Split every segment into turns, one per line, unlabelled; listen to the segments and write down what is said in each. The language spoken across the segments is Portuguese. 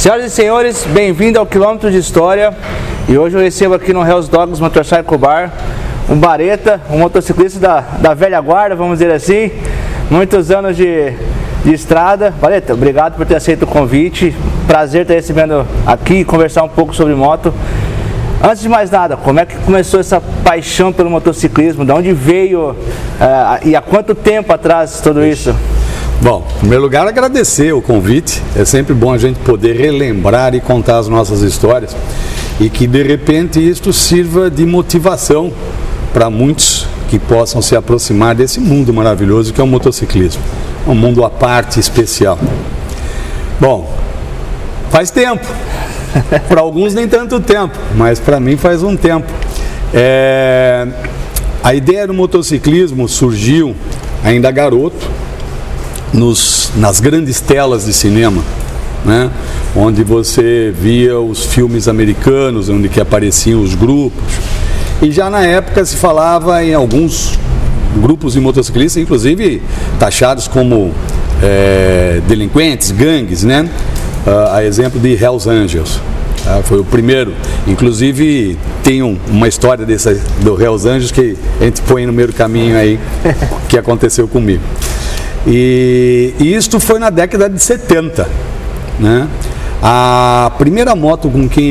Senhoras e senhores, bem-vindo ao Quilômetro de História. E hoje eu recebo aqui no Hells Dogs Motorcycle Bar um Bareta, um motociclista da velha guarda, vamos dizer assim. Muitos anos de estrada. Bareta, obrigado por ter aceito o convite. Prazer ter recebendo aqui e conversar um pouco sobre moto. Antes de mais nada, como é que começou essa paixão pelo motociclismo? De onde veio e há quanto tempo atrás tudo isso?
Bom, em primeiro lugar, agradecer o convite. É sempre bom a gente poder relembrar e contar as nossas histórias e que, de repente, isto sirva de motivação para muitos que possam se aproximar desse mundo maravilhoso que é o motociclismo. Um mundo à parte, especial. Bom, faz tempo. Para alguns nem tanto tempo, mas para mim faz um tempo. A ideia do motociclismo surgiu ainda garoto, nas grandes telas de cinema, né? Onde você via os filmes americanos, onde que apareciam os grupos. E já na época se falava em alguns grupos de motociclistas, inclusive taxados como delinquentes, gangues, né? A exemplo de Hells Angels. Foi o primeiro. Inclusive tem uma história do Hells Angels que a gente põe no meio do caminho aí, que aconteceu comigo. E isto foi na década de 70, né? A primeira moto com que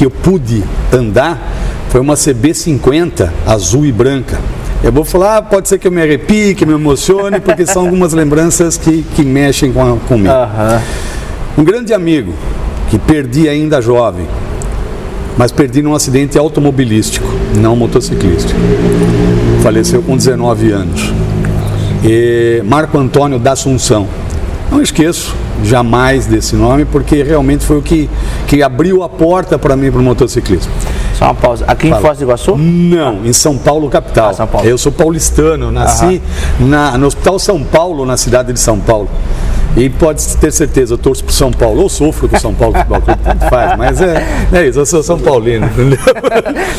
eu pude andar foi uma CB50 azul e branca. Eu vou falar, pode ser que eu me arrepie, que me emocione, porque são algumas lembranças que mexem comigo. Um grande amigo, que perdi ainda jovem, mas perdi num acidente automobilístico, não motociclístico. Faleceu com 19 anos. Marco Antônio da Assunção. Não esqueço jamais desse nome, porque realmente foi o que abriu a porta para mim para o motociclismo.
Só uma pausa. Aqui em Foz do Iguaçu?
Não, em São Paulo, capital.
São Paulo.
Eu sou paulistano, nasci no Hospital São Paulo, na cidade de São Paulo. E pode ter certeza, eu torço pro São Paulo, ou sofro com o São Paulo Futebol Clube, tanto faz, mas é isso, eu sou São Paulino, entendeu?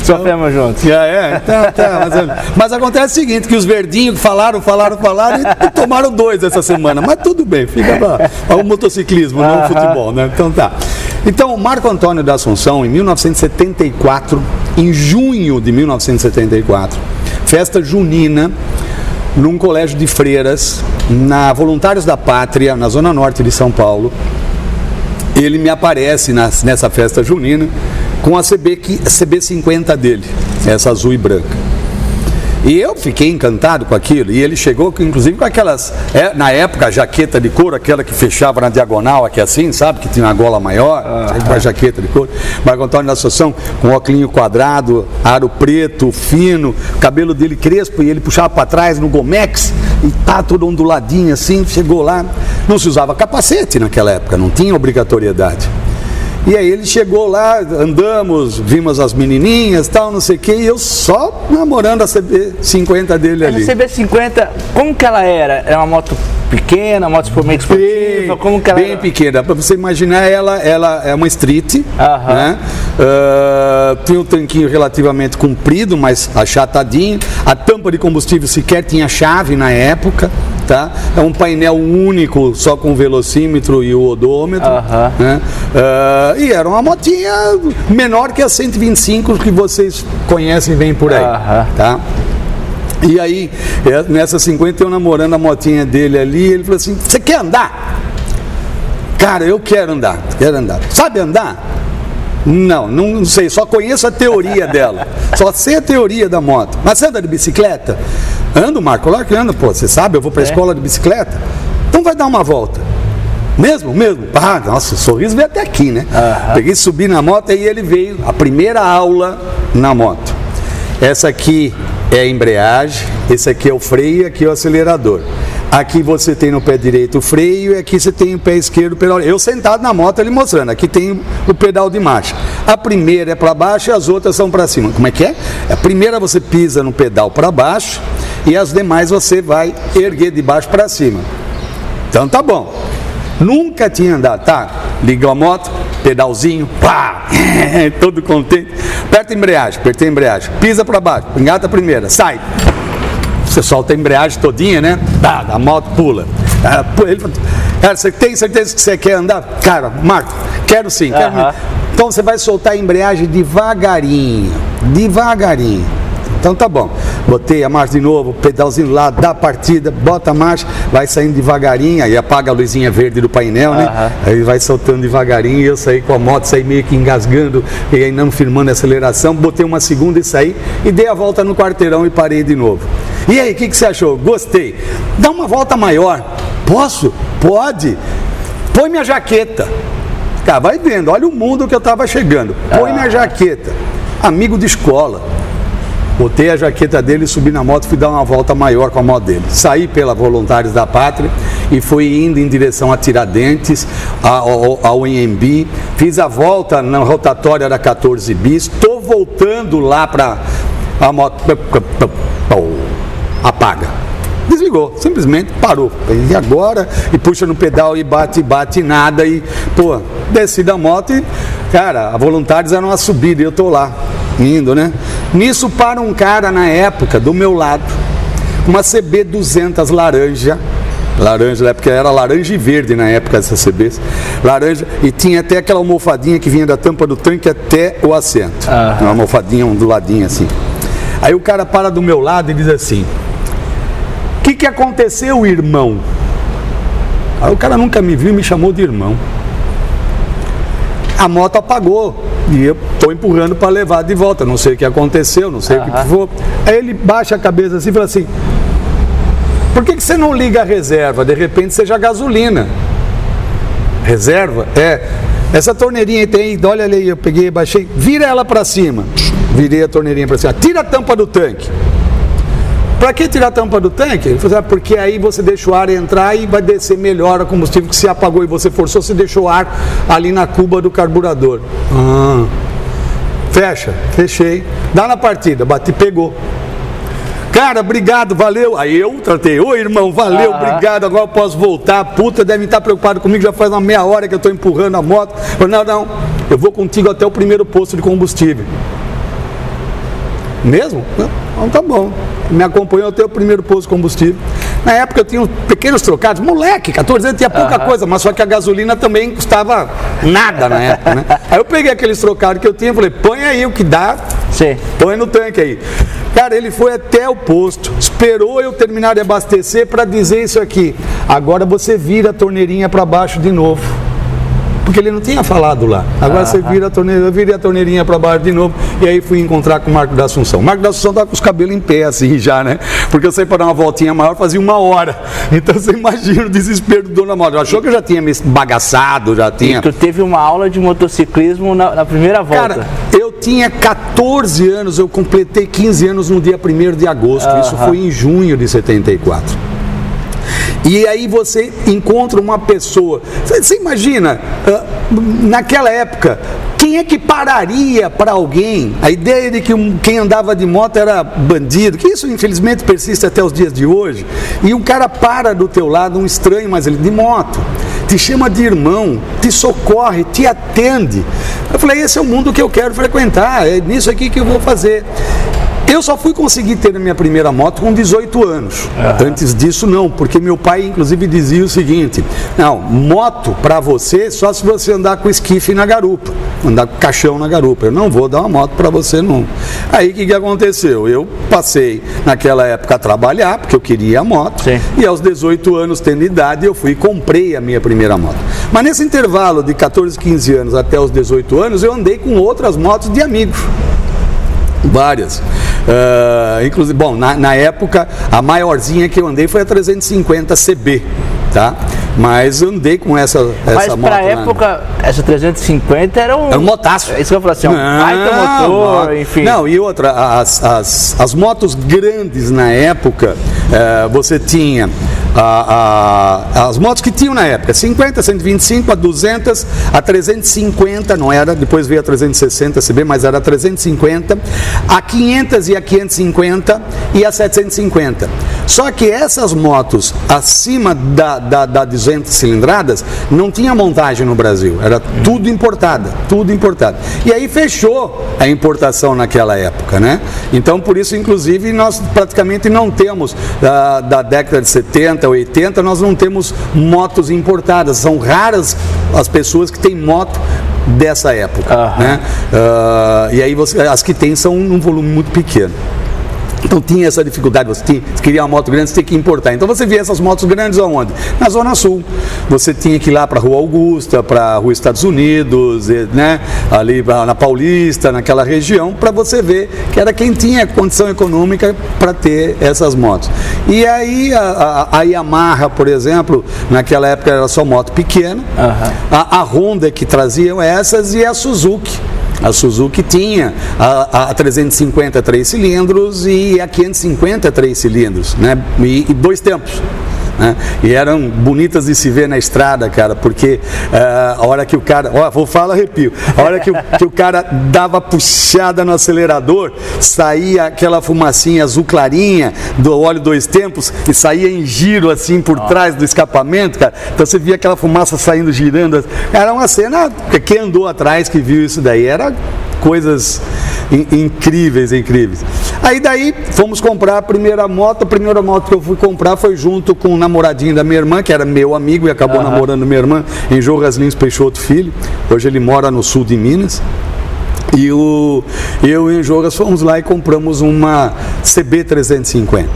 Sofremos juntos.
Então, mas acontece o seguinte, que os verdinhos falaram e tomaram 2 essa semana, mas tudo bem, fica para o motociclismo, não o futebol, né? Então tá. Então, Marco Antônio da Assunção, em 1974, em junho de 1974, festa junina, num colégio de freiras, na Voluntários da Pátria, na zona norte de São Paulo. Ele me aparece nessa festa junina com a CB50 dele, essa azul e branca. E eu fiquei encantado com aquilo, e ele chegou inclusive com aquelas, na época a jaqueta de couro, aquela que fechava na diagonal aqui assim, sabe, que tinha uma gola maior, com a jaqueta de couro. Marco Antônio da Assunção com óculos quadrado, aro preto, fino, cabelo dele crespo, e ele puxava para trás no Gomex, e tá todo onduladinho assim, chegou lá, não se usava capacete naquela época, não tinha obrigatoriedade. E aí ele chegou lá, andamos, vimos as menininhas, tal, não sei o que, e eu só namorando a CB50 dele ali.
A CB50, como que ela era? Era uma moto pequena, moto meio esportiva? Como que ela
bem
era?
Pequena, para você imaginar, ela é uma street, né? Tinha um tanquinho relativamente comprido, mas achatadinho, a tampa de combustível sequer tinha chave na época. Tá? É um painel único, só com o velocímetro e o odômetro, né? E era uma motinha menor que a 125 que vocês conhecem bem por aí, tá? E aí, nessa 50 eu namorando a motinha dele ali, ele falou assim, você quer andar? Cara, eu quero andar. Sabe andar? Não sei, só conheço a teoria dela, só sei a teoria da moto. Mas você anda de bicicleta? Ando, Marco, claro que ando, pô, você sabe, eu vou pra escola de bicicleta. Então vai dar uma volta. Mesmo? Nossa, o sorriso veio até aqui, né? Peguei, subi na moto e ele veio, a primeira aula na moto. Essa aqui é a embreagem, esse aqui é o freio e aqui é o acelerador. Aqui você tem no pé direito o freio e aqui você tem o pé esquerdo o pedal. Eu sentado na moto, ele mostrando. Aqui tem o pedal de marcha. A primeira é para baixo e as outras são para cima. Como é que é? A primeira você pisa no pedal para baixo e as demais você vai erguer de baixo para cima. Então tá bom. Nunca tinha andado, tá? Ligou a moto, pedalzinho, pá, todo contente. Aperta a embreagem, apertei a embreagem. Pisa para baixo, engata a primeira, sai. Você solta a embreagem todinha, né? A moto pula. Ele falou, cara, você tem certeza que você quer andar? Cara, Marco, Quero sim, quero. Então você vai soltar a embreagem devagarinho. Então tá bom, botei a marcha de novo, pedalzinho lá, dá a partida, bota a marcha, vai saindo devagarinho, aí apaga a luzinha verde do painel, né? Aí vai soltando devagarinho, e eu saí com a moto, saí meio que engasgando, e aí não firmando a aceleração, botei uma segunda e saí, e dei a volta no quarteirão e parei de novo. E aí, o que você achou? Gostei. Dá uma volta maior. Posso? Pode. Põe minha jaqueta. Cara, vai vendo, olha o mundo que eu tava chegando. Põe minha jaqueta. Amigo de escola. Botei a jaqueta dele, subi na moto, fui dar uma volta maior com a moto dele. Saí pela Voluntários da Pátria e fui indo em direção a Tiradentes, ao Anhembi. Fiz a volta na rotatória da 14 bis. Estou voltando lá para a moto. Apaga. Desligou, simplesmente parou. E agora? E puxa no pedal e bate nada. E, pô, desci da moto e, cara, a Voluntários era uma subida e eu tô lá, indo, né? Nisso para um cara na época, do meu lado, uma CB200 laranja, porque era laranja e verde na época essas CBs, laranja, e tinha até aquela almofadinha que vinha da tampa do tanque até o assento, uma almofadinha onduladinha assim. Aí o cara para do meu lado e diz assim: o que aconteceu, irmão? Aí o cara nunca me viu e me chamou de irmão. A moto apagou e eu estou empurrando para levar de volta. Não sei o que aconteceu, não sei o que foi. Aí ele baixa a cabeça assim e fala assim: por que você não liga a reserva? De repente seja gasolina. Reserva? Essa torneirinha tem, olha ali, eu peguei, baixei, vira ela para cima. Virei a torneirinha para cima. Tira a tampa do tanque. Para que tirar a tampa do tanque? Ele falou: porque aí você deixa o ar entrar e vai descer melhor o combustível, que se apagou e você forçou, você deixou o ar ali na cuba do carburador. Fecha, fechei. Dá na partida, bati, pegou. Cara, obrigado, valeu. Aí eu tratei: ô irmão, valeu, obrigado, agora eu posso voltar. Puta, devem estar preocupados comigo, já faz uma meia hora que eu estou empurrando a moto. Eu falei: não, eu vou contigo até o primeiro posto de combustível. Mesmo? Então tá bom. Me acompanhou até o primeiro posto de combustível. Na época eu tinha uns pequenos trocados, moleque, 14 anos tinha pouca coisa, mas só que a gasolina também custava nada na época, né? Aí eu peguei aqueles trocados que eu tinha e falei: põe aí o que dá, põe no tanque aí. Cara, ele foi até o posto, esperou eu terminar de abastecer para dizer isso aqui: agora você vira a torneirinha para baixo de novo. Porque ele não tinha falado lá. Agora você vira a torneirinha, eu virei a torneirinha para baixo de novo. E aí fui encontrar com o Marco da Assunção. O Marco da Assunção estava com os cabelos em pé assim já, né? Porque eu saí para dar uma voltinha maior, fazia 1 hora. Então você imagina o desespero do dono da moto. Achou que eu já tinha me bagaçado, já tinha...
E tu teve uma aula de motociclismo na primeira volta.
Cara, eu tinha 14 anos, eu completei 15 anos no dia 1º de agosto. Isso foi em junho de 74. E aí você encontra uma pessoa, você imagina, naquela época, quem é que pararia para alguém a ideia de que quem andava de moto era bandido, que isso infelizmente persiste até os dias de hoje, e um cara para do teu lado, um estranho, mas ele de moto, te chama de irmão, te socorre, te atende. Eu falei: esse é o mundo que eu quero frequentar, é nisso aqui que eu vou fazer. Eu só fui conseguir ter a minha primeira moto com 18 anos. Antes disso não, porque meu pai inclusive dizia o seguinte: não, moto para você só se você andar com esquife na garupa, andar com caixão na garupa. Eu não vou dar uma moto para você não. Aí o que aconteceu? Eu passei naquela época a trabalhar, porque eu queria a moto. E aos 18 anos, tendo idade, eu fui e comprei a minha primeira moto. Mas nesse intervalo de 14, 15 anos até os 18 anos, eu andei com outras motos de amigos. Várias. Inclusive, bom, na época a maiorzinha que eu andei foi a 350 CB, tá? Mas eu andei com essa moto.
Mas pra época, essa 350 era um
motaço.
É isso que eu falo assim, um baita motor, enfim.
Não, e outra, as motos grandes na época, você tinha as motos que tinham na época, 50, 125, a 200, a 350, não era, depois veio a 360 CB, mas era a 350, a 500 e a 550 e a 750. Só que essas motos acima da 200 cilindradas não tinha montagem no Brasil, era tudo importada, tudo importado. E aí fechou a importação naquela época, né? Então por isso inclusive nós praticamente não temos da década de 70, 80, nós não temos motos importadas, são raras as pessoas que têm moto dessa época, né? E aí as que tem são um volume muito pequeno. Então tinha essa dificuldade, você queria uma moto grande, você tinha que importar. Então você via essas motos grandes aonde? Na Zona Sul. Você tinha que ir lá para a Rua Augusta, para a Rua Estados Unidos, né? Ali na Paulista, naquela região, para você ver que era quem tinha condição econômica para ter essas motos. E aí a Yamaha, por exemplo, naquela época era só moto pequena, a Honda que traziam essas e a Suzuki. A Suzuki tinha a 350 3 cilindros e a 550 3 cilindros, né? E 2 tempos. Né? E eram bonitas de se ver na estrada, cara, porque a hora que o cara, vou falar arrepio, a hora que o cara dava puxada no acelerador, saía aquela fumacinha azul clarinha do óleo 2 tempos e saía em giro assim por trás do escapamento, cara. Então você via aquela fumaça saindo, girando. Era uma cena, quem andou atrás, que viu isso daí, era coisas incríveis. Aí daí fomos comprar a primeira moto que eu fui comprar foi junto com o namoradinho da minha irmã, que era meu amigo e acabou namorando minha irmã, em Jogas Lins Peixoto Filho. Hoje ele mora no sul de Minas. E eu e o Jogas fomos lá e compramos uma CB350,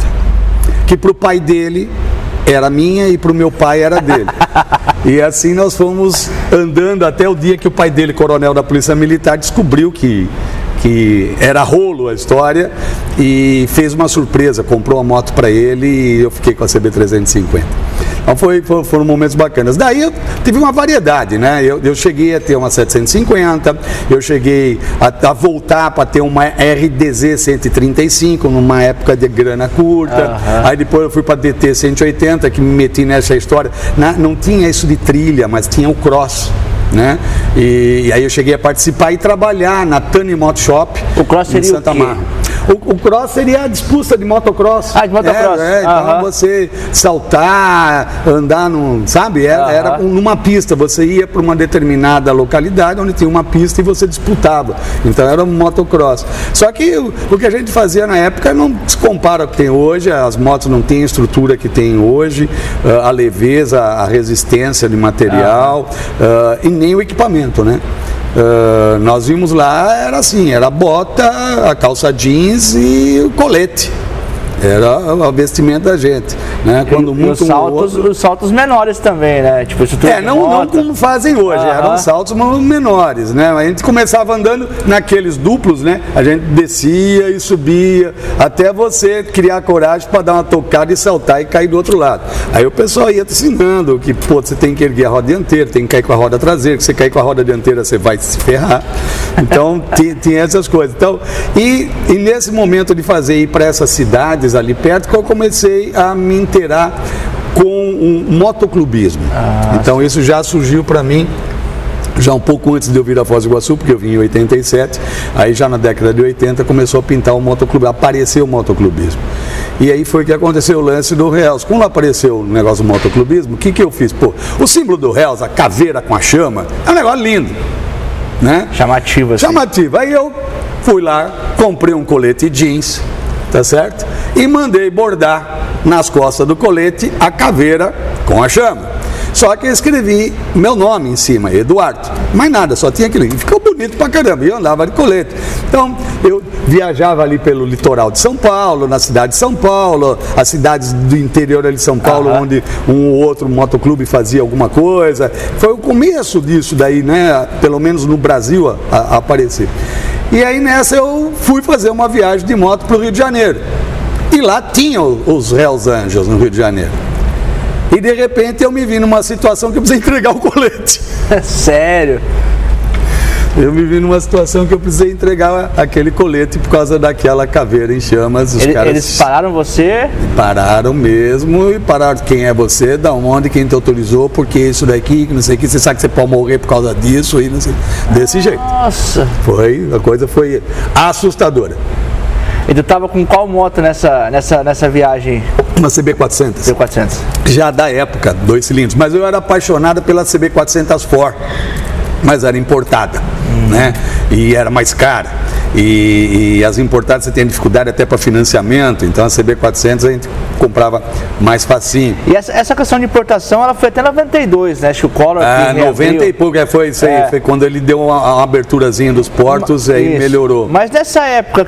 que para o pai dele era minha e para o meu pai era dele. E assim nós fomos andando até o dia que o pai dele, coronel da Polícia Militar, descobriu que era rolo a história e fez uma surpresa, comprou a moto para ele e eu fiquei com a CB350. Então foram momentos bacanas. Daí eu tive uma variedade, né? Eu cheguei a ter uma 750, eu cheguei a voltar para ter uma RDZ 135 numa época de grana curta. Aí depois eu fui para DT 180, que me meti nessa história. Não tinha isso de trilha, mas tinha o cross. Né? E aí eu cheguei a participar e trabalhar na Tani Moto Shop.
O cross seria
em Santa Marta. O cross seria a disputa de motocross.
De motocross.
Então você saltar, andar sabe? Era numa pista, você ia para uma determinada localidade onde tinha uma pista e você disputava. Então era um motocross. Só que o que a gente fazia na época não se compara ao que tem hoje, as motos não têm a estrutura que tem hoje, a leveza, a resistência de material e nem o equipamento, né? Nós vimos lá, era assim, era a bota, a calça jeans e o colete. Era o vestimento da gente, né? Quando
os saltos menores também, né? Tipo,
não como fazem hoje, eram saltos menores, né? A gente começava andando naqueles duplos, né? A gente descia e subia, até você criar coragem para dar uma tocada e saltar e cair do outro lado. Aí o pessoal ia te ensinando que, você tem que erguer a roda dianteira, tem que cair com a roda traseira, que você cair com a roda dianteira, você vai se ferrar. Então, tinha essas coisas. Então, e nesse momento de ir para essas cidades ali perto, que eu comecei a me inteirar com um motoclubismo. Então isso já surgiu para mim já um pouco antes de eu vir a Foz do Iguaçu, porque eu vim em 87, aí já na década de 80 começou a pintar o motoclubismo, apareceu o motoclubismo. E aí foi que aconteceu o lance do Hells. Quando apareceu o negócio do motoclubismo, o que eu fiz? O símbolo do Hells, a caveira com a chama, é um negócio lindo, né?
Chamativo assim.
Chamativo. Aí eu fui lá, comprei um colete jeans, tá certo? E mandei bordar nas costas do colete a caveira com a chama. Só que eu escrevi meu nome em cima, Eduardo. Mais nada, só tinha aquilo. E ficou bonito pra caramba. E eu andava de colete. Então, eu viajava ali pelo litoral de São Paulo, na cidade de São Paulo, as cidades do interior ali de São Paulo, onde um ou outro motoclube fazia alguma coisa. Foi o começo disso daí, né? Pelo menos no Brasil a aparecer. E aí nessa eu fui fazer uma viagem de moto para o Rio de Janeiro. E lá tinha os Hells Angels no Rio de Janeiro. E de repente eu me vi numa situação que eu precisei entregar o colete.
Sério?
Eu me vi numa situação que eu precisei entregar aquele colete por causa daquela caveira em chamas.
Eles pararam você?
Pararam mesmo e pararam quem é você, da onde, quem te autorizou, porque isso daqui, não sei o que, você sabe que você pode morrer por causa disso e não sei, desse jeito.
Nossa!
A coisa foi assustadora.
E tu tava com qual moto nessa viagem?
Uma CB400.
CB400.
Já da época, 2 cilindros. Mas eu era apaixonado pela CB400 Ford, mas era importada, né? E era mais cara. e as importadas você tem dificuldade até para financiamento, então a CB400 a gente comprava mais facinho.
E essa questão de importação, ela foi até 92, né? Acho que o Collor...
90 e pouco, foi isso aí, foi quando ele deu uma aberturazinha dos portos, aí melhorou.
Mas nessa época,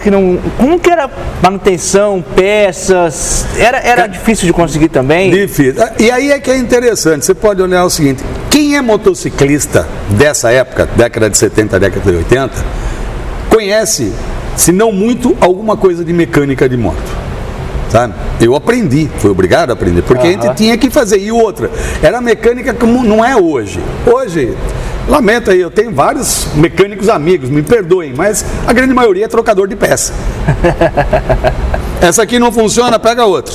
como que era manutenção, peças, era difícil de conseguir também?
Difícil. E aí é que é interessante, você pode olhar o seguinte, quem é motociclista dessa época, década de 70, década de 80, conhece, se não muito, alguma coisa de mecânica de moto. Sabe? Eu aprendi, fui obrigado a aprender, porque a gente tinha que fazer. E outra, era mecânica como não é hoje. Hoje, lamento aí, eu tenho vários mecânicos amigos, me perdoem, mas a grande maioria é trocador de peça. Essa aqui não funciona, pega outra.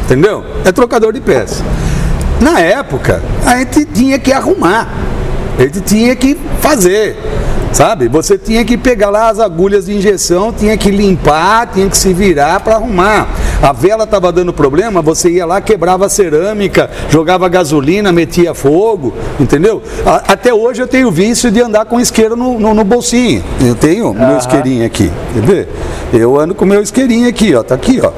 Entendeu? É trocador de peça. Na época, a gente tinha que arrumar, a gente tinha que fazer. Sabe? Você tinha que pegar lá as agulhas de injeção, tinha que limpar, tinha que se virar para arrumar. A vela estava dando problema, você ia lá, quebrava a cerâmica, jogava gasolina, metia fogo, entendeu? Até hoje eu tenho vício de andar com isqueiro no bolsinho. Eu tenho meu isqueirinho aqui, quer ver? Eu ando com meu isqueirinho aqui, ó, tá aqui, ó.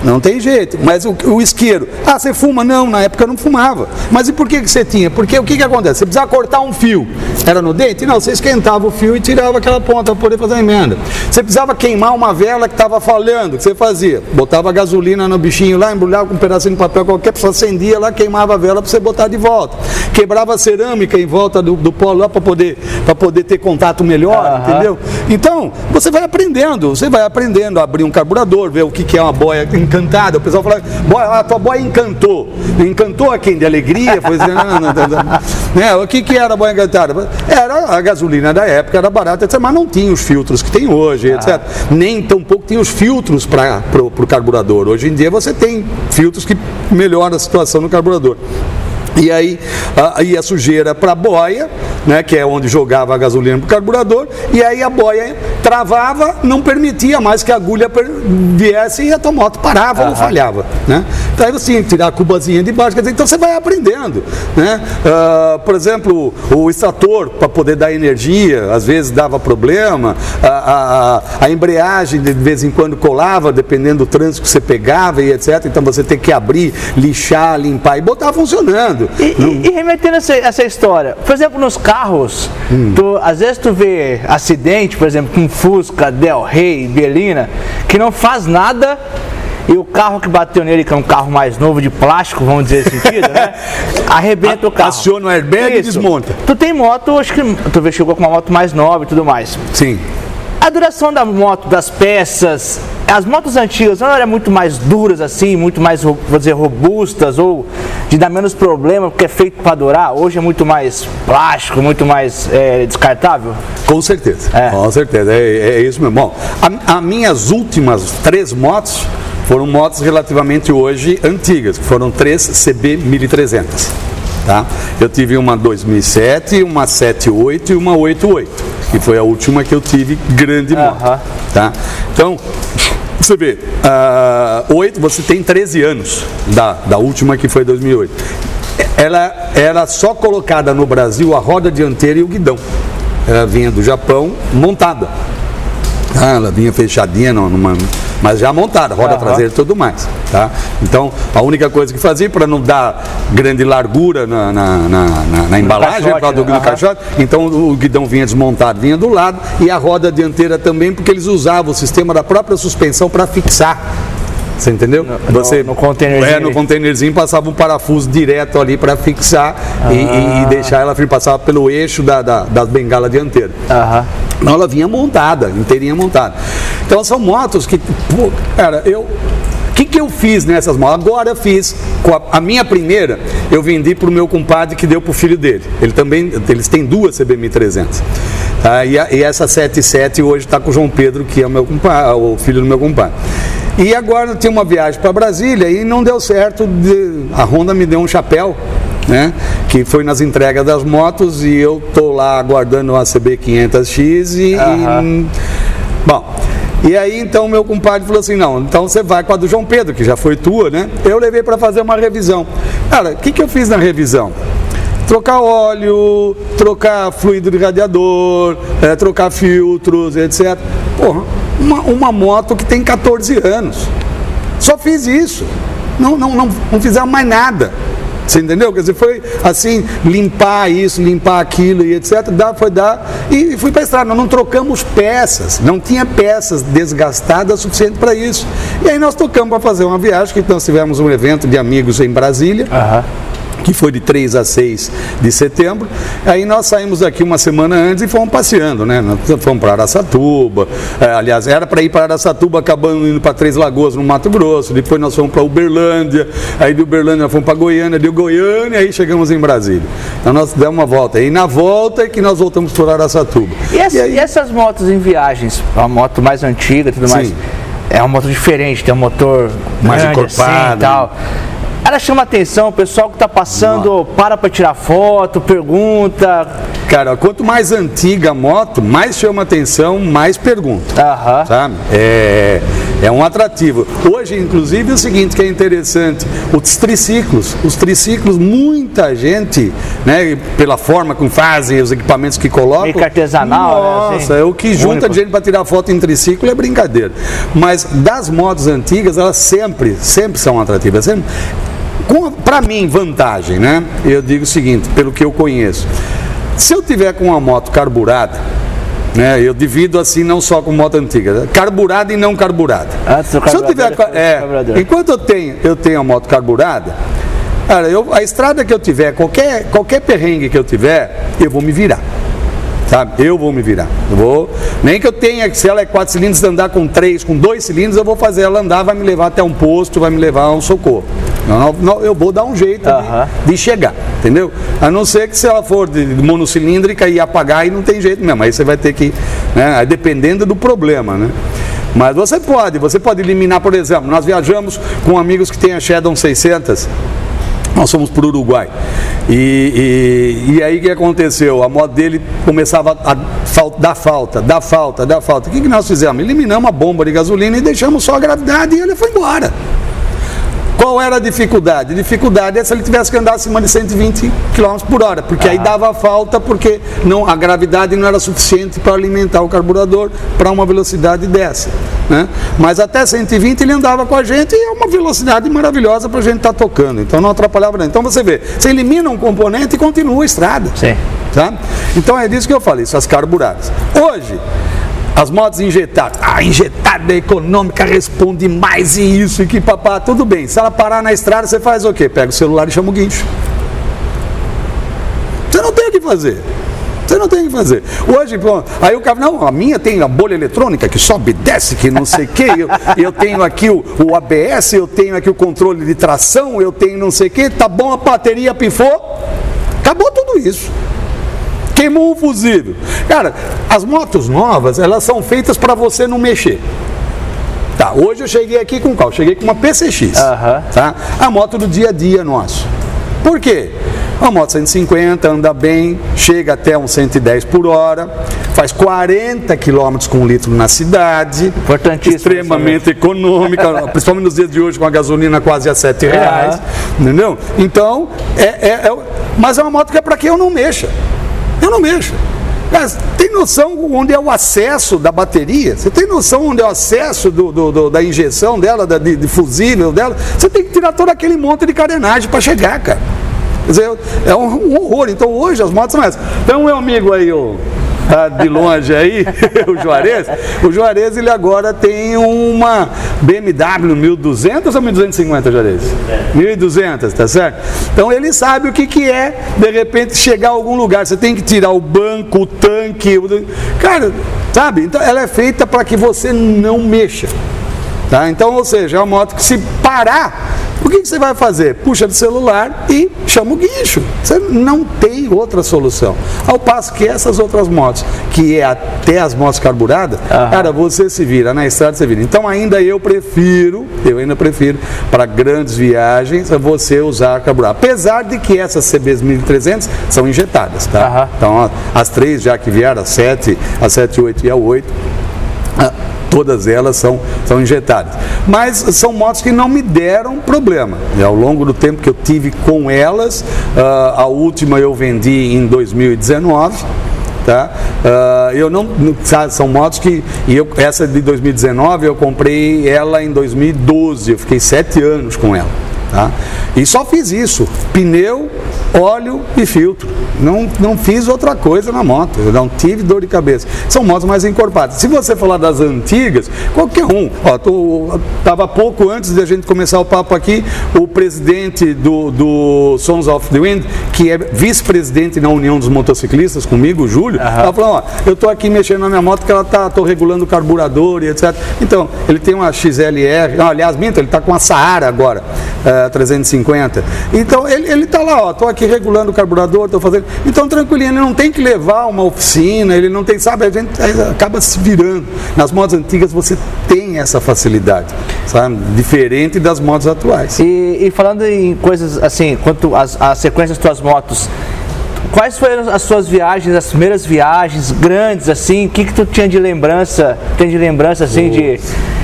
Não tem jeito, mas o isqueiro, você fuma? Não, na época eu não fumava. Mas e por que você tinha? Porque o que acontece? Você precisava cortar um fio, era no dente? Não, você esquentava o fio e tirava aquela ponta para poder fazer a emenda. Você precisava queimar uma vela que estava falhando, o que você fazia? Botava gasolina no bichinho lá, embrulhava com um pedacinho de papel qualquer, você acendia lá, queimava a vela para você botar de volta. Quebrava a cerâmica em volta do polo lá para poder ter contato melhor, entendeu? Então, você vai aprendendo a abrir um carburador, ver o que é uma boia encantada. O pessoal fala, a tua boia encantou. Encantou a quem? De alegria? Foi dizendo, o que era a boia encantada? Era a gasolina da época, era barata, etc., mas não tinha os filtros que tem hoje, etc. Nem tampouco tinha os filtros para o carburador. Hoje em dia você tem filtros que melhoram a situação no carburador. E aí a sujeira para a boia, né, que é onde jogava a gasolina para o carburador, e aí a boia travava, não permitia mais que a agulha viesse e a tua moto parava ou falhava, né? Então aí você tinha que tirar a cubazinha de baixo, quer dizer, então você vai aprendendo, né? Por exemplo, o extrator, para poder dar energia, às vezes dava problema, a embreagem de vez em quando colava, dependendo do trânsito que você pegava e etc. Então você tem que abrir, lixar, limpar e botar funcionando.
E remetendo essa história, por exemplo, nos carros, às vezes tu vê acidente, por exemplo, com Fusca, Del Rey, Belina, que não faz nada e o carro que bateu nele, que é um carro mais novo de plástico, vamos dizer esse sentido, né? Arrebenta o carro.
Aciona o airbag e desmonta.
Tu tem moto, acho que tu chegou com uma moto mais nova e tudo mais.
Sim.
A duração da moto, das peças, as motos antigas não eram muito mais duras assim, muito mais, vou dizer, robustas ou de dar menos problema porque é feito para durar? Hoje é muito mais plástico, muito mais descartável?
Com certeza, com certeza, é isso mesmo. Bom, as minhas últimas 3 motos foram motos relativamente hoje antigas, que foram 3 CB 1300. Tá? Eu tive uma 2007, uma 78 e uma 88, que foi a última que eu tive grande moto. Tá? Então, você vê, 8, você tem 13 anos da última que foi 2008. Ela era só colocada no Brasil a roda dianteira e o guidão. Ela vinha do Japão montada. Ela vinha fechadinha, mas já montada, roda traseira e tudo mais. Tá? Então, a única coisa que fazia, para não dar grande largura na embalagem, no caixote, então o guidão vinha desmontado, vinha do lado, e a roda dianteira também, porque eles usavam o sistema da própria suspensão para fixar. Você entendeu?
No containerzinho.
No containerzinho passava um parafuso direto ali para fixar e deixar ela passava pelo eixo da bengala dianteira. Então ela vinha montada, inteirinha montada. Então são motos que, cara, o que eu fiz nessas motos? Agora eu fiz, a minha primeira, eu vendi para o meu compadre que deu para o filho dele. Eles têm 2 CB 1300. Tá? E essa 77 hoje está com o João Pedro, que é o filho do meu compadre. E agora eu tinha uma viagem para Brasília e não deu certo, a Honda me deu um chapéu, né, que foi nas entregas das motos, e eu tô lá aguardando uma CB 500X bom, e aí então meu compadre falou assim, não, então você vai com a do João Pedro, que já foi tua, né? Eu levei para fazer uma revisão. Cara, o que eu fiz na revisão? trocar óleo, trocar fluido de radiador, trocar filtros, etc. Porra, uma moto que tem 14 anos. Só fiz isso. Não fizemos mais nada. Você entendeu? Quer dizer, foi assim, limpar isso, limpar aquilo e etc. Foi dar e fui para a estrada. Nós não trocamos peças, não tinha peças desgastadas o suficiente para isso. E aí nós tocamos para fazer uma viagem, que nós tivemos um evento de amigos em Brasília. Que foi de 3 a 6 de setembro. Aí nós saímos daqui uma semana antes e fomos passeando, né? Nós fomos para Araçatuba, aliás, era para ir para Araçatuba, acabando indo para Três Lagoas, no Mato Grosso. Depois nós fomos para Uberlândia, aí de Uberlândia nós fomos para Goiânia, de Goiânia, aí chegamos em Brasília. Então nós demos uma volta. Aí na volta é que nós voltamos para Araçatuba.
E essas motos em viagens, uma moto mais antiga e tudo mais, é uma moto diferente, tem um motor
mais
grande,
encorpado,
assim, e tal. Ela chama atenção, o pessoal que está passando para tirar foto, pergunta.
Cara, quanto mais antiga a moto, mais chama atenção, mais pergunta. Sabe? É um atrativo. Hoje, inclusive, é o seguinte que é interessante, os triciclos, muita gente, né, pela forma como fazem, os equipamentos que colocam.
Meio que artesanal,
nossa,
né? Assim,
o que junta de gente para tirar foto em triciclo é brincadeira. Mas das motos antigas, elas sempre são atrativas. Para mim, vantagem, né? Eu digo o seguinte, pelo que eu conheço. Se eu tiver com uma moto carburada, né? Eu divido assim, não só com moto antiga, carburada e não carburada. Se eu tiver, enquanto eu tenho a moto carburada, cara, a estrada que eu tiver, qualquer perrengue que eu tiver, eu vou me virar. Sabe? Eu vou me virar. Nem que eu tenha, se ela é 4 cilindros, andar com 3, com 2 cilindros, eu vou fazer ela andar, vai me levar até um posto, vai me levar a um socorro. Eu vou dar um jeito de chegar, entendeu? A não ser que se ela for de monocilíndrica e apagar, aí não tem jeito mesmo. Aí você vai ter que, né? Dependendo do problema, né? Mas você pode eliminar, por exemplo, nós viajamos com amigos que têm a Shadow 600. Nós fomos para o Uruguai e aí o que aconteceu? A moto dele começava a dar falta. O que nós fizemos? Eliminamos a bomba de gasolina e deixamos só a gravidade e ele foi embora. Qual era a dificuldade? A dificuldade é se ele tivesse que andar acima de 120 km por hora, porque aí dava falta, porque a gravidade não era suficiente para alimentar o carburador para uma velocidade dessa, né? Mas até 120 ele andava com a gente e é uma velocidade maravilhosa para a gente estar tocando, então não atrapalhava nada. Então você vê, você elimina um componente e continua a estrada.
Sim.
Tá? Então é disso que eu falei, essas carburadas. Hoje, as motos injetadas, injetada econômica responde mais e isso e que papá, tudo bem. Se ela parar na estrada, você faz o quê? Pega o celular e chama o guincho. Você não tem o que fazer. Hoje, aí o cara, não, a minha tem a bolha eletrônica que sobe e desce, que não sei o que, eu tenho aqui o ABS, eu tenho aqui o controle de tração, eu tenho não sei o que, tá bom, a bateria pifou, acabou tudo isso. Queimou um fusível. Cara, as motos novas, elas são feitas para você não mexer. Tá, hoje eu cheguei aqui com qual? Cheguei com uma PCX. Tá? A moto do dia a dia nosso. Por quê? Uma moto 150, anda bem, chega até uns 110 por hora, faz 40 km com 1 litro na cidade.
Importantíssimo.
Extremamente econômica, principalmente nos dias de hoje com a gasolina quase a R$7. Entendeu? Então, mas é uma moto que é para que eu não mexa. Eu não mexo. Mas tem noção onde é o acesso da bateria? Você tem noção onde é o acesso da injeção dela, de fusível dela? Você tem que tirar todo aquele monte de carenagem para chegar, cara. Quer dizer, é um horror. Então hoje as motos são essas. Então meu amigo aí, de longe aí, o Juarez ele agora tem uma BMW 1200 ou 1250, Juarez? 1200, tá certo? Então ele sabe o que é, de repente, chegar a algum lugar, você tem que tirar o banco, o tanque, cara, sabe? Então ela é feita para que você não mexa, tá? Então, ou seja, é uma moto que se parar, o que você vai fazer? Puxa do celular e chama o guincho. Você não tem outra solução. Ao passo que essas outras motos, que é até as motos carburadas, cara, você se vira, na estrada você vira. Então eu ainda prefiro, para grandes viagens, você usar carburado. Apesar de que essas CBs 1300 são injetadas, tá? Então as três já que vieram, a 7, a 8 e a 8, todas elas são injetadas. Mas são motos que não me deram problema. Ao longo do tempo que eu tive com elas, a última eu vendi em 2019. Tá? São motos que essa de 2019 eu comprei ela em 2012, eu fiquei 7 anos com ela, tá? E só fiz isso, pneu, óleo e filtro, não fiz outra coisa na moto, eu não tive dor de cabeça. São motos mais encorpadas. Se você falar das antigas, qualquer um, estava pouco antes de a gente começar o papo aqui, o presidente do Sons of the Wind, que é vice-presidente na União dos Motociclistas comigo, o Júlio, ela falou, eu estou aqui mexendo na minha moto que ela estou regulando o carburador e etc. Então, ele tem uma XLR, aliás, ele está com a Saara agora, 350. Então, ele está lá, estou aqui regulando o carburador, estou fazendo... Então, tranquilinho, ele não tem que levar uma oficina, ele não tem, sabe, a gente acaba se virando. Nas motos antigas você tem essa facilidade, sabe, diferente das motos atuais.
E falando em coisas assim, quanto a sequência das tuas motos, quais foram as suas viagens, as primeiras viagens grandes, assim, o que tu tinha de lembrança, assim, de...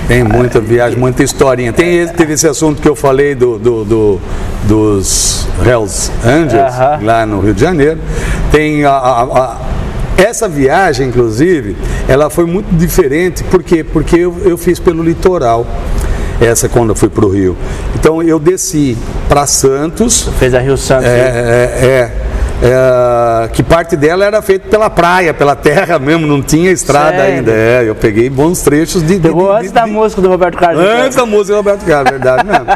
Tem muita viagem, muita historinha. Teve esse assunto que eu falei dos Hells Angels, lá no Rio de Janeiro. Tem essa viagem, inclusive, ela foi muito diferente, por quê? Porque eu fiz pelo litoral, essa quando eu fui para o Rio. Então eu desci para Santos.
Fez a Rio Santos.
Que parte dela era feita pela praia, pela terra mesmo, não tinha estrada ainda. Eu peguei bons trechos
Pegou antes da música do Roberto Carlos.
Antes da música do Roberto Carlos, verdade mesmo.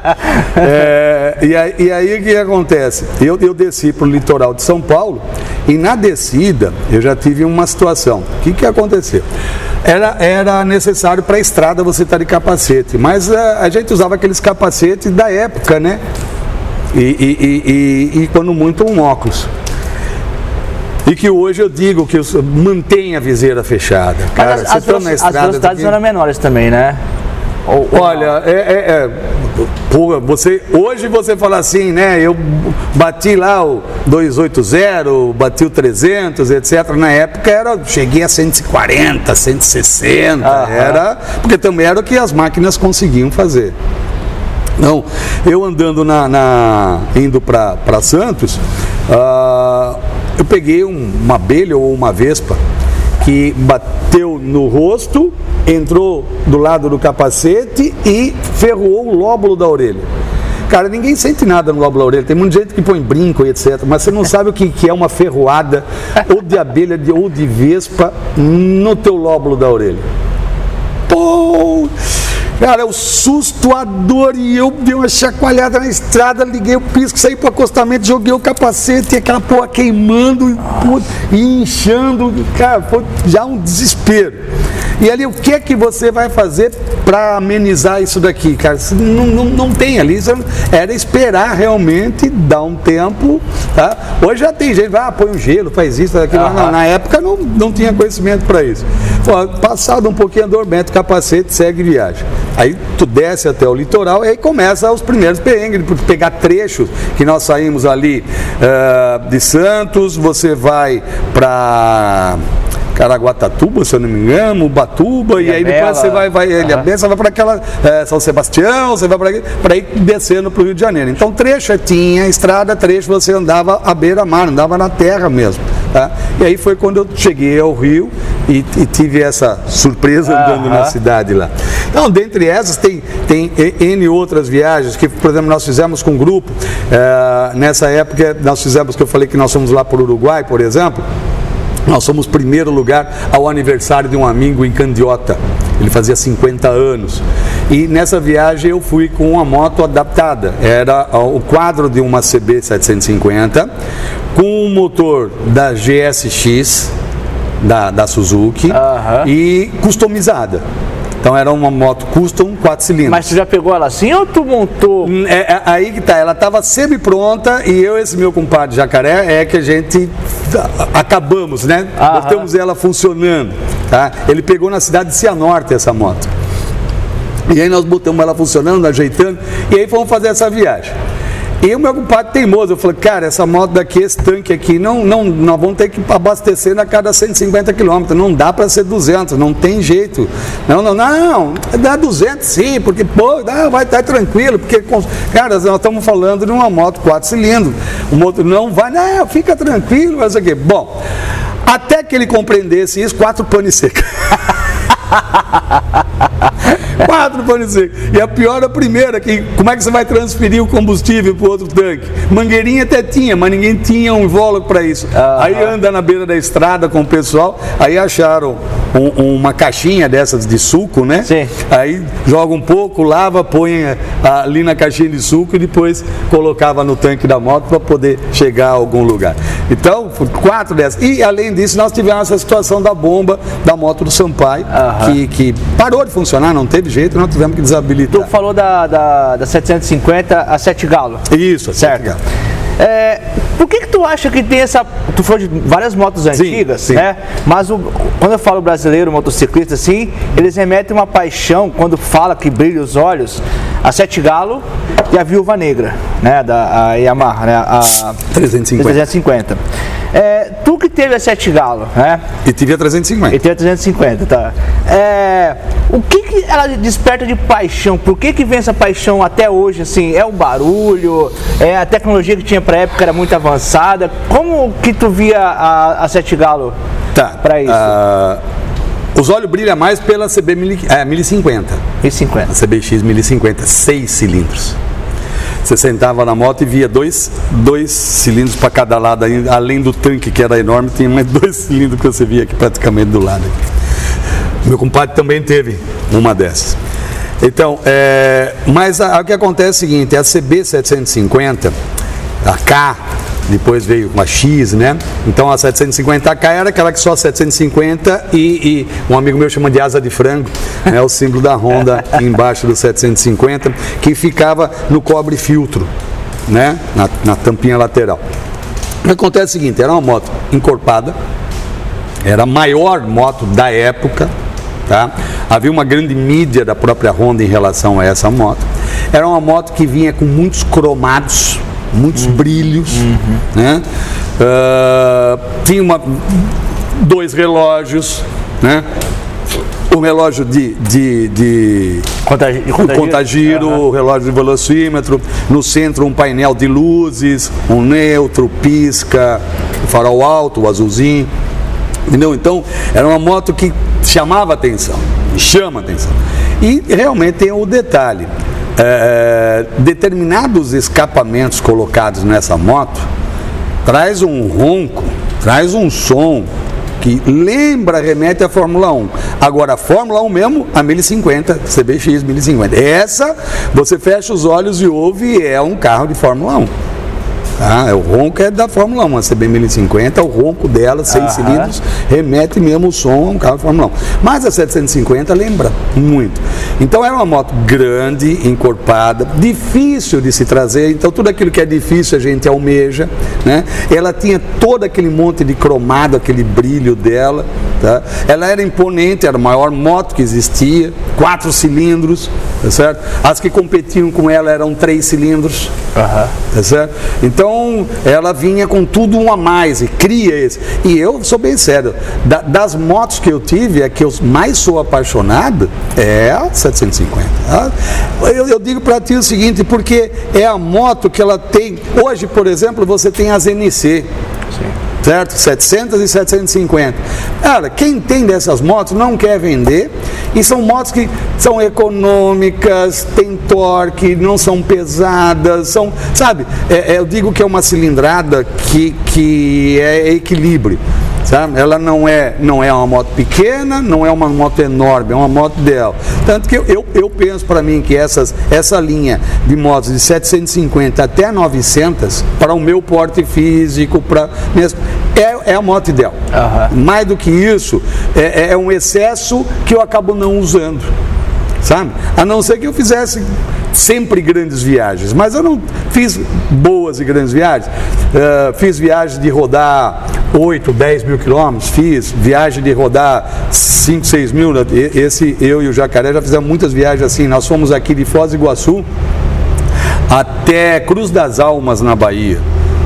E aí o que acontece? Eu desci para o litoral de São Paulo e na descida eu já tive uma situação. O que aconteceu? Era necessário para a estrada você estar de capacete, mas a gente usava aqueles capacetes da época, né? E quando muito um óculos. E que hoje eu digo que mantém a viseira fechada. Cara,
as velocidades eram menores também, né?
Olha, hoje você fala assim, né? Eu bati lá o 280, bati o 300, etc. Na época cheguei a 140, 160, porque também era o que as máquinas conseguiam fazer. Não, eu andando indo para Santos, eu peguei uma abelha ou uma vespa que bateu no rosto, entrou do lado do capacete e ferroou o lóbulo da orelha. Cara, ninguém sente nada no lóbulo da orelha, tem muita gente que põe brinco e etc, mas você não sabe o que é uma ferroada ou de abelha ou de vespa no teu lóbulo da orelha. Pô! Cara, o susto, a dor, e eu dei uma chacoalhada na estrada, liguei o pisco, saí pro acostamento, joguei o capacete, e aquela porra queimando e inchando, cara, foi já um desespero. E ali, o que é que você vai fazer para amenizar isso daqui, cara? Não tem ali, era esperar realmente, dar um tempo, tá? Hoje já tem gente, põe um gelo, faz isso, faz aquilo. Não, na época não tinha conhecimento para isso. Pô, passado um pouquinho a dor, mete o capacete, segue viagem. Aí tu desce até o litoral e aí começa os primeiros perrengues, pegar trechos que nós saímos ali de Santos, você vai para Caraguatatuba, se eu não me engano, Ubatuba, e aí depois você vai você vai para aquela São Sebastião, você vai para ir descendo para o Rio de Janeiro. Então trecho tinha estrada, trecho você andava à beira-mar, andava na terra mesmo. Tá? E aí foi quando eu cheguei ao Rio e tive essa surpresa andando na cidade lá. Então, dentre essas, tem N outras viagens que, por exemplo, nós fizemos com um grupo. Nessa época, nós fizemos, que eu falei que nós fomos lá para o Uruguai, por exemplo. Nós fomos primeiro lugar ao aniversário de um amigo em Candiota. Ele fazia 50 anos. E nessa viagem eu fui com uma moto adaptada. Era o quadro de uma CB 750 com um motor da GSX, da Suzuki, e customizada. Então era uma moto custom 4 cilindros.
Mas tu já pegou ela assim ou tu montou?
Aí que tá, ela estava semi-pronta e eu e esse meu compadre Jacaré que a gente acabamos, né? Botamos ela funcionando, tá? Ele pegou na cidade de Cianorte essa moto. E aí nós botamos ela funcionando, ajeitando, e aí fomos fazer essa viagem. E o meu compadre teimoso, eu falei, cara, essa moto daqui, esse tanque aqui, nós vamos ter que abastecer a cada 150 km, não dá para ser 200, não tem jeito. Não, dá 200 sim, porque, pô, vai estar tranquilo, porque, cara, nós estamos falando de uma moto 4 cilindros, o motor não vai, não, fica tranquilo, mas aqui. Bom, até que ele compreendesse isso, 4 panes secos. 4 panes secos. E a pior, a primeira, que como é que você vai transferir o combustível para o outro tanque? Mangueirinha até tinha, mas ninguém tinha um invólucro para isso. Aí anda na beira da estrada com o pessoal, aí acharam uma caixinha dessas de suco, né? Sim. Aí joga um pouco, lava, põe ali na caixinha de suco e depois colocava no tanque da moto para poder chegar a algum lugar. Então, 4 dessas. E além disso, nós tivemos essa situação da bomba da moto do Sampaio, que parou de funcionar, não teve jeito, nós tivemos que desabilitar.
Tu falou da 750 a 7 galo.
Isso, certo. 7 galo.
Por que tu acha que tem essa... Tu falou de várias motos antigas, sim. Né? Mas quando eu falo brasileiro, motociclista, assim, eles remetem uma paixão, quando fala que brilha os olhos, a 7 galo e a Viúva Negra, né? A Yamaha, né? A 350. Tu que teve a 7 galo, né?
E tive a 350.
E teve a 350, tá. O que ela desperta de paixão? Por que vem essa paixão até hoje, assim? É o barulho? É a tecnologia que tinha pra época era muito avançada? Como que tu via a 7 galo pra isso?
Os olhos brilham mais pela CB 1050.
1050.
A CBX 1050, 6 cilindros. Você sentava na moto e via dois cilindros para cada lado, além do tanque que era enorme, tinha mais 2 cilindros que você via aqui praticamente do lado. Meu compadre também teve uma dessas. Então, mas o que acontece é o seguinte, a CB 750, a K, depois veio uma X, né? Então a 750K era aquela que só 750 e um amigo meu chama de asa de frango, né? O símbolo da Honda embaixo do 750, que ficava no cobre filtro, né? Na tampinha lateral. O que acontece é o seguinte, era uma moto encorpada, era a maior moto da época, tá? Havia uma grande mídia da própria Honda em relação a essa moto. Era uma moto que vinha com muitos cromados, muitos brilhos, né? Tinha 2 relógios, né? Um relógio de contagiro, o relógio de velocímetro, no centro um painel de luzes, um neutro, pisca, farol alto, o azulzinho, entendeu? Então era uma moto que chamava atenção, chama atenção. E realmente tem o detalhe, determinados escapamentos colocados nessa moto traz um ronco, traz um som que remete à Fórmula 1. Agora a Fórmula 1 mesmo, a 1050, CBX 1050, essa você fecha os olhos e ouve, é um carro de Fórmula 1. O ronco é da Fórmula 1, a CB 1050, o ronco dela, 6 cilindros, remete mesmo o som a um carro de Fórmula 1. Mas a 750 lembra muito. Então era uma moto grande, encorpada, difícil de se trazer, então tudo aquilo que é difícil a gente almeja, né? Ela tinha todo aquele monte de cromado, aquele brilho dela, tá? Ela era imponente, era a maior moto que existia, 4 cilindros, tá certo? As que competiam com ela eram 3 cilindros, tá certo? Então ela vinha com tudo um a mais e cria esse. E eu sou bem sério, das motos que eu tive, a que eu mais sou apaixonado é a 750. Eu digo para ti o seguinte, porque é a moto que ela tem. Hoje, por exemplo, você tem as NC. Certo? 700 e 750. Cara, quem tem dessas motos não quer vender, e são motos que são econômicas, têm torque, não são pesadas, sabe? Eu digo que é uma cilindrada que é equilíbrio. Sabe? Ela não é uma moto pequena, não é uma moto enorme, é uma moto dela. Tanto que eu penso para mim que essa linha de motos de 750 até 900, para o meu porte físico, é a moto ideal. Mais do que isso, é um excesso que eu acabo não usando. Sabe? A não ser que eu fizesse sempre grandes viagens, mas eu não fiz boas e grandes viagens. Fiz viagens de rodar 8, 10 mil quilômetros, fiz viagem de rodar 5, 6 mil. Eu e o Jacaré já fizemos muitas viagens assim. Nós fomos aqui de Foz do Iguaçu até Cruz das Almas, na Bahia.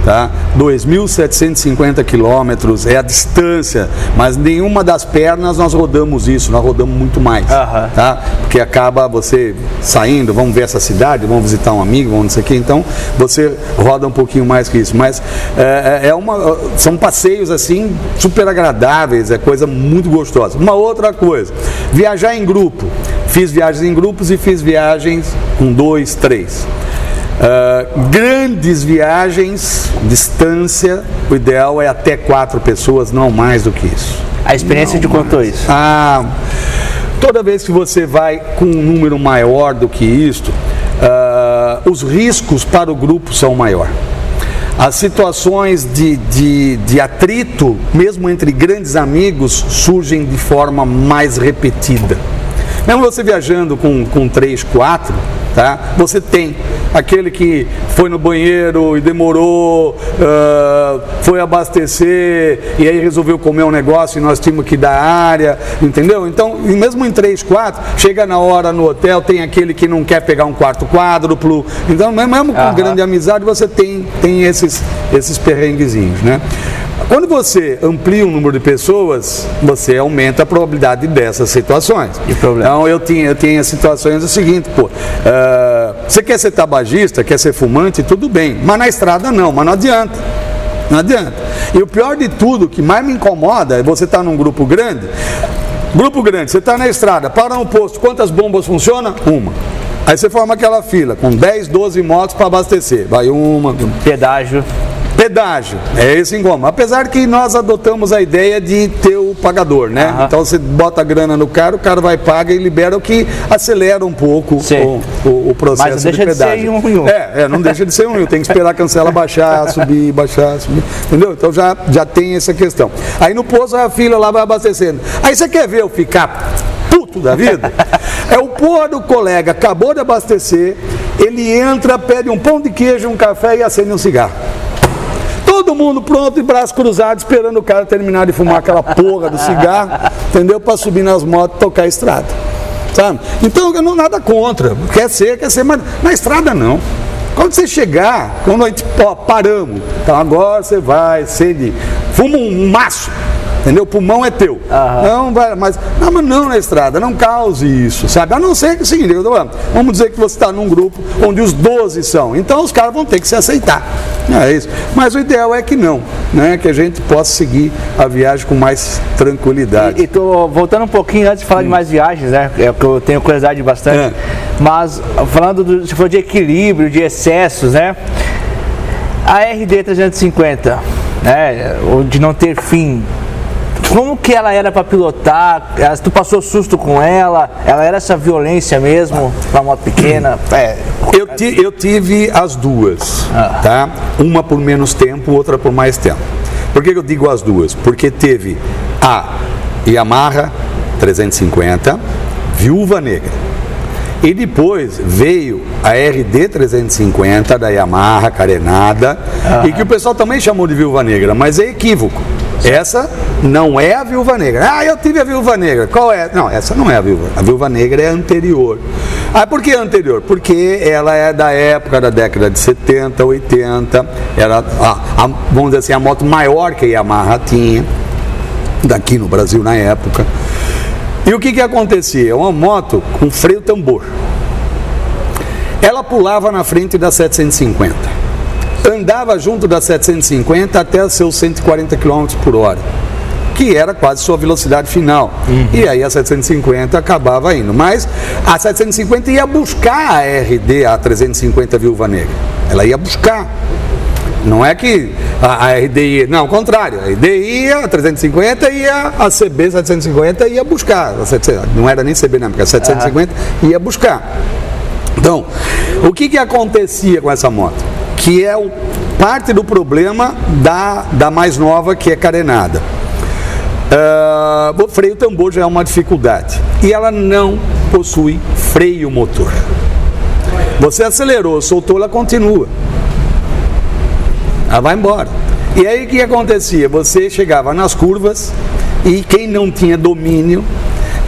Tá? 2.750 quilômetros é a distância, mas nenhuma das pernas nós rodamos isso, nós rodamos muito mais, tá? Porque acaba você saindo, vamos ver essa cidade, vamos visitar um amigo, vamos não sei o que, então você roda um pouquinho mais que isso, mas são passeios assim super agradáveis, é coisa muito gostosa. Uma outra coisa, viajar em grupo, fiz viagens em grupos e fiz viagens com 2, 3. Grandes viagens, distância, o ideal é até 4 pessoas, não mais do que isso.
A experiência te contou isso?
Toda vez que você vai com um número maior do que isto, os riscos para o grupo são maiores. As situações de atrito, mesmo entre grandes amigos, surgem de forma mais repetida. Mesmo você viajando com 3, 4, tá? Você tem aquele que foi no banheiro e demorou, foi abastecer e aí resolveu comer um negócio e nós tínhamos que dar área, entendeu? Então, mesmo em 3, 4, chega na hora no hotel, tem aquele que não quer pegar um quarto quádruplo. Então, mesmo com grande amizade, você tem esses perrenguezinhos, né? Quando você amplia o número de pessoas, você aumenta a probabilidade dessas situações. Então eu tinha situações do seguinte, você quer ser tabagista, quer ser fumante, tudo bem, mas na estrada não, mas não adianta. Não adianta. E o pior de tudo, o que mais me incomoda, é você estar num grupo grande, você está na estrada, para no posto, quantas bombas funcionam? Uma. Aí você forma aquela fila com 10, 12 motos para abastecer, vai uma. Pedágio, é esse incômodo. Apesar que nós adotamos a ideia de ter o pagador, né? Então você bota a grana no cara, o cara vai, paga e libera, o que acelera um pouco o processo de pedágio. Mas não deixa de ser um em um. Não deixa de ser um em um. Tem que esperar a cancela baixar, subir, entendeu? Então já tem essa questão. Aí no posto a fila lá vai abastecendo. Aí você quer ver eu ficar puto da vida? É o porra do colega, acabou de abastecer, ele entra, pede um pão de queijo, um café e acende um cigarro. Todo mundo pronto e braço cruzado, esperando o cara terminar de fumar aquela porra do cigarro, entendeu? Para subir nas motos e tocar a estrada, sabe? Então, eu não nada contra, quer ser, mas na estrada não. Quando você chegar, quando a gente paramos, então agora você vai, fuma um maço. Entendeu? O pulmão é teu. Não vai, mas não na estrada, não cause isso, sabe? A não ser que o seguinte, vamos dizer que você está num grupo onde os 12 são, então os caras vão ter que se aceitar. É isso. Mas o ideal é que não, né? Que a gente possa seguir a viagem com mais tranquilidade.
E tô voltando um pouquinho antes de falar de mais viagens, né? É que eu tenho curiosidade bastante. Mas falando você falou de equilíbrio, de excessos, né? A RD 350, né? Ou de não ter fim. Como que ela era para pilotar? Tu passou susto com ela? Ela era essa violência mesmo para moto pequena?
Eu tive as duas, tá? Uma por menos tempo, outra por mais tempo. Por que eu digo as duas? Porque teve a Yamaha 350, Viúva Negra. E depois veio a RD 350 da Yamaha, carenada, e que o pessoal também chamou de Viúva Negra, mas é equívoco. Essa não é a Viúva Negra. Eu tive a Viúva Negra. Qual é? Não, essa não é a Viúva. A Viúva Negra é anterior. Por que anterior? Porque ela é da época da década de 70, 80. Era, vamos dizer assim, a moto maior que a Yamaha tinha, daqui no Brasil na época. E o que acontecia? É uma moto com freio tambor. Ela pulava na frente da 750. Andava junto da 750 até seus 140 km por hora, que era quase sua velocidade final. E aí a 750 acabava indo. Mas a 750 ia buscar a RD, a 350 Viúva Negra. Ela ia buscar. Não é que a RD ia... Não, ao contrário. A RD ia, a 350 ia, a CB 750 ia buscar. Não era nem CB, não, porque a 750 ia buscar. Então, o que acontecia com essa moto? Que é parte do problema da mais nova, que é carenada. O freio tambor já é uma dificuldade. E ela não possui freio motor. Você acelerou, soltou, ela continua. Ela vai embora. E aí o que acontecia? Você chegava nas curvas e quem não tinha domínio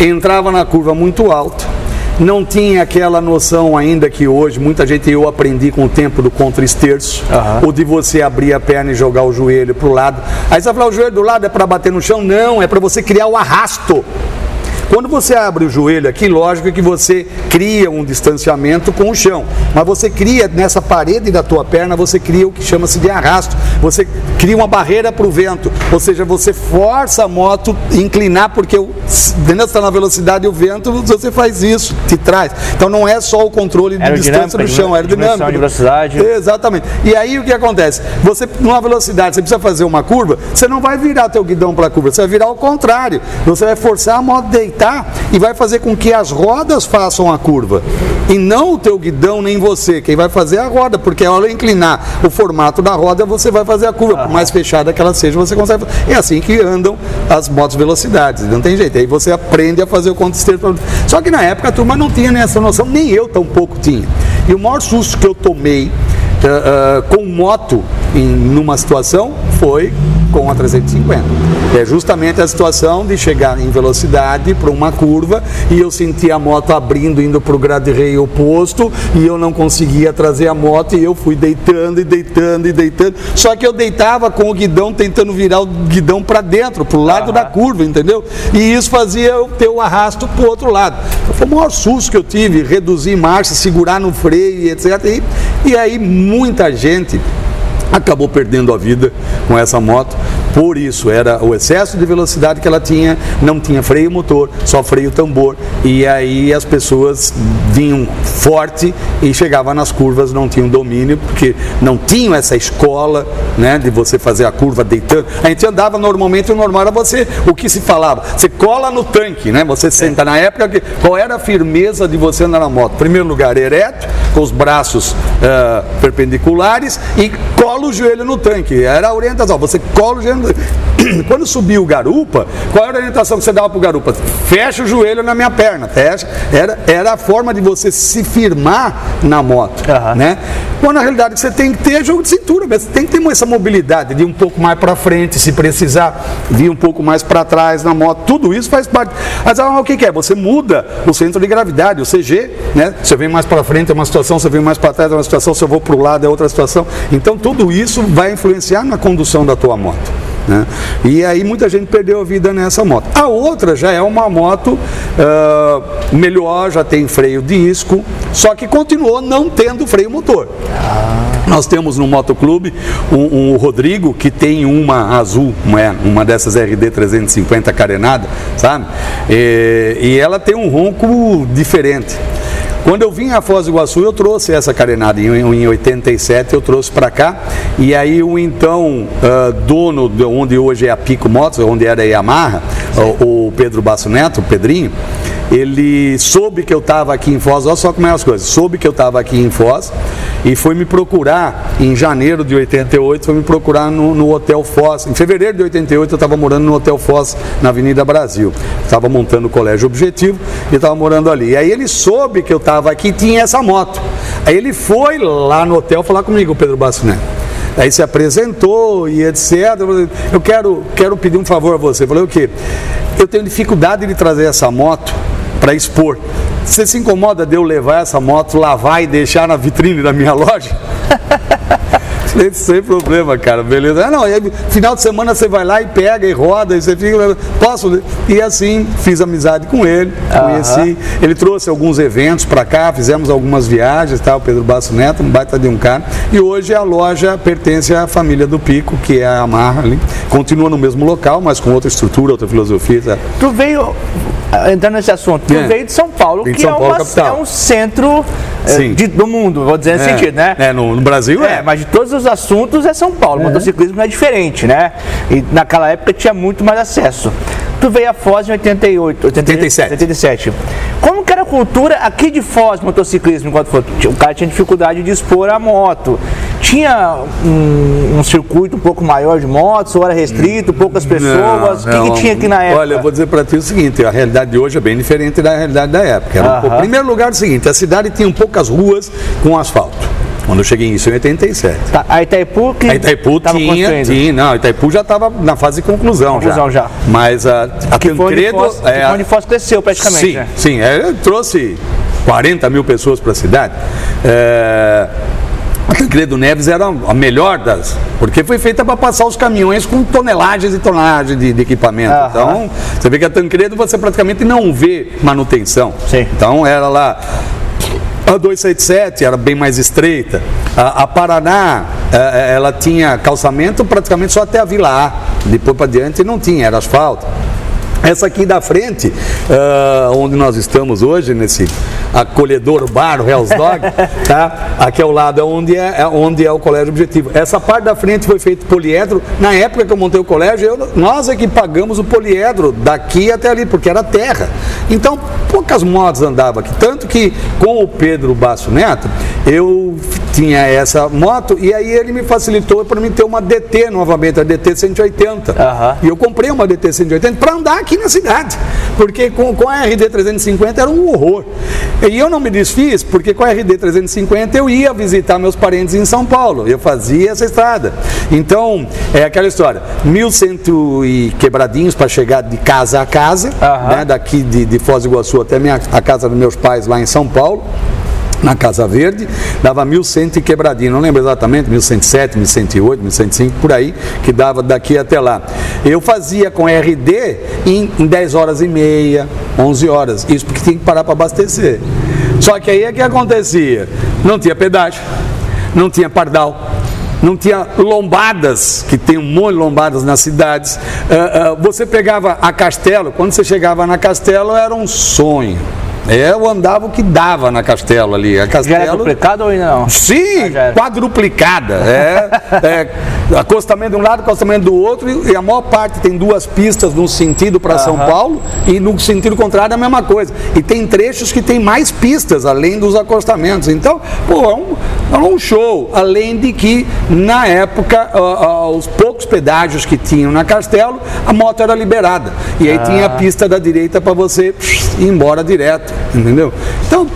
entrava na curva muito alto não tinha aquela noção ainda que hoje, muita gente, eu aprendi com o tempo do contra-esterço, ou de você abrir a perna e jogar o joelho para o lado. Aí você vai falar, o joelho do lado é para bater no chão? Não, é para você criar o arrasto. Quando você abre o joelho aqui, lógico que você cria um distanciamento com o chão, mas você cria nessa parede da tua perna, você cria o que chama-se de arrasto, você cria uma barreira para o vento, ou seja, você força a moto a inclinar, porque dentro está na velocidade e o vento, você faz isso, te traz. Então não é só o controle de distância do chão, aerodinâmico.
De velocidade.
Exatamente. E aí o que acontece? Você, numa velocidade, você precisa fazer uma curva, você não vai virar teu guidão para a curva, você vai virar ao contrário, você vai forçar a moto a deitar e vai fazer com que as rodas façam a curva e não o teu guidão nem você, quem vai fazer é a roda, porque ao inclinar o formato da roda você vai fazer a curva, por mais fechada que ela seja você consegue fazer. É assim que andam as motos velocidades, não tem jeito, aí você aprende a fazer o contra-esterço. Só que na época a turma não tinha essa noção, nem eu tampouco tinha, e o maior susto que eu tomei com moto numa situação foi com a 350. É justamente a situação de chegar em velocidade para uma curva e eu senti a moto abrindo, indo para o grade rei oposto e eu não conseguia trazer a moto e eu fui deitando e deitando e deitando. Só que eu deitava com o guidão tentando virar o guidão para dentro, para o lado da curva, entendeu? E isso fazia eu ter o arrasto para o outro lado. Foi o maior susto que eu tive, reduzir marcha, segurar no freio, etc. E aí muita gente acabou perdendo a vida com essa moto. Por isso, era o excesso de velocidade que ela tinha, não tinha freio motor, só freio tambor, e aí as pessoas vinham forte e chegavam nas curvas, não tinham domínio, porque não tinham essa escola, né, de você fazer a curva deitando. A gente andava normalmente, o normal era você, o que se falava, você cola no tanque, né, você senta. Na época, qual era a firmeza de você andar na moto? Em primeiro lugar, ereto, com os braços perpendiculares e cola o joelho no tanque, era a orientação, você cola o joelho no... Quando subiu o garupa, qual era a orientação que você dava para o garupa? Fecha o joelho na minha perna, fecha. Era a forma de você se firmar na moto, né? Quando na realidade você tem que ter jogo de cintura, você tem que ter essa mobilidade de ir um pouco mais para frente, se precisar, vir um pouco mais para trás na moto, tudo isso faz parte. Mas o que é? Você muda o centro de gravidade, o CG, né? Você vem mais para frente é uma situação, você vem mais para trás é uma situação, se eu vou para o lado é outra situação. Então tudo isso vai influenciar na condução da tua moto, né? E aí muita gente perdeu a vida nessa moto. A outra já é uma moto melhor, já tem freio disco, só que continuou não tendo freio motor. Nós temos no motoclube um Rodrigo que tem uma azul, uma dessas RD 350 carenada, sabe? E ela tem um ronco diferente. Quando eu vim a Foz do Iguaçu, eu trouxe essa carenada, em 87 eu trouxe para cá, e aí o então dono de onde hoje é a Pico Motos, onde era a Yamaha, o Pedro Basso Neto, o Pedrinho, ele soube que eu estava aqui em Foz, olha só como é as coisas, soube que eu estava aqui em Foz e foi me procurar em janeiro de 88, foi me procurar no Hotel Foz. Em fevereiro de 88 eu estava morando no Hotel Foz, na Avenida Brasil, estava montando o Colégio Objetivo e estava morando ali. E aí ele soube que eu estava aqui e tinha essa moto. Aí ele foi lá no hotel falar comigo, o Pedro Basso Neto. Aí se apresentou e etc. Eu quero pedir um favor a você. Eu falei, o quê? Eu tenho dificuldade de trazer essa moto para expor. Você se incomoda de eu levar essa moto, lavar e deixar na vitrine da minha loja? Sem problema, cara, beleza. Não, aí, final de semana você vai lá e pega e roda e você fica... Posso? E assim, fiz amizade com ele, conheci. Ele trouxe alguns eventos para cá, fizemos algumas viagens, tá? O Pedro Basso Neto, um baita de um cara. E hoje a loja pertence à família do Pico, que é a Yamaha ali. Continua no mesmo local, mas com outra estrutura, outra filosofia. Tá?
Tu veio... Entrando nesse assunto, tu veio de São Paulo, que
São Paulo,
é um centro do mundo, vou dizer nesse sentido, né?
No Brasil
mas de todos os assuntos é São Paulo, motociclismo não é diferente, né? E naquela época tinha muito mais acesso. Tu veio a Foz em 87. Como que era a cultura aqui de Foz, motociclismo, enquanto foi? O cara tinha dificuldade de expor a moto. Tinha um circuito um pouco maior de motos, ou era restrito, poucas pessoas? O que tinha aqui na época?
Olha, eu vou dizer para ti o seguinte, a realidade de hoje é bem diferente da realidade da época. Em primeiro lugar, é o seguinte, a cidade tinha poucas ruas com asfalto. Quando eu cheguei isso em 87.
A Itaipu que
tinha, Itaipu já estava na fase de conclusão já. Mas a Tancredo...
Onde Foz cresceu praticamente,
Sim, trouxe 40 mil pessoas para a cidade. A Tancredo Neves era a melhor porque foi feita para passar os caminhões com tonelagens e tonelagens de equipamento. Então, você vê que a Tancredo você praticamente não vê manutenção.
Sim.
Então, era lá. A 277 era bem mais estreita. A Paraná, ela tinha calçamento praticamente só até a Vila A. Depois para diante não tinha, era asfalto. Essa aqui da frente, onde nós estamos hoje, nesse acolhedor bar, o Hells Dog, tá? Aqui ao lado é onde é o Colégio Objetivo. Essa parte da frente foi feito poliedro. Na época que eu montei o colégio, nós é que pagamos o poliedro daqui até ali, porque era terra. Então, poucas motos andavam aqui. Tanto que com o Pedro Basso Neto, eu tinha essa moto e aí ele me facilitou para mim ter uma DT novamente, a DT 180. E eu comprei uma DT 180 para andar aqui na cidade, porque com a RD 350 era um horror. E eu não me desfiz, porque com a RD 350 eu ia visitar meus parentes em São Paulo, eu fazia essa estrada. Então, é aquela história, 1.100 e quebradinhos para chegar de casa a casa, né, daqui de Foz do Iguaçu até a casa dos meus pais lá em São Paulo, na Casa Verde, dava 1.100 e quebradinho, não lembro exatamente, 1.107, 1.108, 1.105, por aí, que dava daqui até lá. Eu fazia com RD em 10 horas e meia, 11 horas, isso porque tinha que parar para abastecer. Só que aí é que acontecia, não tinha pedágio, não tinha pardal, não tinha lombadas, que tem um monte de lombadas nas cidades. Você pegava a Castelo, quando você chegava na Castelo era um sonho. Eu andava o que dava na Castelo ali. A Castelo... Já era
duplicada ou ainda não?
Sim, quadruplicada. Acostamento de um lado, acostamento do outro, e a maior parte tem duas pistas no sentido para São Paulo e no sentido contrário a mesma coisa. E tem trechos que tem mais pistas, além dos acostamentos. Então, é um show. Além de que, na época, os poucos pedágios que tinham na Castelo, a moto era liberada. E aí tinha a pista da direita para você ir embora direto. Entendeu? Então,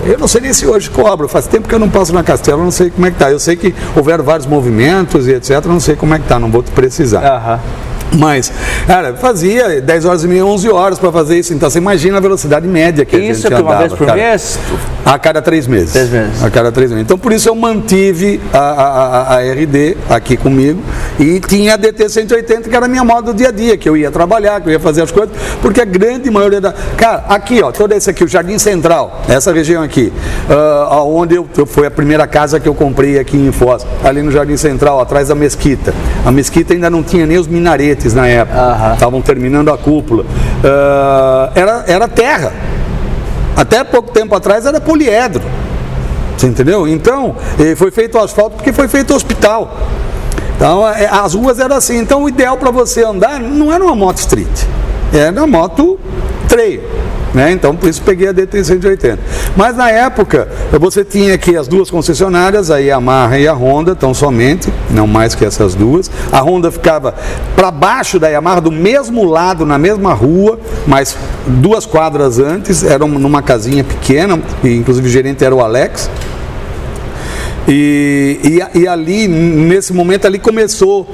eu não sei nem se hoje cobro, faz tempo que eu não passo na Castelo, não sei como é que tá. Eu sei que houveram vários movimentos e etc, não sei como é que tá, não vou te precisar. Mas, cara, fazia 10 horas e meia, 11 horas para fazer isso. Então, você imagina a velocidade média que a gente andava. Isso
uma vez por mês?
A cada 3 meses.
3 meses.
A cada 3 meses. Então, por isso eu mantive a RD aqui comigo e tinha a DT 180, que era a minha moto do dia a dia, que eu ia trabalhar, que eu ia fazer as coisas, porque a grande maioria da... Cara, aqui, todo esse aqui, o Jardim Central, essa região aqui, onde foi a primeira casa que eu comprei aqui em Foz, ali no Jardim Central, atrás da mesquita. A mesquita ainda não tinha nem os minaretes na época, estavam terminando a cúpula, era terra, até pouco tempo atrás era poliedro, você entendeu? Então, foi feito o asfalto porque foi feito o hospital, então as ruas eram assim. Então o ideal para você andar não era uma moto street, era uma moto trail, né? Então por isso peguei a DT 180. Mas na época você tinha aqui as duas concessionárias, a Yamaha e a Honda, tão somente, não mais que essas duas. A Honda ficava para baixo da Yamaha, do mesmo lado, na mesma rua, mas 2 quadras antes, era numa casinha pequena, e inclusive o gerente era o Alex. E ali, nesse momento, ali começou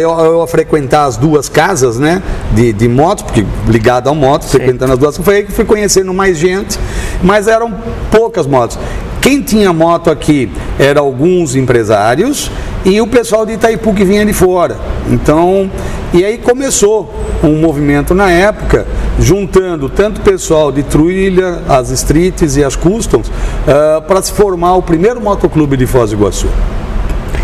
eu a frequentar as duas casas, né, de motos, porque ligado ao moto, frequentando as duas, foi aí que fui conhecendo mais gente, mas eram poucas motos. Quem tinha moto aqui eram alguns empresários e o pessoal de Itaipu que vinha de fora. Então, e aí começou um movimento na época, juntando tanto o pessoal de trilha, as streets e as customs, para se formar o primeiro motoclube de Foz do Iguaçu.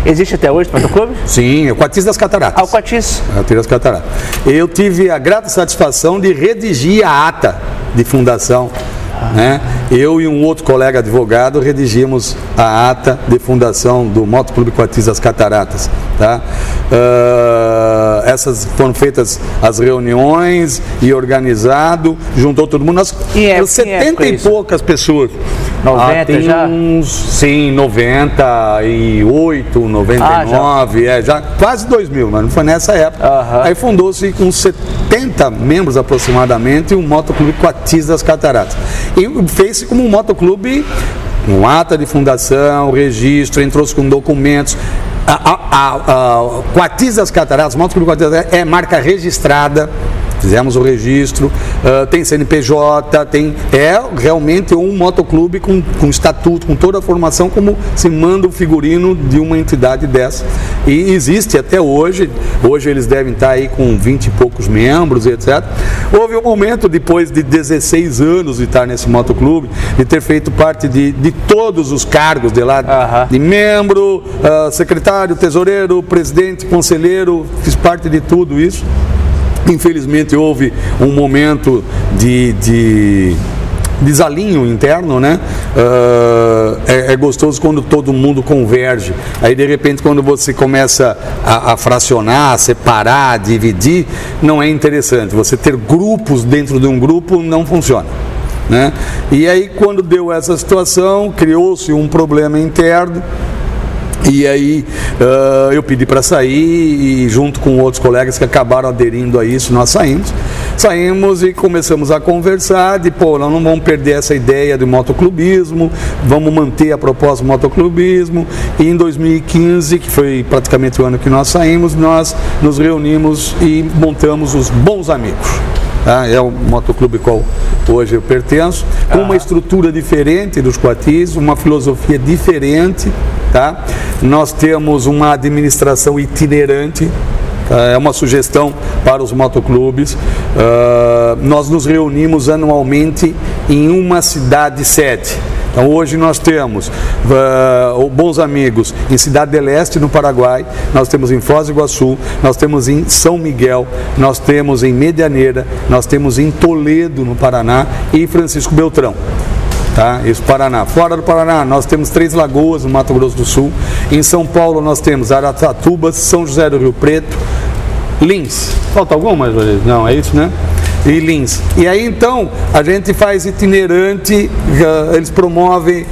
Existe até hoje o motoclube?
Sim, o Quatis das Cataratas.
O Quatis.
Quatis das Cataratas. Eu tive a grata satisfação de redigir a ata de fundação. Né? Eu e um outro colega advogado redigimos a ata de fundação do Motoclube Quatis das Cataratas, tá? Essas foram feitas as reuniões e organizado, juntou todo mundo, 70 e poucas pessoas.
90 já?
Sim, 98, 99, já quase 2000, mas não foi nessa época. Aí fundou-se com 70 membros aproximadamente o Motoclube Quatis das Cataratas. E fez-se como um motoclube, com ata de fundação, registro, entrou-se com documentos. A Quatis das Cataratas, o Motoclube Quatis é marca registrada fizemos o registro, tem CNPJ, é realmente um motoclube com estatuto, com toda a formação, como se manda o figurino de uma entidade dessa. E existe até hoje eles devem estar aí com 20 e poucos membros, etc. Houve um momento, depois de 16 anos de estar nesse motoclube, de ter feito parte de todos os cargos de lá, de membro, secretário, tesoureiro, presidente, conselheiro, fiz parte de tudo isso. Infelizmente houve um momento de desalinho interno, né? É gostoso quando todo mundo converge. Aí de repente quando você começa a fracionar, a separar, a dividir, não é interessante. Você ter grupos dentro de um grupo não funciona, né? E aí quando deu essa situação, criou-se um problema interno. E aí eu pedi para sair e junto com outros colegas que acabaram aderindo a isso, nós saímos e começamos a conversar de, nós não vamos perder essa ideia do motoclubismo, vamos manter a proposta do motoclubismo. E em 2015, que foi praticamente o ano que nós saímos, nós nos reunimos e montamos os Bons Amigos. É o motoclube qual hoje eu pertenço, com uma estrutura diferente dos Coatis, uma filosofia diferente, tá? Nós temos uma administração itinerante, é uma sugestão para os motoclubes. Nós nos reunimos anualmente em uma cidade sede. Então hoje nós temos Bons Amigos em Cidade del Este, no Paraguai, nós temos em Foz do Iguaçu, nós temos em São Miguel, nós temos em Medianeira, nós temos em Toledo, no Paraná, e Francisco Beltrão. Tá? Isso, Paraná. Fora do Paraná, nós temos Três Lagoas, no Mato Grosso do Sul. Em São Paulo, nós temos Araçatuba, São José do Rio Preto, Lins. Falta alguma mais uma vez? Não, é isso, né? E Lins. E aí então a gente faz itinerante, eles promovem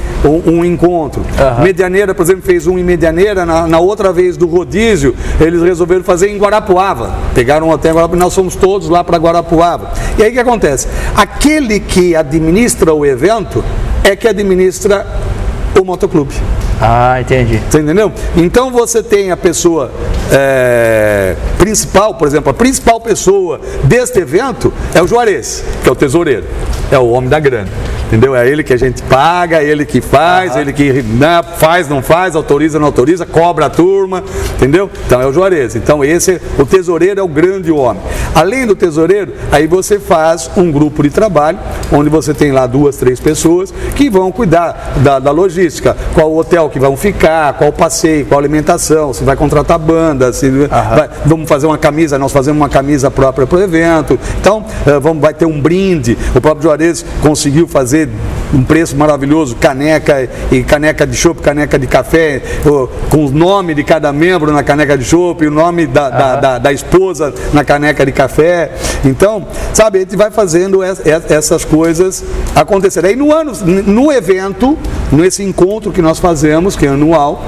um encontro. Medianeira, por exemplo, fez um em Medianeira, na outra vez do rodízio, eles resolveram fazer em Guarapuava. Pegaram um hotel em Guarapuava, nós fomos todos lá para Guarapuava. E aí o que acontece? Aquele que administra o evento é que administra o motoclube.
Entendi.
Você entendeu? Então você tem a pessoa principal, por exemplo, a principal pessoa deste evento é o Juarez, que é o tesoureiro, é o homem da grana. Entendeu? É ele que a gente paga, é ele que faz, ele que faz, não faz, autoriza, não autoriza, cobra a turma, entendeu? Então é o Juarez. Então o tesoureiro é o grande homem. Além do tesoureiro, aí você faz um grupo de trabalho, onde você tem lá 2, 3 pessoas que vão cuidar da logística, qual hotel que vão ficar, qual passeio, qual alimentação, se vai contratar banda, se vamos fazer uma camisa, nós fazemos uma camisa própria para o evento. Então vai ter um brinde, o próprio Juarez conseguiu fazer um preço maravilhoso, caneca de chopp, caneca de café, com o nome de cada membro na caneca de chopp, o nome da esposa na caneca de café. Então, sabe, a gente vai fazendo essas coisas acontecerem. Aí no evento, nesse encontro que nós fazemos, que é anual,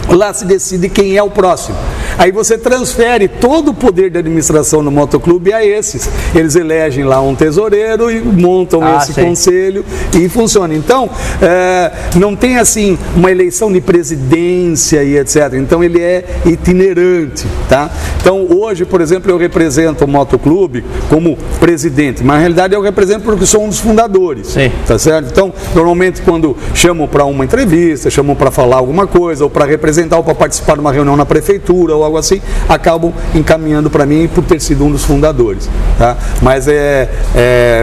lá se decide quem é o próximo. Aí você transfere todo o poder de administração no motoclube a esses. Eles elegem lá um tesoureiro e montam esse conselho e funciona. Então, não tem assim uma eleição de presidência e etc. Então ele é itinerante, tá? Então hoje, por exemplo, eu represento o motoclube como presidente, mas na realidade eu represento porque sou um dos fundadores.
Sim.
Tá certo? Então, normalmente quando chamam para uma entrevista, chamam para falar alguma coisa, ou para representar, ou para participar de uma reunião na prefeitura, ou algo assim, acabam encaminhando para mim por ter sido um dos fundadores, tá? Mas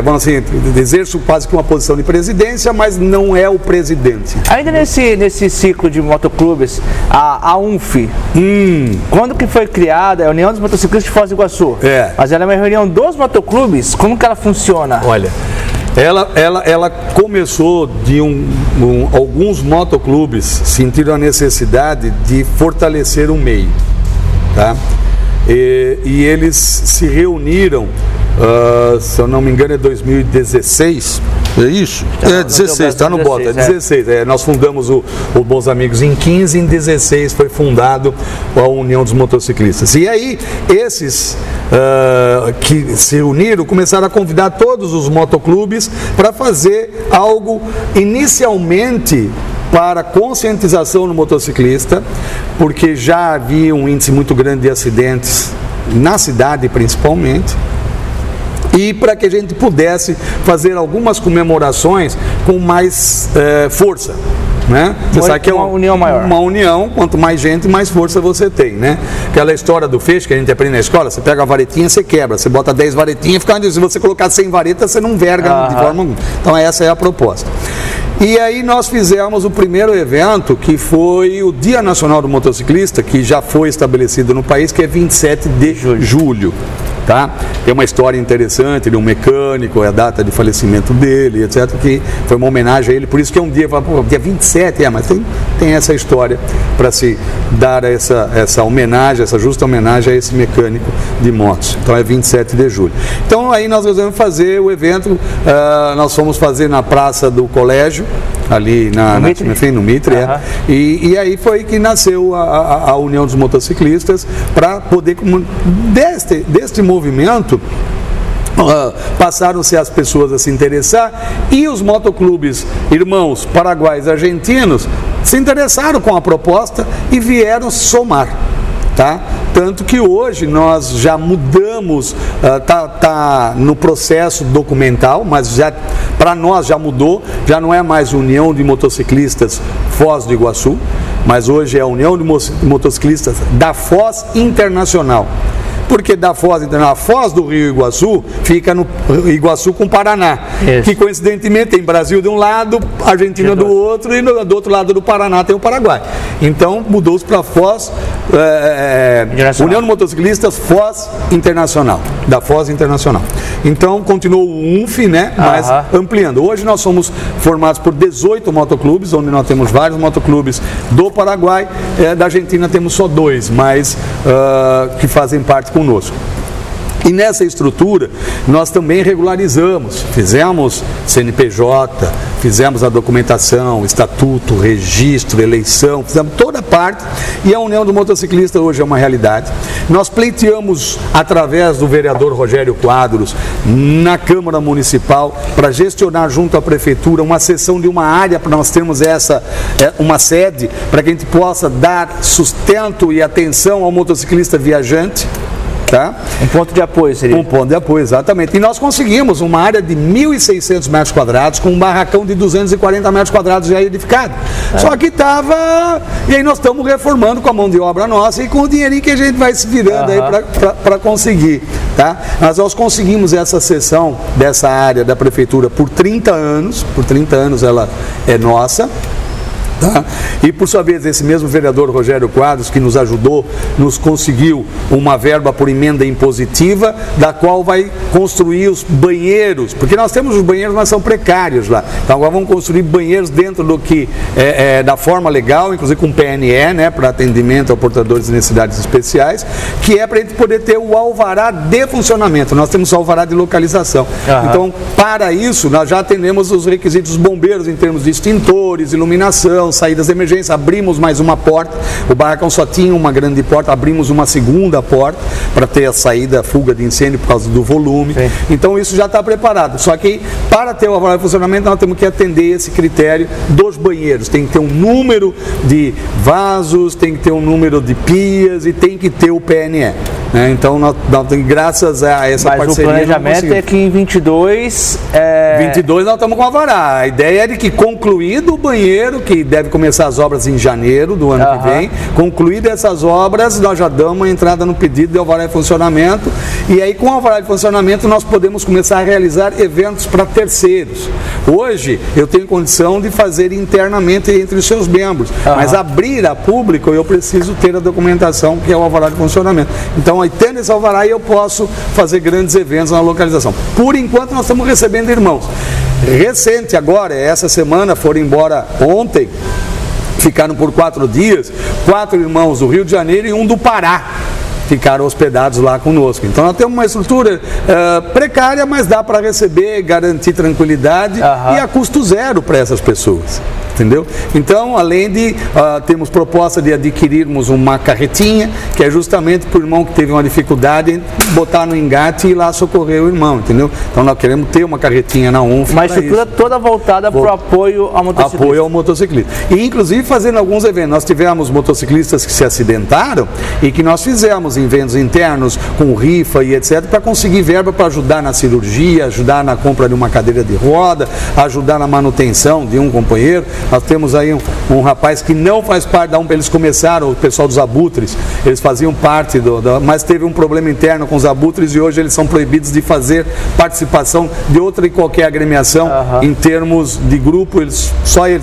vamos assim, exerço quase que uma posição de presidência, mas não é o presidente.
Ainda nesse ciclo de motoclubes, a UNF, quando que foi criada? É a União dos Motociclistas de Foz do Iguaçu. Mas ela é uma reunião dos motoclubes, como que ela funciona?
Olha, ela começou de alguns motoclubes sentiram a necessidade de fortalecer o meio, tá? E eles se reuniram, se eu não me engano é 2016, é isso? 16, está no bota, 16. Nós fundamos o Bons Amigos em 15, em 16 foi fundado a União dos Motociclistas. E aí, esses que se uniram começaram a convidar todos os motoclubes para fazer algo inicialmente para conscientização no motociclista, porque já havia um índice muito grande de acidentes na cidade principalmente, e para que a gente pudesse fazer algumas comemorações com mais força. Né? Você sabe que é uma união maior. Uma união, quanto mais gente, mais força você tem, né? Aquela história do feixe que a gente aprende na escola, você pega a varetinha, você quebra, você bota 10 varetinhas, se você colocar 100 varetas, você não verga de forma alguma. Então essa é a proposta. E aí nós fizemos o primeiro evento, que foi o Dia Nacional do Motociclista, que já foi estabelecido no país, que é 27 de julho. Tá? Tem uma história interessante, ele é um mecânico, é a data de falecimento dele, etc, que foi uma homenagem a ele, por isso que é um dia, dia 27, mas tem essa história para se dar essa homenagem, essa justa homenagem a esse mecânico de motos. Então é 27 de julho. Então aí nós resolvemos fazer o evento, nós fomos fazer na Praça do Colégio, ali no Mitre, e aí foi que nasceu a União dos Motociclistas, para poder, deste movimento, passaram-se as pessoas a se interessar, e os motoclubes irmãos paraguaios e argentinos se interessaram com a proposta e vieram somar. Tá? Tanto que hoje nós já mudamos, tá no processo documental, mas já para nós já mudou, já não é mais União de Motociclistas Foz do Iguaçu, mas hoje é a União de Motociclistas da Foz Internacional. Porque da Foz Internacional, a Foz do Rio Iguaçu fica no Iguaçu com o Paraná, que coincidentemente tem Brasil de um lado, Argentina do outro, e do outro lado do Paraná tem o Paraguai. Então mudou-se para Foz, União de Motociclistas Foz Internacional, da Foz Internacional. Então continuou o UNF, né, mas ampliando. Hoje nós somos formados por 18 motoclubes, onde nós temos vários motoclubes do Paraguai, da Argentina temos só 2, mas que fazem parte conosco. E nessa estrutura nós também regularizamos, fizemos CNPJ, fizemos a documentação, estatuto, registro, eleição, fizemos toda a parte, e a União do Motociclista hoje é uma realidade. Nós pleiteamos através do vereador Rogério Quadros na Câmara Municipal para gestionar junto à Prefeitura uma cessão de uma área para nós termos uma sede para que a gente possa dar sustento e atenção ao motociclista viajante. Tá?
Um ponto de apoio seria?
Um ponto de apoio, exatamente. E nós conseguimos uma área de 1.600 metros quadrados com um barracão de 240 metros quadrados já edificado. Só que estava... E aí nós estamos reformando com a mão de obra nossa e com o dinheirinho que a gente vai se virando aí para conseguir. Tá? Mas nós conseguimos essa cessão dessa área da Prefeitura por 30 anos. Por 30 anos ela é nossa. Tá? E por sua vez esse mesmo vereador Rogério Quadros, que nos ajudou, nos conseguiu uma verba por emenda impositiva, da qual vai construir os banheiros, porque nós temos os banheiros, mas são precários lá. Então agora vamos construir banheiros dentro do que da forma legal, inclusive com PNE, né, para atendimento a portadores de necessidades especiais, que é para a gente poder ter o alvará de funcionamento. Nós temos o alvará de localização. Então, para isso, nós já atendemos os requisitos dos bombeiros em termos de extintores, iluminação, saídas de emergência, abrimos mais uma porta, o barracão só tinha uma grande porta, abrimos uma segunda porta para ter a saída, a fuga de incêndio por causa do volume. Sim. Então isso já está preparado, só que para ter o alvará de funcionamento nós temos que atender esse critério dos banheiros, tem que ter um número de vasos, tem que ter um número de pias e tem que ter o PNE. Então, graças a essa parceria...
Mas o planejamento é que em 22...
22 nós estamos com a alvará. A ideia é de que, concluído o banheiro, que deve começar as obras em janeiro do ano que vem, concluídas essas obras, nós já damos uma entrada no pedido de alvará de funcionamento, e aí com o alvará de funcionamento nós podemos começar a realizar eventos para terceiros. Hoje, eu tenho condição de fazer internamente entre os seus membros, mas abrir a público eu preciso ter a documentação, que é o alvará de funcionamento. Então, aí tendo esse alvará, eu posso fazer grandes eventos na localização. Por enquanto, nós estamos recebendo irmãos. Recente agora, essa semana, foram embora ontem, ficaram por 4 dias, 4 irmãos do Rio de Janeiro e um do Pará. Ficaram hospedados lá conosco. Então nós temos uma estrutura precária, mas dá para receber, garantir tranquilidade e a custo zero para essas pessoas. entendeu? Então, além de temos proposta de adquirirmos uma carretinha, que é justamente para o irmão que teve uma dificuldade, botar no engate e ir lá socorrer o irmão, entendeu? Então, nós queremos ter uma carretinha na UNF.
Uma estrutura toda voltada para o apoio ao motociclista.
Apoio ao motociclista. E, inclusive, fazendo alguns eventos. Nós tivemos motociclistas que se acidentaram e que nós fizemos eventos internos com rifa e etc, para conseguir verba para ajudar na cirurgia, ajudar na compra de uma cadeira de roda, ajudar na manutenção de um companheiro. Nós temos aí um rapaz que não faz parte da UNF, eles começaram, o pessoal dos abutres, eles faziam parte mas teve um problema interno com os abutres e hoje eles são proibidos de fazer participação de outra e qualquer agremiação em termos de grupo,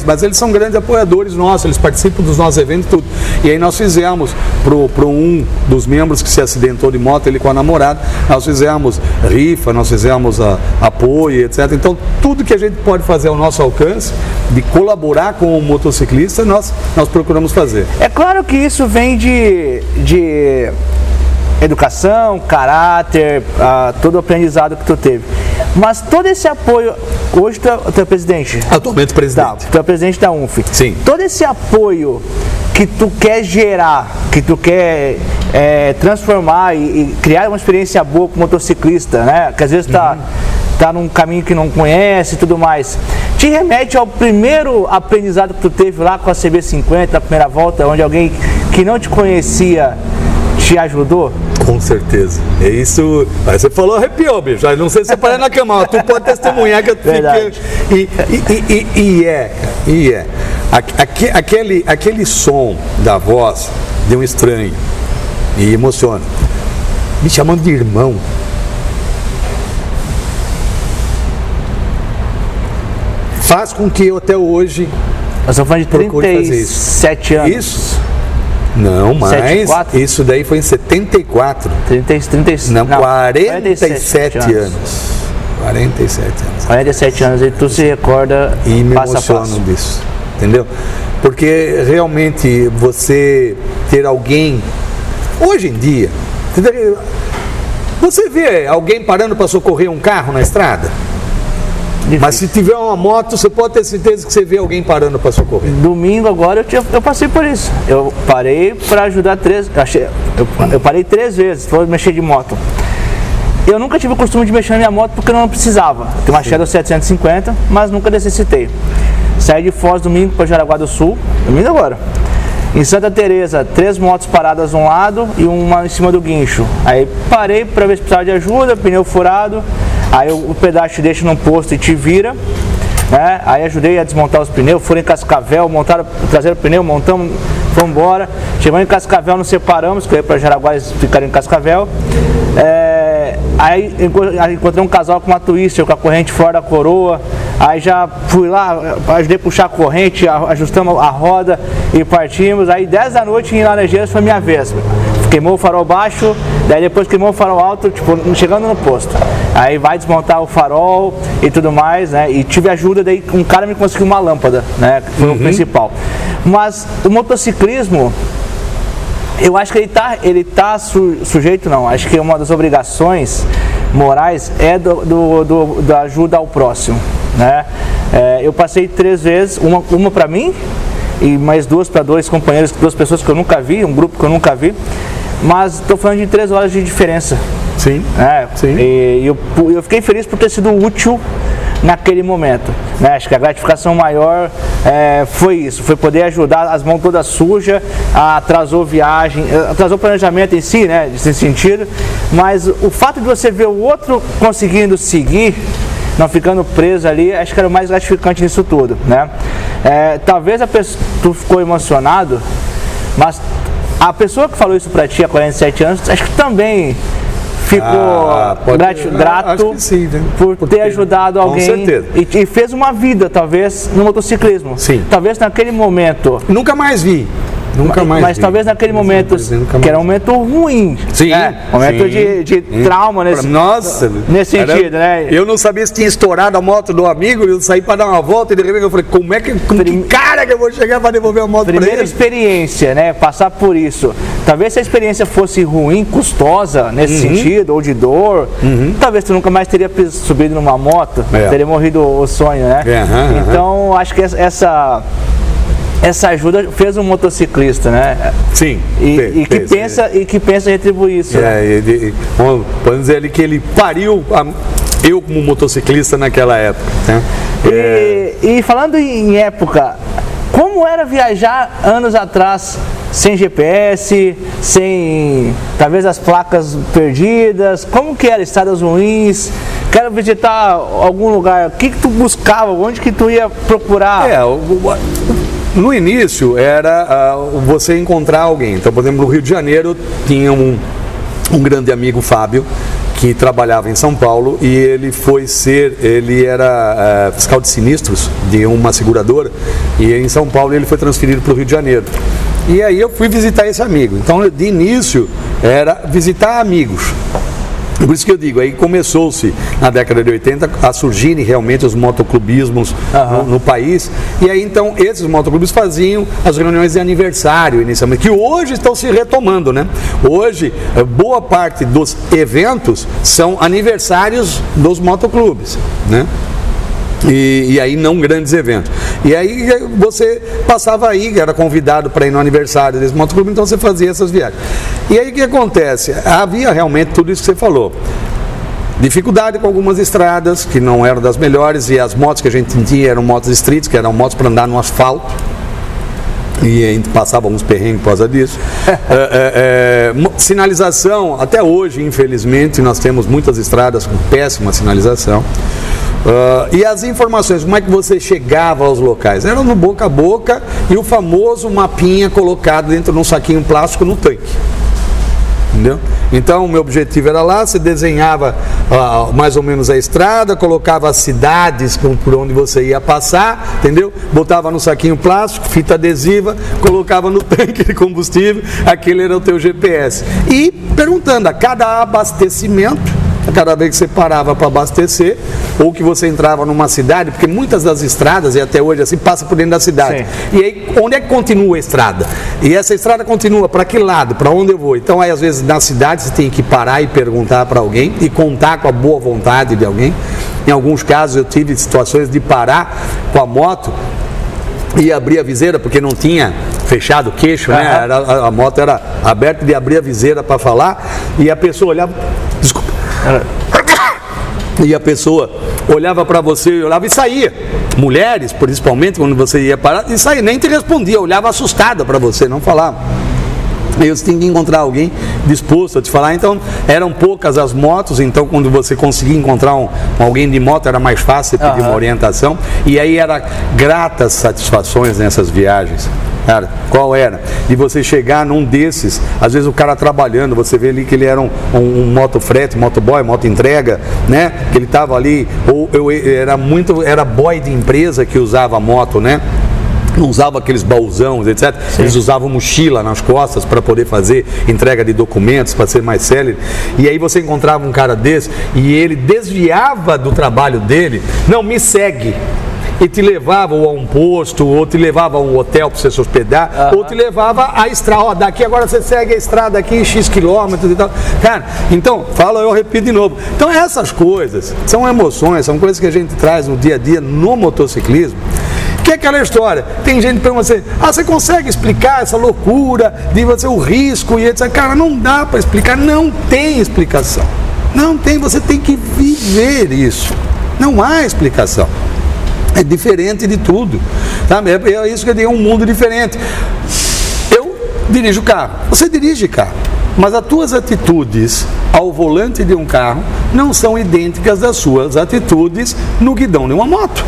mas eles são grandes apoiadores nossos, eles participam dos nossos eventos e tudo. E aí nós fizemos para um dos membros que se acidentou de moto, ele com a namorada, nós fizemos rifa, nós fizemos apoio, etc. Então, tudo que a gente pode fazer ao nosso alcance, de colaborar com o motociclista, nós procuramos fazer.
É claro que isso vem de educação, caráter, todo o aprendizado que tu teve. Mas todo esse apoio, hoje tu é presidente?
Atualmente presidente.
Tu é presidente da UNF.
Sim.
Todo esse apoio que tu quer gerar, que tu quer transformar e criar uma experiência boa com o motociclista, né? Que às vezes tá num caminho que não conhece e tudo mais. Te remete ao primeiro aprendizado que tu teve lá com a CB50, na primeira volta, onde alguém que não te conhecia te ajudou?
Com certeza. É isso. Você falou, arrepiou, bicho. Não sei se você parou na cama, mas tu pode testemunhar que eu fiquei. Aquele som da voz de um estranho me emociona. Me chamando de irmão. Faz com que eu até hoje.
Nós estamos falando de 37 anos.
Isso? Não, mais. 74? Isso daí foi em 74. 47 anos.
47 anos e tu se recorda
e me
passo a passo.
Emociono disso, entendeu? Porque realmente você ter alguém, hoje em dia, você vê alguém parando para socorrer um carro na estrada? Difícil. Mas se tiver uma moto, você pode ter certeza que você vê alguém parando para socorrer.
Domingo agora eu passei por isso. Eu parei para ajudar eu parei 3 vezes para mexer de moto. Eu nunca tive o costume de mexer na minha moto porque eu não precisava. Tenho uma Shadow 750, mas nunca necessitei. Saí de Foz domingo para Jaraguá do Sul, domingo agora. Em Santa Teresa, 3 motos paradas de um lado e uma em cima do guincho. Aí parei para ver se precisava de ajuda, pneu furado. Aí o pedaço te deixa num posto e te vira, né? Aí ajudei a desmontar os pneus, foram em Cascavel, trazeram o pneu, montamos, fomos embora. Chegamos em Cascavel, nos separamos, que eu ia para Jaraguá, eles ficaram em Cascavel. Aí encontrei um casal com uma Twister, com a corrente fora da coroa. Aí já fui lá, ajudei a puxar a corrente, ajustamos a roda e partimos. Aí 10 da noite em Laranjeiras foi minha vez. Queimou o farol baixo, daí depois queimou o farol alto, tipo, chegando no posto. Aí vai desmontar o farol e tudo mais, né? E tive ajuda, daí um cara me conseguiu uma lâmpada, né? Que foi o principal. Mas o motociclismo, eu acho que ele tá sujeito, não. Acho que uma das obrigações morais é da ajuda ao próximo, né? Eu passei 3 vezes, uma para mim e mais 2 para 2 companheiros, 2 pessoas que eu nunca vi, um grupo que eu nunca vi. Mas estou falando de 3 horas de diferença.
Sim. Sim.
E eu fiquei feliz por ter sido útil naquele momento, né? Acho que a gratificação maior foi isso, foi poder ajudar, as mãos todas sujas, atrasou viagem, atrasou o planejamento em si, né? Nesse sentido, mas o fato de você ver o outro conseguindo seguir, não ficando preso ali, acho que era o mais gratificante nisso tudo, né? Talvez tu ficou emocionado, mas a pessoa que falou isso pra ti há 47 anos, acho que também ficou grato
sim, né?
por ter ajudado alguém e fez uma vida, talvez, no motociclismo.
Sim.
Talvez naquele momento.
Nunca mais vi. Nunca mais.
Mas talvez naquele momento, que era um momento ruim.
Sim.
Momento de trauma nesse,
Nossa,
nesse sentido, né?
Eu não sabia se tinha estourado a moto do amigo, eu saí para dar uma volta e de repente eu falei, que cara que eu vou chegar para devolver a moto para ele?
Primeira experiência, né? Passar por isso. Talvez se a experiência fosse ruim, custosa nesse sentido, ou de dor, talvez tu nunca mais teria subido numa moto, teria morrido o sonho, né? Então, acho que essa ajuda fez um motociclista, né?
Sim.
E que pensa retribuir isso.
Podemos dizer ali que ele pariu eu como motociclista naquela época. Né?
E falando em época, como era viajar anos atrás sem GPS, sem talvez as placas perdidas? Como que era? Estradas ruins? Quero visitar algum lugar. O que tu buscava? Onde que tu ia procurar?
No início era você encontrar alguém. Então, por exemplo, no Rio de Janeiro tinha um grande amigo, Fábio, que trabalhava em São Paulo e ele era fiscal de sinistros de uma seguradora e em São Paulo ele foi transferido para o Rio de Janeiro. E aí eu fui visitar esse amigo. Então, de início, era visitar amigos. Por isso que eu digo, aí começou-se na década de 80 a surgirem realmente os motoclubismos no país. E aí então esses motoclubes faziam as reuniões de aniversário inicialmente, que hoje estão se retomando, né? Hoje, boa parte dos eventos são aniversários dos motoclubes, né? E aí não grandes eventos. E aí você passava aí, era convidado para ir no aniversário desse motoclube, então você fazia essas viagens. E aí o que acontece? Havia realmente tudo isso que você falou. Dificuldade com algumas estradas, que não eram das melhores, e as motos que a gente tinha eram motos streets, que eram motos para andar no asfalto. E a gente passava uns perrengues por causa disso. Sinalização, até hoje, infelizmente, nós temos muitas estradas com péssima sinalização. E as informações, como é que você chegava aos locais? Era no boca a boca e o famoso mapinha colocado dentro de um saquinho plástico no tanque. Entendeu? Então o meu objetivo era lá, você desenhava mais ou menos a estrada, colocava as cidades por onde você ia passar, entendeu? Botava no saquinho plástico, fita adesiva, colocava no tanque de combustível, aquele era o teu GPS. E perguntando a cada abastecimento, cada vez que você parava para abastecer, ou que você entrava numa cidade, porque muitas das estradas, e até hoje assim, passa por dentro da cidade. Sim. E aí, onde é que continua a estrada? E essa estrada continua para que lado? Para onde eu vou? Então, aí, às vezes, na cidade, você tem que parar e perguntar para alguém, e contar com a boa vontade de alguém. Em alguns casos, eu tive situações de parar com a moto e abrir a viseira, porque não tinha fechado o queixo, né? A moto era aberta, de abrir a viseira para falar, e a pessoa olhava... Desculpa. E a pessoa olhava para você e olhava e saía. Mulheres, principalmente, quando você ia parar, e saía, nem te respondia, olhava assustada para você, não falava. E você tem que encontrar alguém disposto a te falar. Então, eram poucas as motos, então quando você conseguia encontrar alguém de moto, era mais fácil pedir uma orientação. E aí era gratas satisfações nessas viagens. Cara, qual era? De você chegar num desses, às vezes o cara trabalhando, você vê ali que ele era um motofrete, motoboy, motoentrega, né? Que ele estava ali, era boy de empresa que usava moto, né? Não usava aqueles baúzãos, etc. Sim. Eles usavam mochila nas costas para poder fazer entrega de documentos, para ser mais célere. E aí você encontrava um cara desse e ele desviava do trabalho dele. Não, me segue. E te levava ou a um posto, ou te levava a um hotel para você se hospedar, ou te levava a estrada. Ó, daqui agora você segue a estrada aqui, X quilômetros e tal. Cara, então, eu repito de novo. Então essas coisas são emoções, são coisas que a gente traz no dia a dia no motociclismo. Que é aquela história, tem gente que pergunta assim, você consegue explicar essa loucura de você, o risco e etc. Cara, não dá para explicar, não tem explicação. Não tem, você tem que viver isso. Não há explicação. É diferente de tudo, sabe? É isso que eu digo, é um mundo diferente. Eu dirijo carro, você dirige carro, mas as tuas atitudes ao volante de um carro não são idênticas das suas atitudes no guidão de uma moto.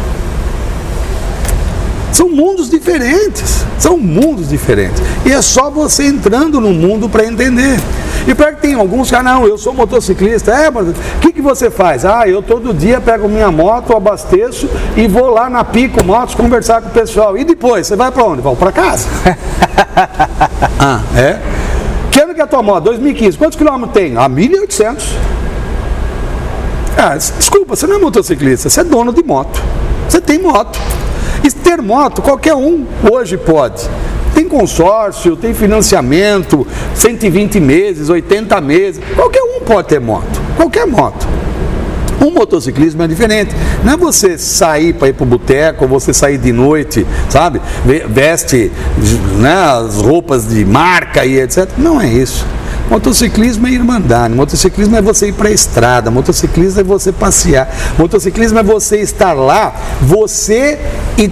São mundos diferentes, E é só você entrando no mundo para entender. E pior que tem alguns que, não, eu sou motociclista. Mas o que você faz? Eu todo dia pego minha moto, abasteço e vou lá na Pico Motos conversar com o pessoal. E depois, você vai para onde? Vou para casa. Que ano que é a tua moto? 2015. Quantos quilômetros tem? 1.800. Desculpa, você não é motociclista, você é dono de moto. Você tem moto. E ter moto, qualquer um hoje pode. Tem consórcio, tem financiamento, 120 meses, 80 meses. Qualquer um pode ter moto. Qualquer moto. O motociclismo é diferente. Não é você sair para ir para o boteco, ou você sair de noite, sabe? Veste, né, as roupas de marca e etc. Não é isso. Motociclismo é irmandade, motociclismo é você ir para a estrada, motociclismo é você passear, motociclismo é você estar lá, você e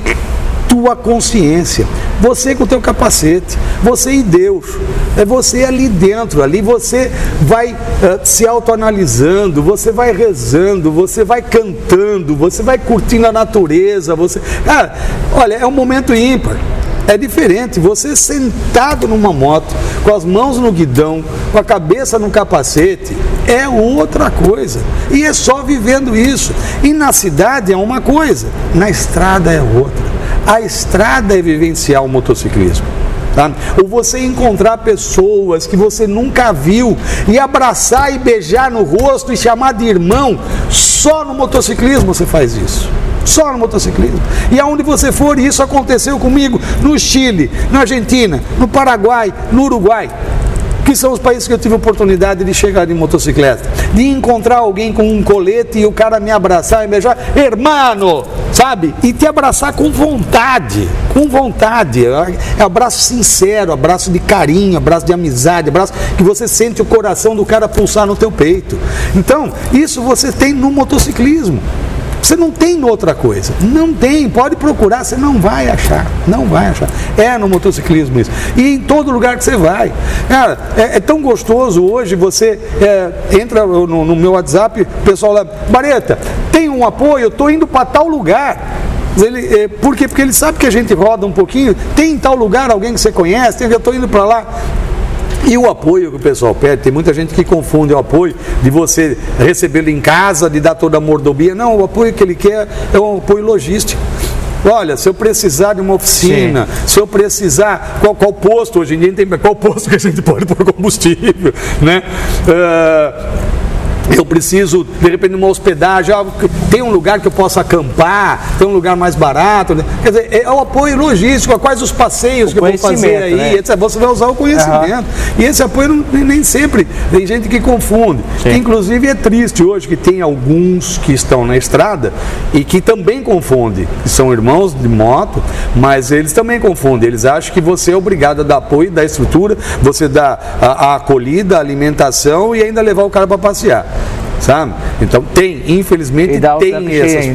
tua consciência, você com o teu capacete, você e Deus, é você ali dentro, ali você vai se autoanalisando, você vai rezando, você vai cantando, você vai curtindo a natureza, cara, olha, é um momento ímpar. É diferente, você sentado numa moto, com as mãos no guidão, com a cabeça no capacete, é outra coisa. E é só vivendo isso. E na cidade é uma coisa, na estrada é outra. A estrada é vivenciar o motociclismo. Tá? Ou você encontrar pessoas que você nunca viu e abraçar e beijar no rosto e chamar de irmão, só no motociclismo você faz isso. Só no motociclismo. E aonde você for, isso aconteceu comigo no Chile, na Argentina, no Paraguai, no Uruguai, que são os países que eu tive a oportunidade de chegar de motocicleta, de encontrar alguém com um colete e o cara me abraçar e me beijar, hermano, sabe? E te abraçar com vontade, é abraço sincero, abraço de carinho, abraço de amizade, abraço que você sente o coração do cara pulsar no teu peito. Então, isso você tem no motociclismo. Você não tem outra coisa, não tem, pode procurar, você não vai achar, é no motociclismo isso, e em todo lugar que você vai, cara, é tão gostoso hoje, você entra no meu WhatsApp, o pessoal lá, Bareta, tem um apoio, eu estou indo para tal lugar, por quê? Porque ele sabe que a gente roda um pouquinho, tem em tal lugar alguém que você conhece, eu estou indo para lá. E o apoio que o pessoal pede, tem muita gente que confunde o apoio de você recebê-lo em casa, de dar toda a mordomia. Não, o apoio que ele quer é um apoio logístico. Olha, se eu precisar de uma oficina, se eu precisar, qual posto, hoje em dia tem qual posto que a gente pode pôr combustível, né? Eu preciso, de repente, de uma hospedagem, tem um lugar que eu possa acampar, tem um lugar mais barato, né? Quer dizer, é o apoio logístico, quais os passeios que eu vou fazer aí, né? Etc. Você vai usar o conhecimento. E esse apoio nem sempre, tem gente que confunde. Inclusive é triste hoje que tem alguns que estão na estrada e que também confundem, que são irmãos de moto, mas eles também confundem, eles acham que você é obrigado a dar apoio, dar estrutura, você dá a acolhida, a alimentação e ainda levar o cara para passear. Sabe? Então infelizmente tem essas.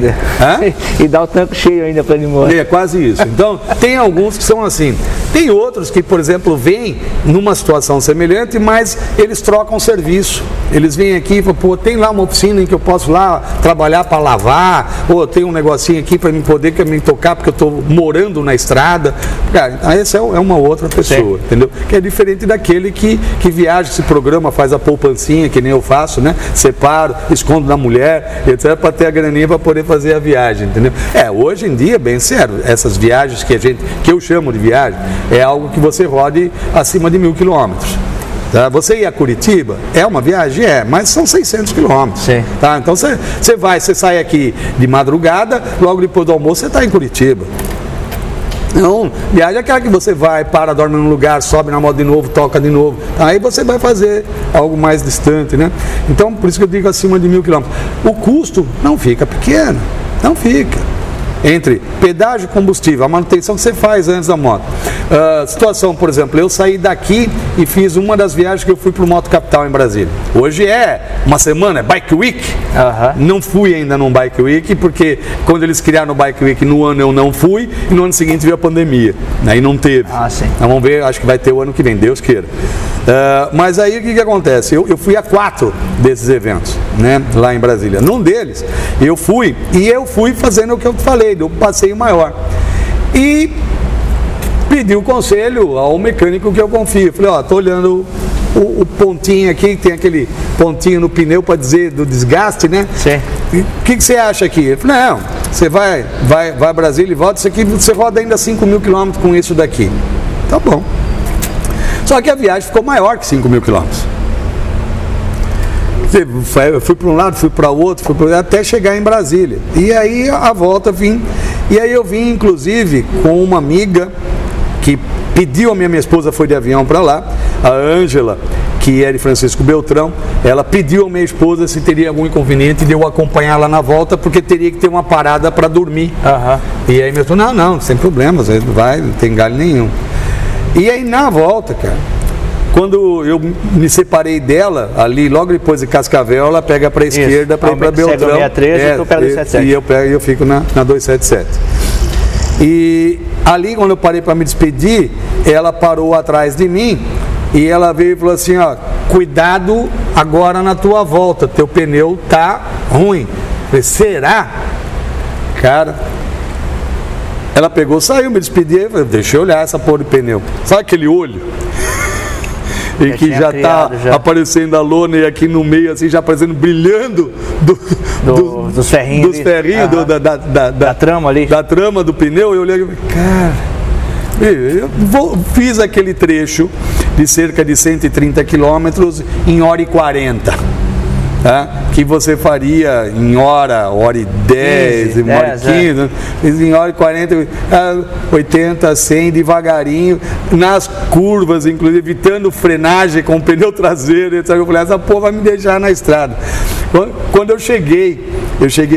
E dá o tanque cheio ainda para ele morrer.
É quase isso. Então tem alguns que são assim. Tem outros que, por exemplo, vêm numa situação semelhante, mas eles trocam serviço. Eles vêm aqui e falam, tem lá uma oficina em que eu posso lá trabalhar para lavar, ou tem um negocinho aqui para me poder me tocar porque eu estou morando na estrada. Cara, essa é uma outra pessoa, entendeu? Que é diferente daquele que viaja, se programa, faz a poupancinha, que nem eu faço, né? Separo, escondo da mulher, etc., para ter a graninha para poder fazer a viagem, entendeu? Hoje em dia, bem sério, essas viagens que eu chamo de viagem, é algo que você rode acima de 1.000 quilômetros. Tá? Você ir a Curitiba é uma viagem? Mas são 600 quilômetros. Tá? Então você sai aqui de madrugada, logo depois do almoço você está em Curitiba. Não, viagem é aquela que você vai, dorme num lugar, sobe na moto de novo, toca de novo. Aí você vai fazer algo mais distante, né? Então, por isso que eu digo acima de 1.000 quilômetros. O custo não fica pequeno, não fica. Entre pedágio e combustível, a manutenção que você faz antes da moto. Situação, por exemplo, eu saí daqui e fiz uma das viagens que eu fui para o Moto Capital em Brasília. Hoje é uma semana, é Bike Week. Não fui ainda num Bike Week, porque quando eles criaram o Bike Week no ano eu não fui, e no ano seguinte veio a pandemia. Aí não teve. Então vamos ver, acho que vai ter o ano que vem, Deus queira. Mas aí o que acontece? Eu fui a 4 desses eventos, né, lá em Brasília. Num deles, eu fui fazendo o que eu falei, do passeio maior. E pedi o conselho ao mecânico que eu confio. Falei, tô olhando o pontinho aqui, tem aquele pontinho no pneu para dizer do desgaste, né?
Sim.
O que você acha aqui? Ele falou, não, você vai a Brasília e volta, isso aqui você roda ainda 5.000 quilômetros com isso daqui. Tá bom. Só que a viagem ficou maior que 5.000 quilômetros. Eu fui para um lado, fui para o outro, até chegar em Brasília. E aí a volta vim. E aí eu vim, inclusive, com uma amiga que pediu, a minha esposa foi de avião para lá, a Ângela, que é de Francisco Beltrão, ela pediu a minha esposa se teria algum inconveniente de eu acompanhar lá na volta, porque teria que ter uma parada para dormir. E aí minha esposa, não, sem problemas, vai, não tem galho nenhum. E aí na volta, cara, quando eu me separei dela, ali logo depois de Cascavel, ela pega para a esquerda para ir para Beltrão.
63,
e eu fico na 277. E ali, quando eu parei para me despedir, ela parou atrás de mim e ela veio e falou assim, ó, cuidado agora na tua volta, teu pneu tá ruim. Eu falei, será? Cara, ela pegou, saiu, me despedi, eu falei, deixa eu olhar essa porra de pneu. Sabe aquele olho? E que já está aparecendo a lona e aqui no meio, assim, já aparecendo, brilhando
dos ferrinhos,
da
trama ali.
Da trama do pneu. Eu olhei e falei, cara, fiz aquele trecho de cerca de 130 quilômetros em 1h40. Tá? Que você faria em hora e 10, uma hora e 15, fiz em hora e 40, 80, 100, devagarinho, nas curvas, inclusive evitando frenagem com o pneu traseiro, etc. Eu falei, essa porra vai me deixar na estrada. Quando eu cheguei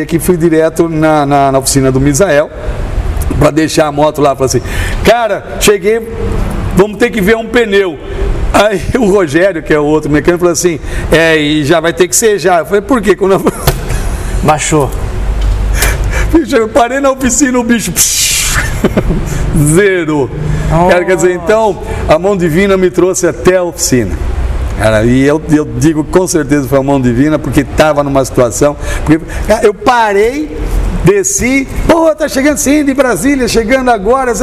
aqui, fui direto na oficina do Misael, para deixar a moto lá, falei assim, cara, cheguei, vamos ter que ver um pneu. Aí o Rogério, que é o outro mecânico, falou assim, e já vai ter que ser já. Eu falei, por quê? Quando eu...
Baixou.
Eu parei na oficina, o bicho zerou. Cara, quer dizer, então, a mão divina me trouxe até a oficina. Cara, e eu digo com certeza foi a mão divina, porque estava numa situação... Porque, cara, eu parei... Desci, tá chegando sim de Brasília, chegando agora,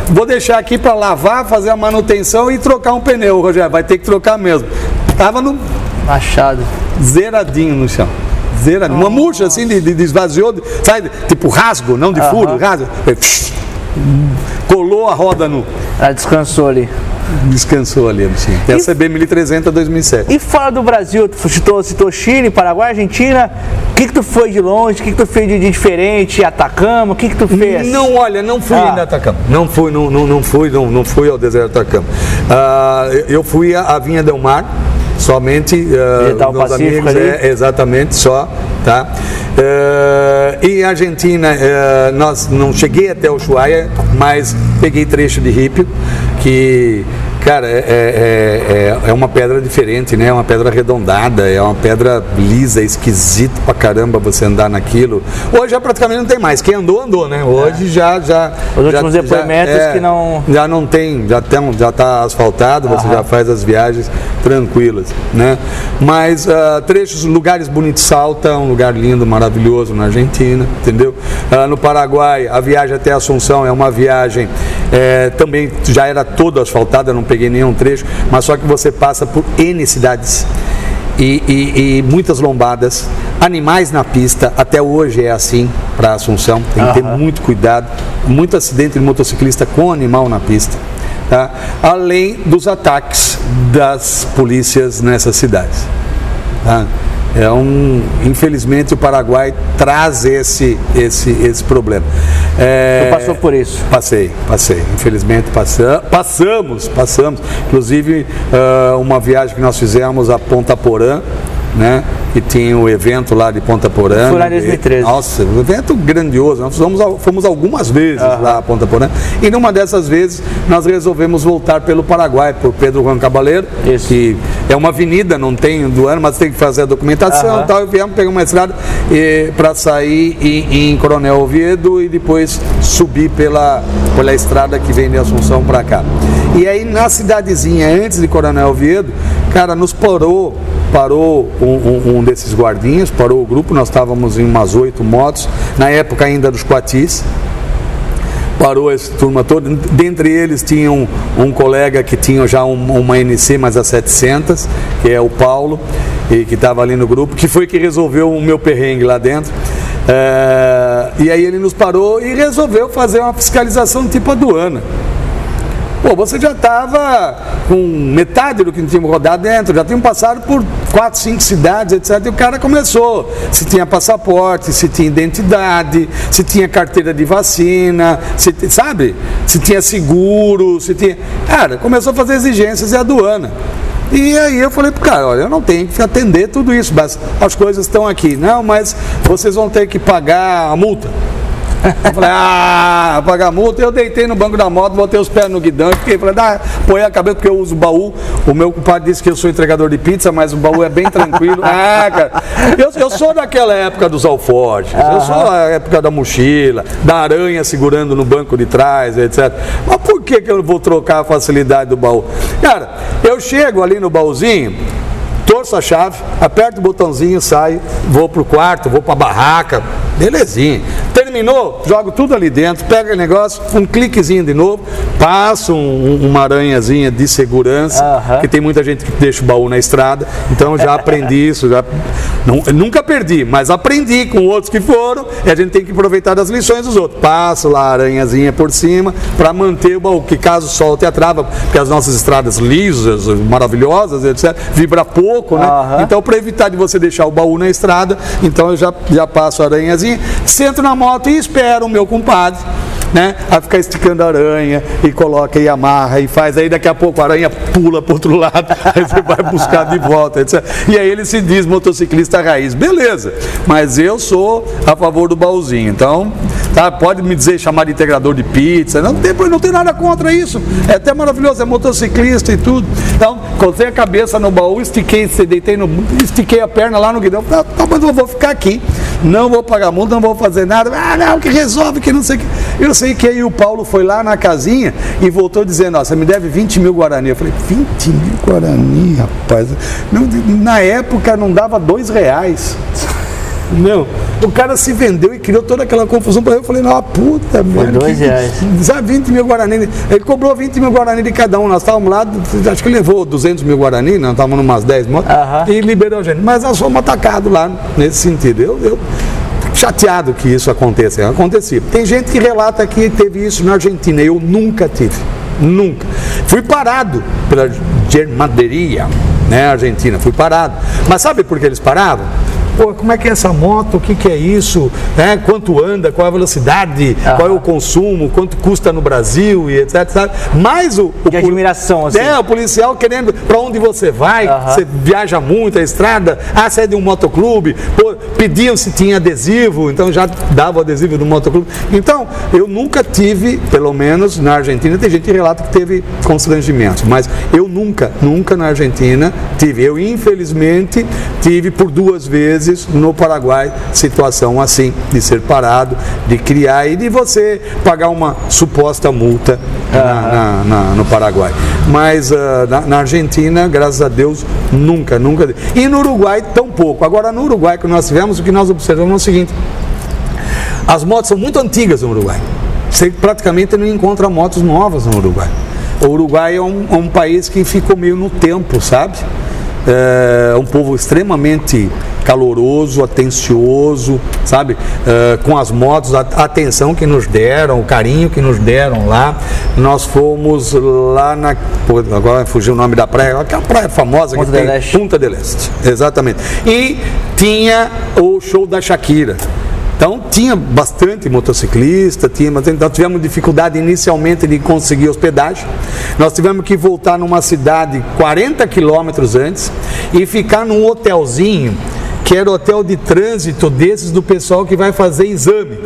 vou deixar aqui para lavar, fazer a manutenção e trocar um pneu, Rogério, vai ter que trocar mesmo. Tava no...
Machado.
Zeradinho no chão. Zeradinho. Uma murcha assim, de esvaziou, sabe, tipo rasgo, não de furo, rasgo. Colou a roda no...
Ela descansou ali.
Descansou ali, bichinho. Tem a CB 1300 2007.
E fora do Brasil, tu citou Chile, Paraguai, Argentina, o que tu foi de longe, o que tu fez de diferente, Atacama, o que tu fez?
Não, olha, não fui ainda a Atacama, não fui ao deserto do Atacama. Eu fui a Vinha del Mar, somente, meus amigos, exatamente, só, tá? Em Argentina, não cheguei até o Ushuaia, mas peguei trecho de Ripio, que, cara, é uma pedra diferente, né? É uma pedra arredondada, é uma pedra lisa, esquisito pra caramba você andar naquilo. Hoje já praticamente não tem mais. Quem andou, né? Hoje já
os últimos depoimentos que não...
Já não tem, já tá asfaltado, você já faz as viagens tranquilas, né? Mas trechos, lugares bonitos, Salta, um lugar lindo, maravilhoso na Argentina, entendeu? No Paraguai, a viagem até Assunção é uma viagem também já era toda asfaltada, não peguei nenhum trecho, mas só que você passa por N cidades e muitas lombadas, animais na pista, até hoje é assim para Assunção, tem que ter muito cuidado, muito acidente de motociclista com animal na pista, tá? Além dos ataques das polícias nessas cidades, tá? Infelizmente o Paraguai traz esse problema.
Tu passou por isso?
Passei. Infelizmente passamos. Inclusive uma viagem que nós fizemos a Ponta Porã, né? Que tinha o evento lá de Ponta Porã.
Foi lá em 2013.
Nossa, um evento grandioso. Nós fomos algumas vezes lá a Ponta Porã. E numa dessas vezes nós resolvemos voltar pelo Paraguai, por Pedro Juan Caballero, que é uma avenida, não tem do ano, mas tem que fazer a documentação e tal. E viemos pegar uma estrada para sair em Coronel Oviedo e depois subir pela estrada que vem de Assunção para cá. E aí na cidadezinha, antes de Coronel Oviedo, cara, nos parou um desses guardinhas, parou o grupo, nós estávamos em umas 8 motos, na época ainda dos Quatis, parou essa turma toda. Dentre eles tinha um colega que tinha já uma NC, mas a 700, que é o Paulo, e que estava ali no grupo, que foi que resolveu o meu perrengue lá dentro. E aí ele nos parou e resolveu fazer uma fiscalização tipo aduana. Pô, você já estava com metade do que tinha rodado dentro, já tinham passado por 4, 5 cidades, etc. E o cara começou, se tinha passaporte, se tinha identidade, se tinha carteira de vacina, se tinha seguro, se tinha... Cara, começou a fazer exigências e aduana. E aí eu falei pro cara, olha, eu não tenho que atender tudo isso, mas as coisas estão aqui. Não, mas vocês vão ter que pagar a multa. Eu falei, pagar multa. Eu deitei no banco da moto, botei os pés no guidão e fiquei, põe a cabeça, porque eu uso baú. O meu compadre disse que eu sou entregador de pizza, mas o baú é bem tranquilo. Cara, eu sou daquela época dos alforjes, eu sou da época da mochila, da aranha segurando no banco de trás, etc. Mas por que eu vou trocar a facilidade do baú? Cara, eu chego ali no baúzinho, torço a chave, aperto o botãozinho, saio, vou pro quarto, vou pra barraca, belezinha. Terminou, jogo tudo ali dentro, pega o negócio, um cliquezinho de novo, passo uma aranhazinha de segurança, que tem muita gente que deixa o baú na estrada, então eu já aprendi isso, nunca perdi, mas aprendi com outros que foram, e a gente tem que aproveitar das lições dos outros. Passo lá a aranhazinha por cima, para manter o baú, que caso solte a trava, porque as nossas estradas lisas, maravilhosas, etc., vibra pouco, né? Então, para evitar de você deixar o baú na estrada, então eu já passo a aranhazinha, sento na moto e espero o meu compadre, né, a ficar esticando a aranha e coloca e amarra e faz, aí daqui a pouco a aranha pula para o outro lado, aí você vai buscar de volta, etc. E aí ele se diz motociclista raiz, beleza, mas eu sou a favor do baúzinho, então pode me dizer, chamar de integrador de pizza, não tem nada contra isso, é até maravilhoso, é motociclista e tudo. Então, coloquei a cabeça no baú, estiquei a perna lá no guidão, mas eu vou ficar aqui, não vou pagar multa, não vou fazer nada, não, que resolve, que não sei o que. Eu sei que aí o Paulo foi lá na casinha e voltou dizendo, você me deve 20 mil Guarani. Eu falei, 20 mil Guarani, rapaz, na época não dava R$2. Não, o cara se vendeu e criou toda aquela confusão para eu. falei, puta merda. R$2. 20 mil Guarani. Ele cobrou 20 mil Guarani de cada um. Nós estávamos lá, acho que ele levou 200 mil Guarani, nós estávamos numas 10 motos, e liberou a gente. Mas nós fomos atacados lá nesse sentido. Eu chateado que isso acontecia. Tem gente que relata que teve isso na Argentina. Eu nunca tive. Nunca. Fui parado pela Gendarmeria, né, Argentina. Fui parado. Mas sabe por que eles paravam? Pô, como é que é essa moto, o que é isso, né? Quanto anda, qual é a velocidade, qual é o consumo, quanto custa no Brasil e etc. Sabe? Mas
de admiração, assim.
O policial querendo, para onde você vai, você viaja muito, a estrada, você é de um motoclube, pediam se tinha adesivo, então já dava o adesivo do motoclube. Então, eu nunca tive, pelo menos na Argentina, tem gente que relata que teve constrangimentos, mas eu nunca na Argentina tive. Eu, infelizmente, tive por 2 vezes no Paraguai situação assim, de ser parado, de criar e de você pagar uma suposta multa no Paraguai. Mas na Argentina, graças a Deus, nunca. E no Uruguai, tão pouco. Agora, no Uruguai que nós tivemos, o que nós observamos é o seguinte: as motos são muito antigas no Uruguai. Você praticamente não encontra motos novas no Uruguai. O Uruguai é um país que ficou meio no tempo, sabe? É um povo extremamente caloroso, atencioso, sabe? Com as motos, a atenção que nos deram, o carinho que nos deram lá. Nós fomos lá agora fugiu o nome da praia, aquela praia famosa que tem, Punta del Este, exatamente. E tinha o show da Shakira. Então tinha bastante motociclista, nós tivemos dificuldade inicialmente de conseguir hospedagem. Nós tivemos que voltar numa cidade 40 quilômetros antes e ficar num hotelzinho, que era hotel de trânsito desses do pessoal que vai fazer exame,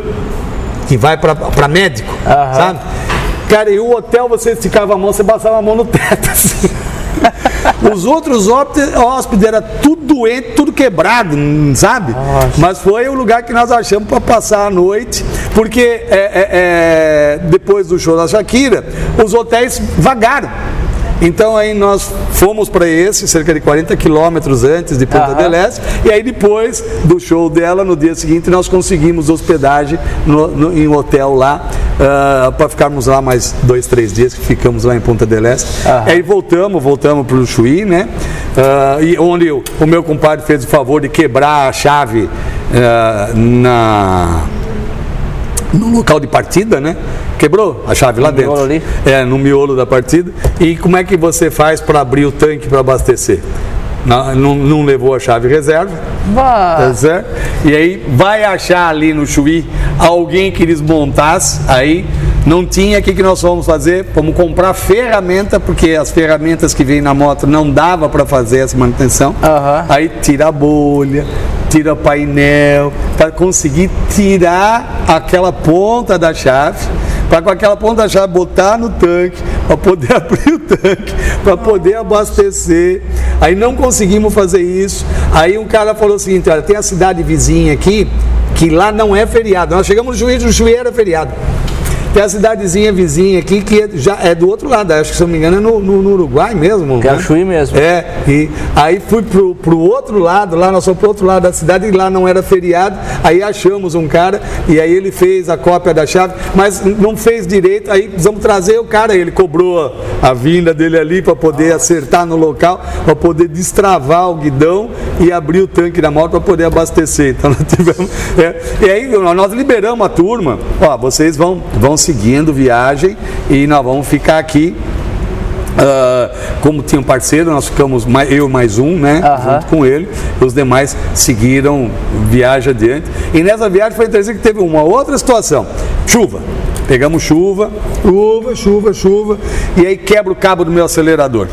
que vai para médico, sabe? Cara, e o hotel, você esticava a mão, você passava a mão no teto, assim. Os outros hóspedes era tudo doente, tudo quebrado, sabe? Nossa. Mas foi o lugar que nós achamos para passar a noite, porque depois do show da Shakira, os hotéis vagaram. Então aí nós fomos para esse, cerca de 40 quilômetros antes de Punta del Este, e aí depois do show dela, no dia seguinte, nós conseguimos hospedagem em um hotel lá, para ficarmos lá mais 2, 3 dias, que ficamos lá em Punta del Este. Aí voltamos para o Chuí, né? E onde o meu compadre fez o favor de quebrar a chave no local de partida, né? Quebrou a chave lá dentro. Ali? No miolo da partida. E como é que você faz para abrir o tanque para abastecer? Não levou a chave reserva. Tá certo? E aí vai achar ali no Chuí alguém que desmontasse. Aí não tinha. O que nós fomos fazer? Vamos comprar ferramenta, porque as ferramentas que vêm na moto não dava para fazer essa manutenção. Aí tira a bolha, tira o painel, para conseguir tirar aquela ponta da chave, para com aquela ponta da chave botar no tanque, para poder abrir o tanque, para poder abastecer. Aí não conseguimos fazer isso. Aí um cara falou o seguinte: olha, tem a cidade vizinha aqui, que lá não é feriado. Nós chegamos no Chuí era feriado. Tem a cidadezinha vizinha aqui que já é do outro lado, acho que se não me engano é no Uruguai mesmo.
Que é o Chuí mesmo.
E aí fui pro outro lado, lá nós fomos pro outro lado da cidade, e lá não era feriado. Aí achamos um cara, e aí ele fez a cópia da chave, mas não fez direito. Aí precisamos trazer o cara, ele cobrou a vinda dele ali para poder acertar no local, para poder destravar o guidão e abrir o tanque da moto para poder abastecer. Então nós tivemos. E aí nós liberamos a turma, ó, vocês vão seguindo viagem e nós vamos ficar aqui. Como tinha um parceiro, nós ficamos, eu mais um, né, junto com ele, os demais seguiram viagem adiante. E nessa viagem foi interessante que teve uma outra situação: chuva. Pegamos chuva, e aí quebra o cabo do meu acelerador.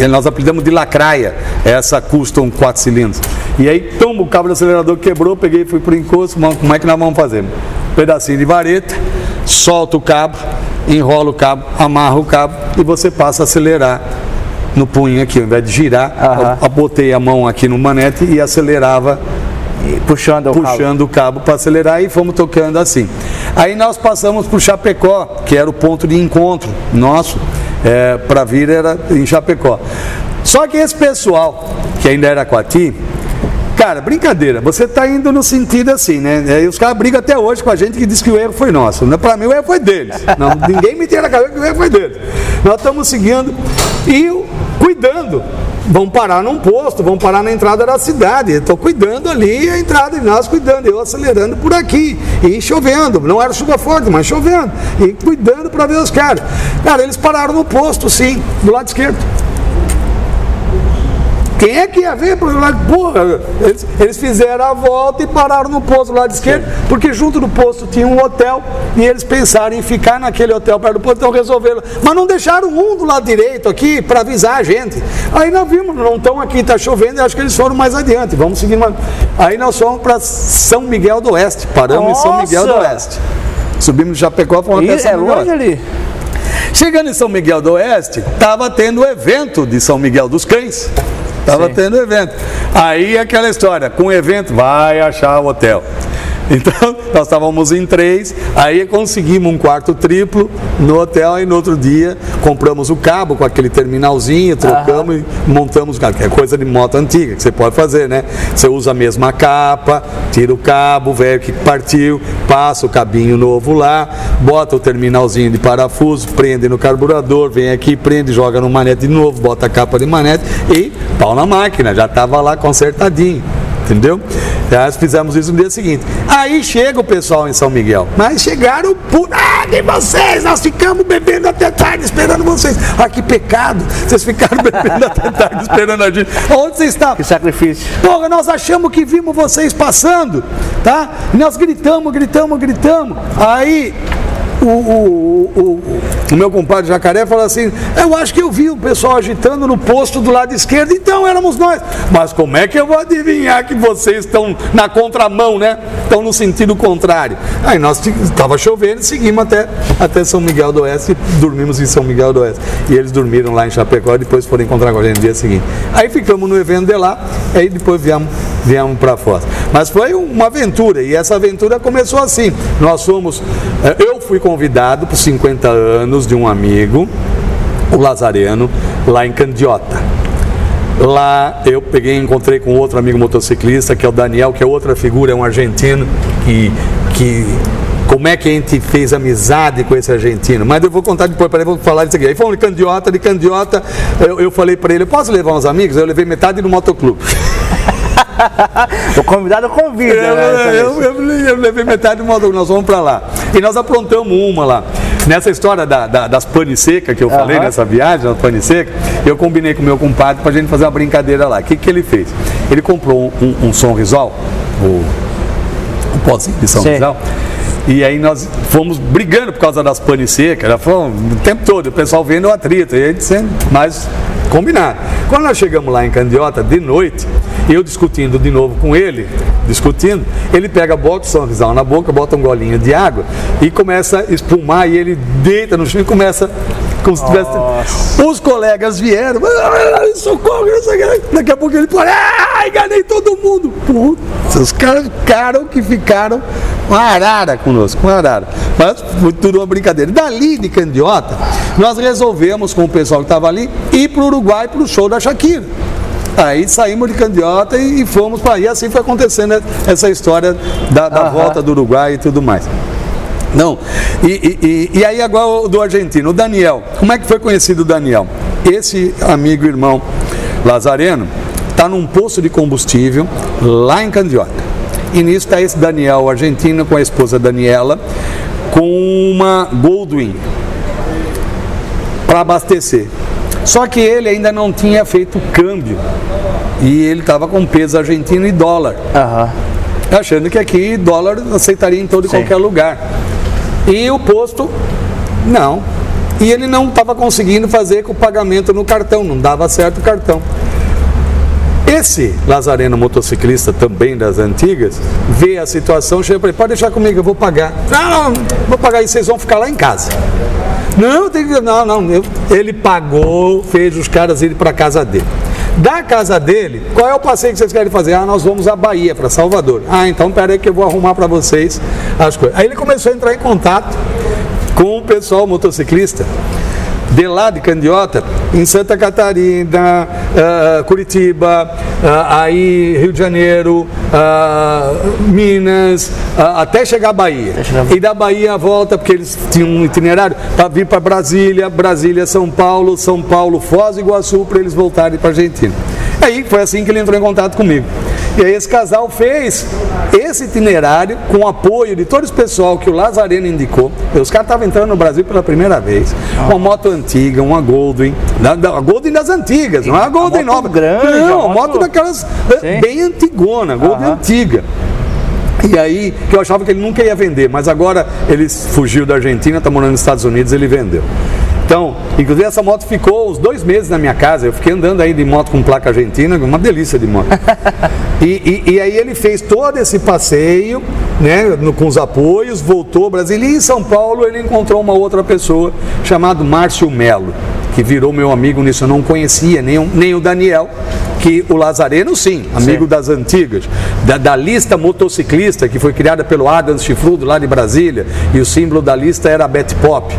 Nós apelidamos de lacraia essa Custom 4 cilindros. E aí, o cabo do acelerador quebrou, peguei e fui pro encosto. Como é que nós vamos fazer? Um pedacinho de vareta, solta o cabo, enrola o cabo, amarra o cabo e você passa a acelerar no punho aqui, ao invés de girar. Eu botei a mão aqui no manete e acelerava, puxando o cabo para acelerar, e fomos tocando assim. Aí nós passamos para o Chapecó, que era o ponto de encontro nosso, para vir era em Chapecó. Só que esse pessoal, que ainda era Coati, cara, brincadeira, você está indo no sentido assim, né? E os caras brigam até hoje com a gente que diz que o erro foi nosso. Para mim o erro foi deles. Não, ninguém me tira na cabeça que o erro foi deles. Nós estamos seguindo e cuidando. Vão parar num posto, vão parar na entrada da cidade. Estou cuidando ali a entrada e nós cuidando, eu acelerando por aqui. E chovendo, não era chuva forte, mas chovendo. E cuidando para ver os caras. Cara, eles pararam no posto, sim, do lado esquerdo. Quem é que ia ver para o lado? Porra, eles fizeram a volta e pararam no posto do lado esquerdo, porque junto do posto tinha um hotel e eles pensaram em ficar naquele hotel perto do posto, então resolveram. Mas não deixaram um do lado direito aqui para avisar a gente. Aí nós vimos, não estão aqui, está chovendo, e acho que eles foram mais adiante. Vamos seguir. Aí nós fomos para São Miguel do Oeste, paramos em São Miguel do Oeste. Subimos de Chapecó, fomos até São Miguel. Longe ali. Chegando em São Miguel do Oeste, estava tendo o evento de São Miguel dos Cães. Estava tendo evento. Aí aquela história, com o evento, vai achar o hotel. Então, nós estávamos em 3, aí conseguimos um quarto triplo no hotel, aí no outro dia compramos o cabo com aquele terminalzinho, trocamos e montamos o cabo, que é coisa de moto antiga, que você pode fazer, né? Você usa a mesma capa, tira o cabo velho que partiu, passa o cabinho novo lá, bota o terminalzinho de parafuso, prende no carburador, vem aqui, prende, joga no manete de novo, bota a capa de manete e pau na máquina, já estava lá consertadinho. Entendeu? Nós fizemos isso no dia seguinte. Aí chega o pessoal em São Miguel. Mas chegaram por de vocês. Nós ficamos bebendo até tarde esperando vocês. Ah, que pecado. Vocês ficaram bebendo até tarde esperando a gente. Onde vocês estavam?
Que sacrifício.
Porra, nós achamos que vimos vocês passando, tá? E nós gritamos. Aí o meu compadre Jacaré falou assim: eu acho que eu vi o pessoal agitando no posto do lado esquerdo. Então éramos nós. Mas como é que eu vou adivinhar que vocês estão na contramão, né? Estão no sentido contrário. Aí nós estava chovendo e seguimos até São Miguel do Oeste, dormimos em São Miguel do Oeste. E eles dormiram lá em Chapecó e depois foram encontrar com a gente no dia seguinte. Aí ficamos no evento de lá, aí depois viemos para Foz. Mas foi uma aventura, e essa aventura começou assim. Nós fomos, eu fui convidado por 50 anos de um amigo, o Lazareno, lá em Candiota. Lá eu encontrei com outro amigo motociclista, que é o Daniel, que é outra figura, é um argentino que como é que a gente fez amizade com esse argentino. Mas eu vou contar depois, para ele, vou falar disso aqui. Aí fomos de Candiota, eu falei para ele, posso levar uns amigos? Eu levei metade do motoclube.
O convidado convida, né?
Eu levei metade do motoclube, nós vamos para lá. E nós aprontamos uma lá. Nessa história das pane secas que eu falei, nessa viagem, das pane secas, eu combinei com o meu compadre para a gente fazer uma brincadeira lá. O que ele fez? Ele comprou um Sonrisol, um pozinho de Sonrisol, e aí nós fomos brigando por causa das pane secas, o tempo todo, o pessoal vendo o atrito, e a gente sempre mais combinado. Quando nós chegamos lá em Candiota, de noite, eu discutindo de novo com ele, ele pega, bota o Sonrisol na boca, bota um golinho de água e começa a espumar, e ele deita no chão e começa como se tivesse... Os colegas vieram, socorro, daqui a pouco ele falou, enganei todo mundo. Putz, os caras ficaram uma arara conosco, uma arara. Mas foi tudo uma brincadeira. Dali de Candiota, nós resolvemos com o pessoal que estava ali ir para o Uruguai para o show da Shakira. Aí saímos de Candiota e fomos para aí. E assim foi acontecendo essa história da volta do Uruguai e tudo mais. Não, e aí agora do argentino, o Daniel. Como é que foi conhecido o Daniel? Esse amigo e irmão Lazareno está num posto de combustível lá em Candiota. E nisso está esse Daniel, o argentino, com a esposa Daniela, com uma Goldwyn para abastecer. Só que ele ainda não tinha feito câmbio e ele estava com peso argentino e dólar, achando que aqui dólar aceitaria em todo e qualquer lugar. E o posto, não. E ele não estava conseguindo fazer com o pagamento no cartão, não dava certo o cartão. Esse Lazareno motociclista, também das antigas, vê a situação, chega para ele, pode deixar comigo, eu vou pagar. Não, vou pagar e vocês vão ficar lá em casa. Não, ele pagou, fez os caras irem para a casa dele. Da casa dele, qual é o passeio que vocês querem fazer? Nós vamos à Bahia, para Salvador. Então pera aí que eu vou arrumar para vocês as coisas. Aí ele começou a entrar em contato com o pessoal motociclista de lá de Candiota, em Santa Catarina, Curitiba, aí Rio de Janeiro, Minas, até chegar à Bahia. E da Bahia volta, porque eles tinham um itinerário para vir para Brasília, São Paulo, Foz do Iguaçu, para eles voltarem para a Argentina. Aí foi assim que ele entrou em contato comigo. E aí esse casal fez esse itinerário com o apoio de todo esse pessoal que o Lazareno indicou. Os caras estavam entrando no Brasil pela primeira vez. Uma moto antiga, uma Goldwyn, a Goldwyn das antigas, não é a Goldwyn nova.
Grande,
não, uma moto daquelas bem antigona, Goldwyn antiga. E aí, que eu achava que ele nunca ia vender, mas agora ele fugiu da Argentina, está morando nos Estados Unidos, ele vendeu. Então, inclusive essa moto ficou uns 2 meses na minha casa, eu fiquei andando aí de moto com placa argentina, uma delícia de moto. E aí ele fez todo esse passeio, né, com os apoios, voltou ao Brasil, e em São Paulo ele encontrou uma outra pessoa, chamado Márcio Melo, que virou meu amigo nisso. Eu não conhecia nem o Daniel, que o Lazareno sim, amigo das antigas, da lista motociclista, que foi criada pelo Adams Chifrudo lá de Brasília, e o símbolo da lista era a Bet Pop.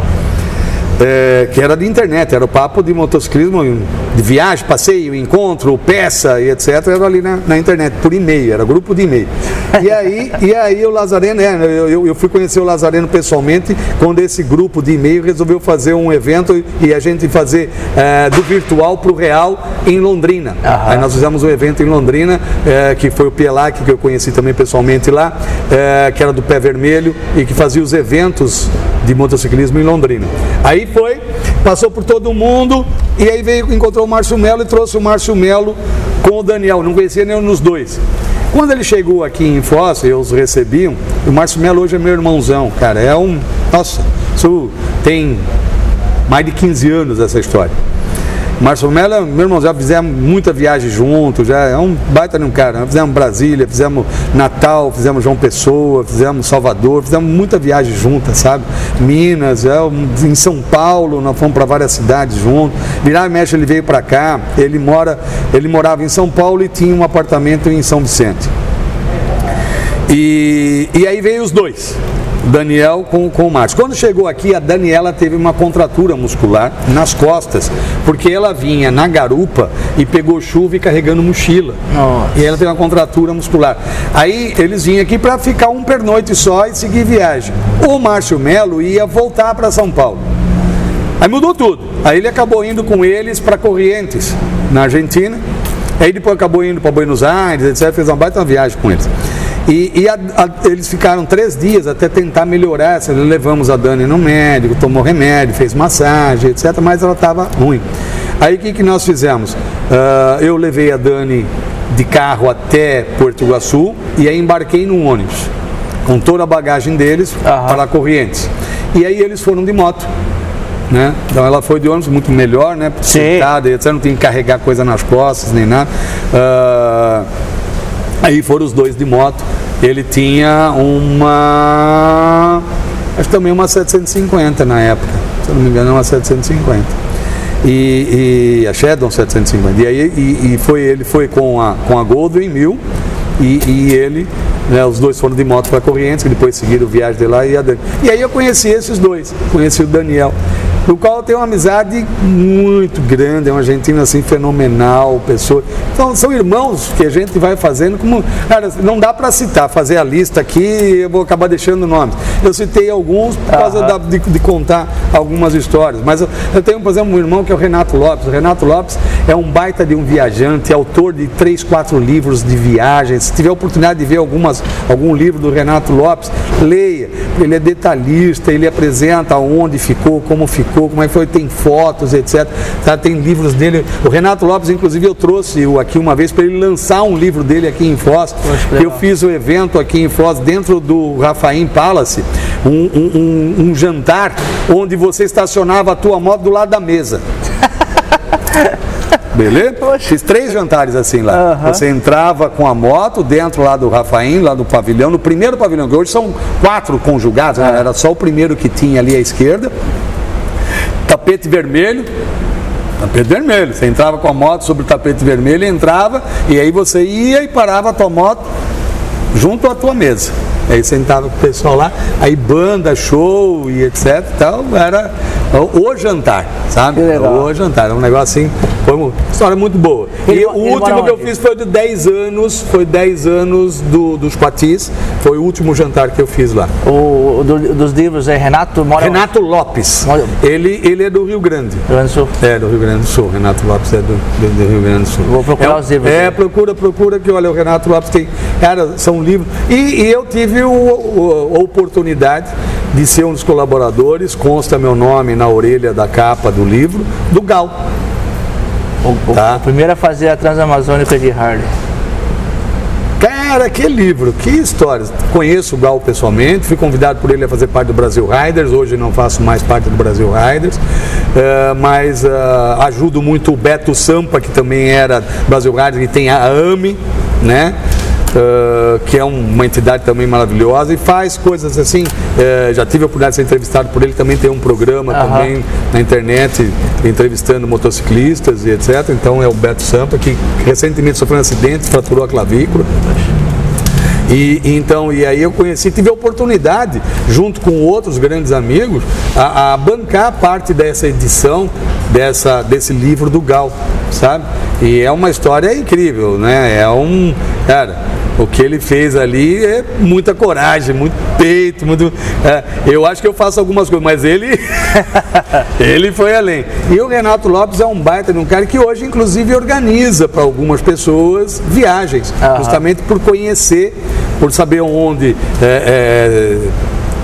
Que era de internet, era o papo de motociclismo, de viagem, passeio, encontro, peça e etc. Era ali na internet, por e-mail, era grupo de e-mail. E aí o Lazareno, eu fui conhecer o Lazareno pessoalmente, quando esse grupo de e-mail resolveu fazer um evento e a gente fazer do virtual para o real em Londrina. Aí nós fizemos um evento em Londrina, que foi o Pielac, que eu conheci também pessoalmente lá, que era do Pé Vermelho e que fazia os eventos de motociclismo em Londrina. Aí passou por todo mundo e aí encontrou o Márcio Melo e trouxe o Márcio Melo com o Daniel, não conhecia nenhum dos dois. Quando ele chegou aqui em Foz, eu os recebi, o Márcio Melo hoje é meu irmãozão, cara, nossa, isso tem mais de 15 anos essa história. Márcio Melo, meu irmão, já fizemos muita viagem juntos, já é um baita de um cara. Fizemos Brasília, fizemos Natal, fizemos João Pessoa, fizemos Salvador, fizemos muita viagem juntas, sabe? Minas, em São Paulo, nós fomos para várias cidades juntos. Virar e mexe, ele veio para cá, ele morava em São Paulo e tinha um apartamento em São Vicente. E aí veio os dois. Daniel com o Márcio. Quando chegou aqui, a Daniela teve uma contratura muscular nas costas, porque ela vinha na garupa e pegou chuva e carregando mochila.
Nossa.
E ela teve uma contratura muscular. Aí eles vinham aqui para ficar um pernoite só e seguir viagem. O Márcio Melo ia voltar para São Paulo. Aí mudou tudo. Aí ele acabou indo com eles para Corrientes, na Argentina. Aí depois acabou indo para Buenos Aires, etc. Fez uma baita viagem com eles. Eles ficaram 3 dias até tentar melhorar. Levamos a Dani no médico, tomou remédio, fez massagem, etc. Mas ela estava ruim. Aí o que nós fizemos? Eu levei a Dani de carro até Porto Iguaçu e aí embarquei num ônibus com toda a bagagem deles para Corrientes. E aí eles foram de moto. Né? Então ela foi de ônibus muito melhor, né? Sentada, etc. Não tinha que carregar coisa nas costas nem nada. Aí foram os dois de moto. Ele tinha acho que também uma 750 na época, se eu não me engano, uma 750. E a Shadow 750. E aí ele foi com a Goldwing 1000 e ele, né, os dois foram de moto para Corrientes, que depois seguiram a viagem de lá e a Dani. E aí eu conheci esses dois, conheci o Daniel, do qual eu tenho uma amizade muito grande, é um argentino assim fenomenal, pessoa. Então são irmãos que a gente vai fazendo, como, cara, não dá para citar, fazer a lista aqui, eu vou acabar deixando nomes. Eu citei alguns por causa de contar algumas histórias, mas eu tenho, por exemplo, um irmão que é o Renato Lopes. O Renato Lopes é um baita de um viajante, autor de 3, 4 livros de viagens. Se tiver a oportunidade de ver algum livro do Renato Lopes, leia. Ele é detalhista, ele apresenta onde ficou, como é que foi, tem fotos, etc. Tá, tem livros dele. O Renato Lopes, inclusive, eu trouxe aqui uma vez para ele lançar um livro dele aqui em Foz. Eu fiz o evento aqui em Foz, dentro do Rafaim Palace, um jantar onde você estacionava a tua moto do lado da mesa. Beleza? Fiz 3 jantares assim lá. Você entrava com a moto dentro lá do Rafaim, lá do pavilhão, no primeiro pavilhão, que hoje são 4 conjugados, né? Era só o primeiro que tinha ali à esquerda. Tapete vermelho. Você entrava com a moto sobre o tapete vermelho, entrava, e aí você ia e parava a tua moto junto à tua mesa. Aí sentava com o pessoal lá, aí banda, show e etc. Então era o jantar, sabe? O jantar, era um negócio assim, foi uma história muito boa. E o último que eu fiz foi de 10 anos, dos Patis, foi o último jantar que eu fiz lá.
Dos livros é Renato
Lopes. Ele é do Rio Grande.
Rio Grande do Sul.
É, do Rio Grande do Sul. Renato Lopes é do Rio Grande do Sul.
Vou procurar os livros.
Procura que, olha, o Renato Lopes tem, cara, são livros. E eu tive a oportunidade de ser um dos colaboradores, consta meu nome na orelha da capa do livro, do Gal.
O primeiro a fazer a Transamazônica de Harley.
Cara, que livro, que história. Conheço o Gal pessoalmente, fui convidado por ele a fazer parte do Brasil Riders, hoje não faço mais parte do Brasil Riders, mas ajudo muito o Beto Sampa, que também era Brasil Riders, que tem a AME, né? Que é uma entidade também maravilhosa e faz coisas assim. Já tive a oportunidade de ser entrevistado por ele, também tem um programa também na internet entrevistando motociclistas e etc. Então é o Beto Sampa, que recentemente sofreu um acidente, fraturou a clavícula. E aí eu conheci, tive a oportunidade, junto com outros grandes amigos, a bancar parte dessa edição, desse livro do Gal, sabe? E é uma história incrível, né? Cara, o que ele fez ali é muita coragem, muito peito, eu acho que eu faço algumas coisas, mas ele foi além. E o Renato Lopes é um baita de um cara que hoje, inclusive, organiza para algumas pessoas viagens, justamente por conhecer, por saber onde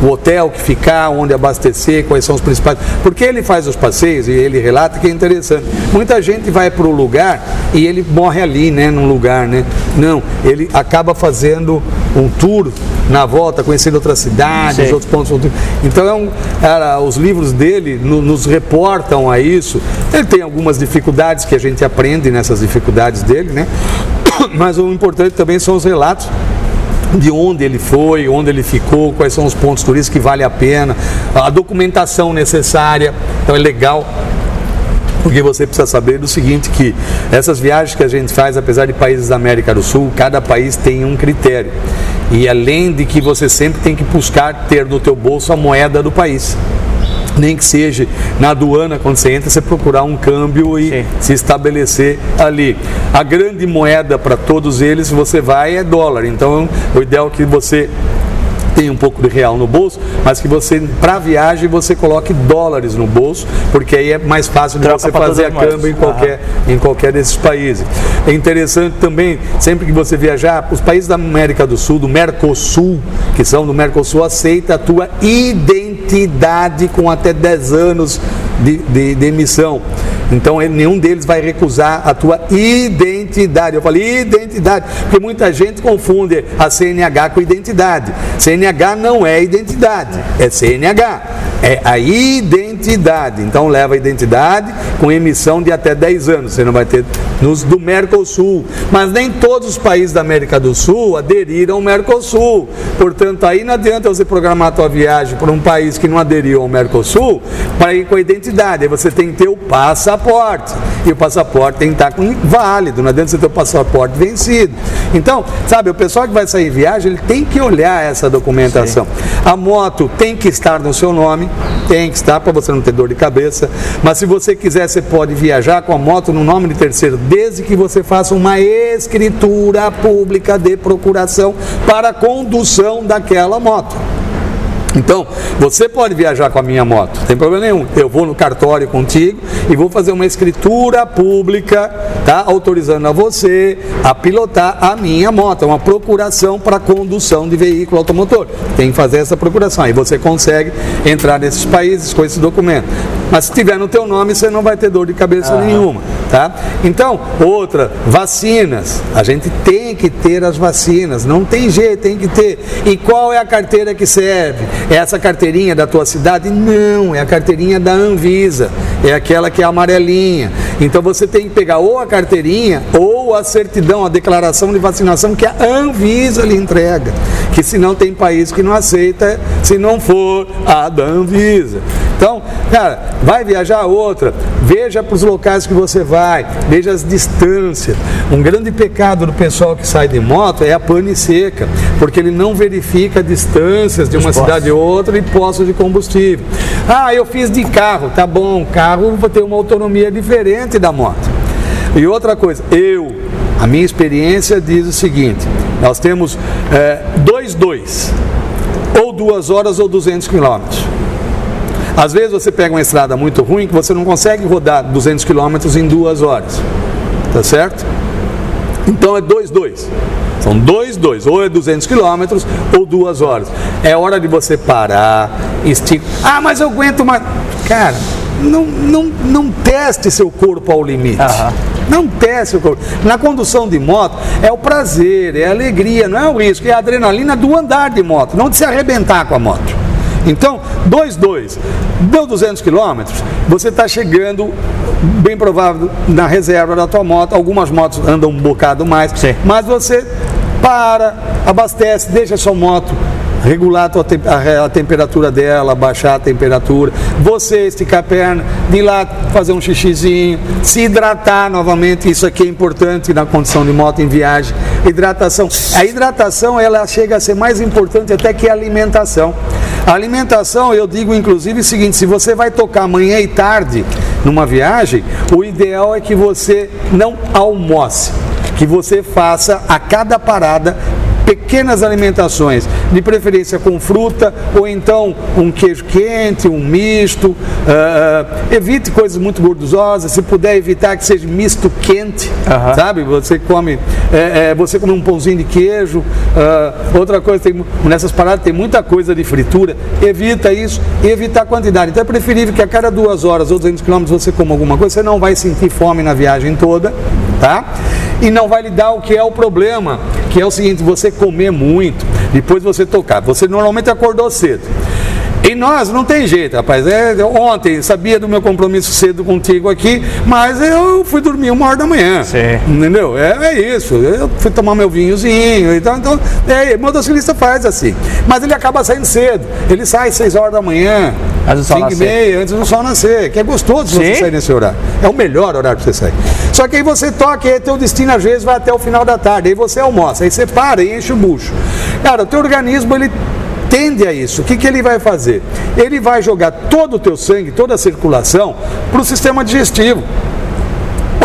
o hotel que ficar, onde abastecer, quais são os principais. Porque ele faz os passeios e ele relata que é interessante. Muita gente vai para o lugar e ele morre ali, né, num lugar, né? Não, ele acaba fazendo um tour na volta, conhecendo outras cidades, outros pontos. Então, os livros dele nos reportam a isso. Ele tem algumas dificuldades que a gente aprende nessas dificuldades dele, né? Mas o importante também são os relatos de onde ele foi, onde ele ficou, quais são os pontos turísticos que vale a pena, a documentação necessária. Então é legal, porque você precisa saber do seguinte, que essas viagens que a gente faz, apesar de países da América do Sul, cada país tem um critério. E além de que você sempre tem que buscar ter no teu bolso a moeda do país. Nem que seja na aduana, quando você entra, você procurar um câmbio e se estabelecer ali. A grande moeda para todos eles, se você vai, é dólar. Então, o ideal é que você tenha um pouco de real no bolso, mas que você, para viagem, você coloque dólares no bolso, porque aí é mais fácil de você fazer a câmbio em qualquer desses países. É interessante também, sempre que você viajar, os países da América do Sul, do Mercosul, que são do Mercosul, aceita a tua identidade com até 10 anos de emissão. Então nenhum deles vai recusar a tua identidade. Eu falei identidade, porque muita gente confunde a CNH com identidade. CNH não é identidade, é CNH, é a identidade. Então leva a identidade com emissão de até 10 anos. Você não vai ter nos do Mercosul, mas nem todos os países da América do Sul aderiram ao Mercosul. Portanto, aí não adianta você programar a tua viagem para um país que não aderiu ao Mercosul para ir com a identidade. Aí você tem que ter o passaporte, e o passaporte tem que estar válido, não adianta você ter o passaporte vencido. Então, sabe, o pessoal que vai sair em viagem, ele tem que olhar essa documentação. A moto tem que estar no seu nome, tem que estar para você não ter dor de cabeça, mas se você quiser, você pode viajar com a moto no nome de terceiro, desde que você faça uma escritura pública de procuração para a condução daquela moto. Então, você pode viajar com a minha moto, não tem problema nenhum. Eu vou no cartório contigo e vou fazer uma escritura pública, tá? Autorizando a você a pilotar a minha moto. É uma procuração para condução de veículo automotor. Tem que fazer essa procuração. Aí você consegue entrar nesses países com esse documento. Mas se tiver no teu nome, você não vai ter dor de cabeça nenhuma, tá? Então, outra, vacinas. A gente tem que ter as vacinas. Não tem jeito, tem que ter. E qual é a carteira que serve? É essa carteirinha da tua cidade? Não, é a carteirinha da Anvisa, é aquela que é amarelinha. Então você tem que pegar ou a carteirinha ou a certidão, a declaração de vacinação que a Anvisa lhe entrega, que senão tem país que não aceita se não for a da Anvisa. Então, cara, vai viajar outra, veja para os locais que você vai, veja as distâncias. Um grande pecado do pessoal que sai de moto é a pane seca, porque ele não verifica distâncias de uma cidade a outra e postos de combustível. Ah, eu fiz de carro, tá bom, carro vai ter uma autonomia diferente da moto. E outra coisa, a minha experiência diz o seguinte, nós temos 2, ou 2 horas ou 200 quilômetros. Às vezes você pega uma estrada muito ruim que você não consegue rodar 200 quilômetros em 2 horas, tá certo? Então é 2. São 2, ou é 200 quilômetros ou 2 horas. É hora de você parar, esticar. Ah, mas eu aguento mais. Cara, não teste seu corpo ao limite. Não teste o corpo. Na condução de moto é o prazer, é a alegria, não é o risco, é a adrenalina do andar de moto, não de se arrebentar com a moto. Então, 2, deu 200 quilômetros, você está chegando, bem provável, na reserva da tua moto. Algumas motos andam um bocado mais, mas você para, abastece, deixa a sua moto regular a temperatura dela, baixar a temperatura, você esticar a perna, de lá fazer um xixizinho, se hidratar novamente. Isso aqui é importante na condição de moto em viagem. Hidratação. A hidratação, ela chega a ser mais importante até que a alimentação. A alimentação, eu digo inclusive o seguinte, se você vai tocar manhã e tarde numa viagem, o ideal é que você não almoce, que você faça a cada parada pequenas alimentações, de preferência com fruta, ou então um queijo quente, um misto. Evite coisas muito gordurosas, se puder evitar que seja misto quente, sabe? Você come um pãozinho de queijo. Outra coisa, nessas paradas tem muita coisa de fritura, evita isso e evitar a quantidade. Então é preferível que a cada 2 horas ou 200 km você coma alguma coisa, você não vai sentir fome na viagem toda, tá? E não vai lhe dar o que é o problema, que é o seguinte, você comer muito, depois você tocar. Você normalmente acordou cedo. E nós, não tem jeito, rapaz. Ontem, sabia do meu compromisso cedo contigo aqui, mas eu fui dormir 1h da manhã. Entendeu? É isso. Eu fui tomar meu vinhozinho. Então motociclista faz assim. Mas ele acaba saindo cedo. Ele sai 6 horas da manhã.
Antes do sol
5h30, antes do sol nascer, que é gostoso você sair nesse horário. É o melhor horário para você sair. Só que aí você toca e aí teu destino às vezes vai até o final da tarde, aí você almoça, aí você para e enche o bucho. Cara, o teu organismo, ele tende a isso. O que ele vai fazer? Ele vai jogar todo o teu sangue, toda a circulação para o sistema digestivo.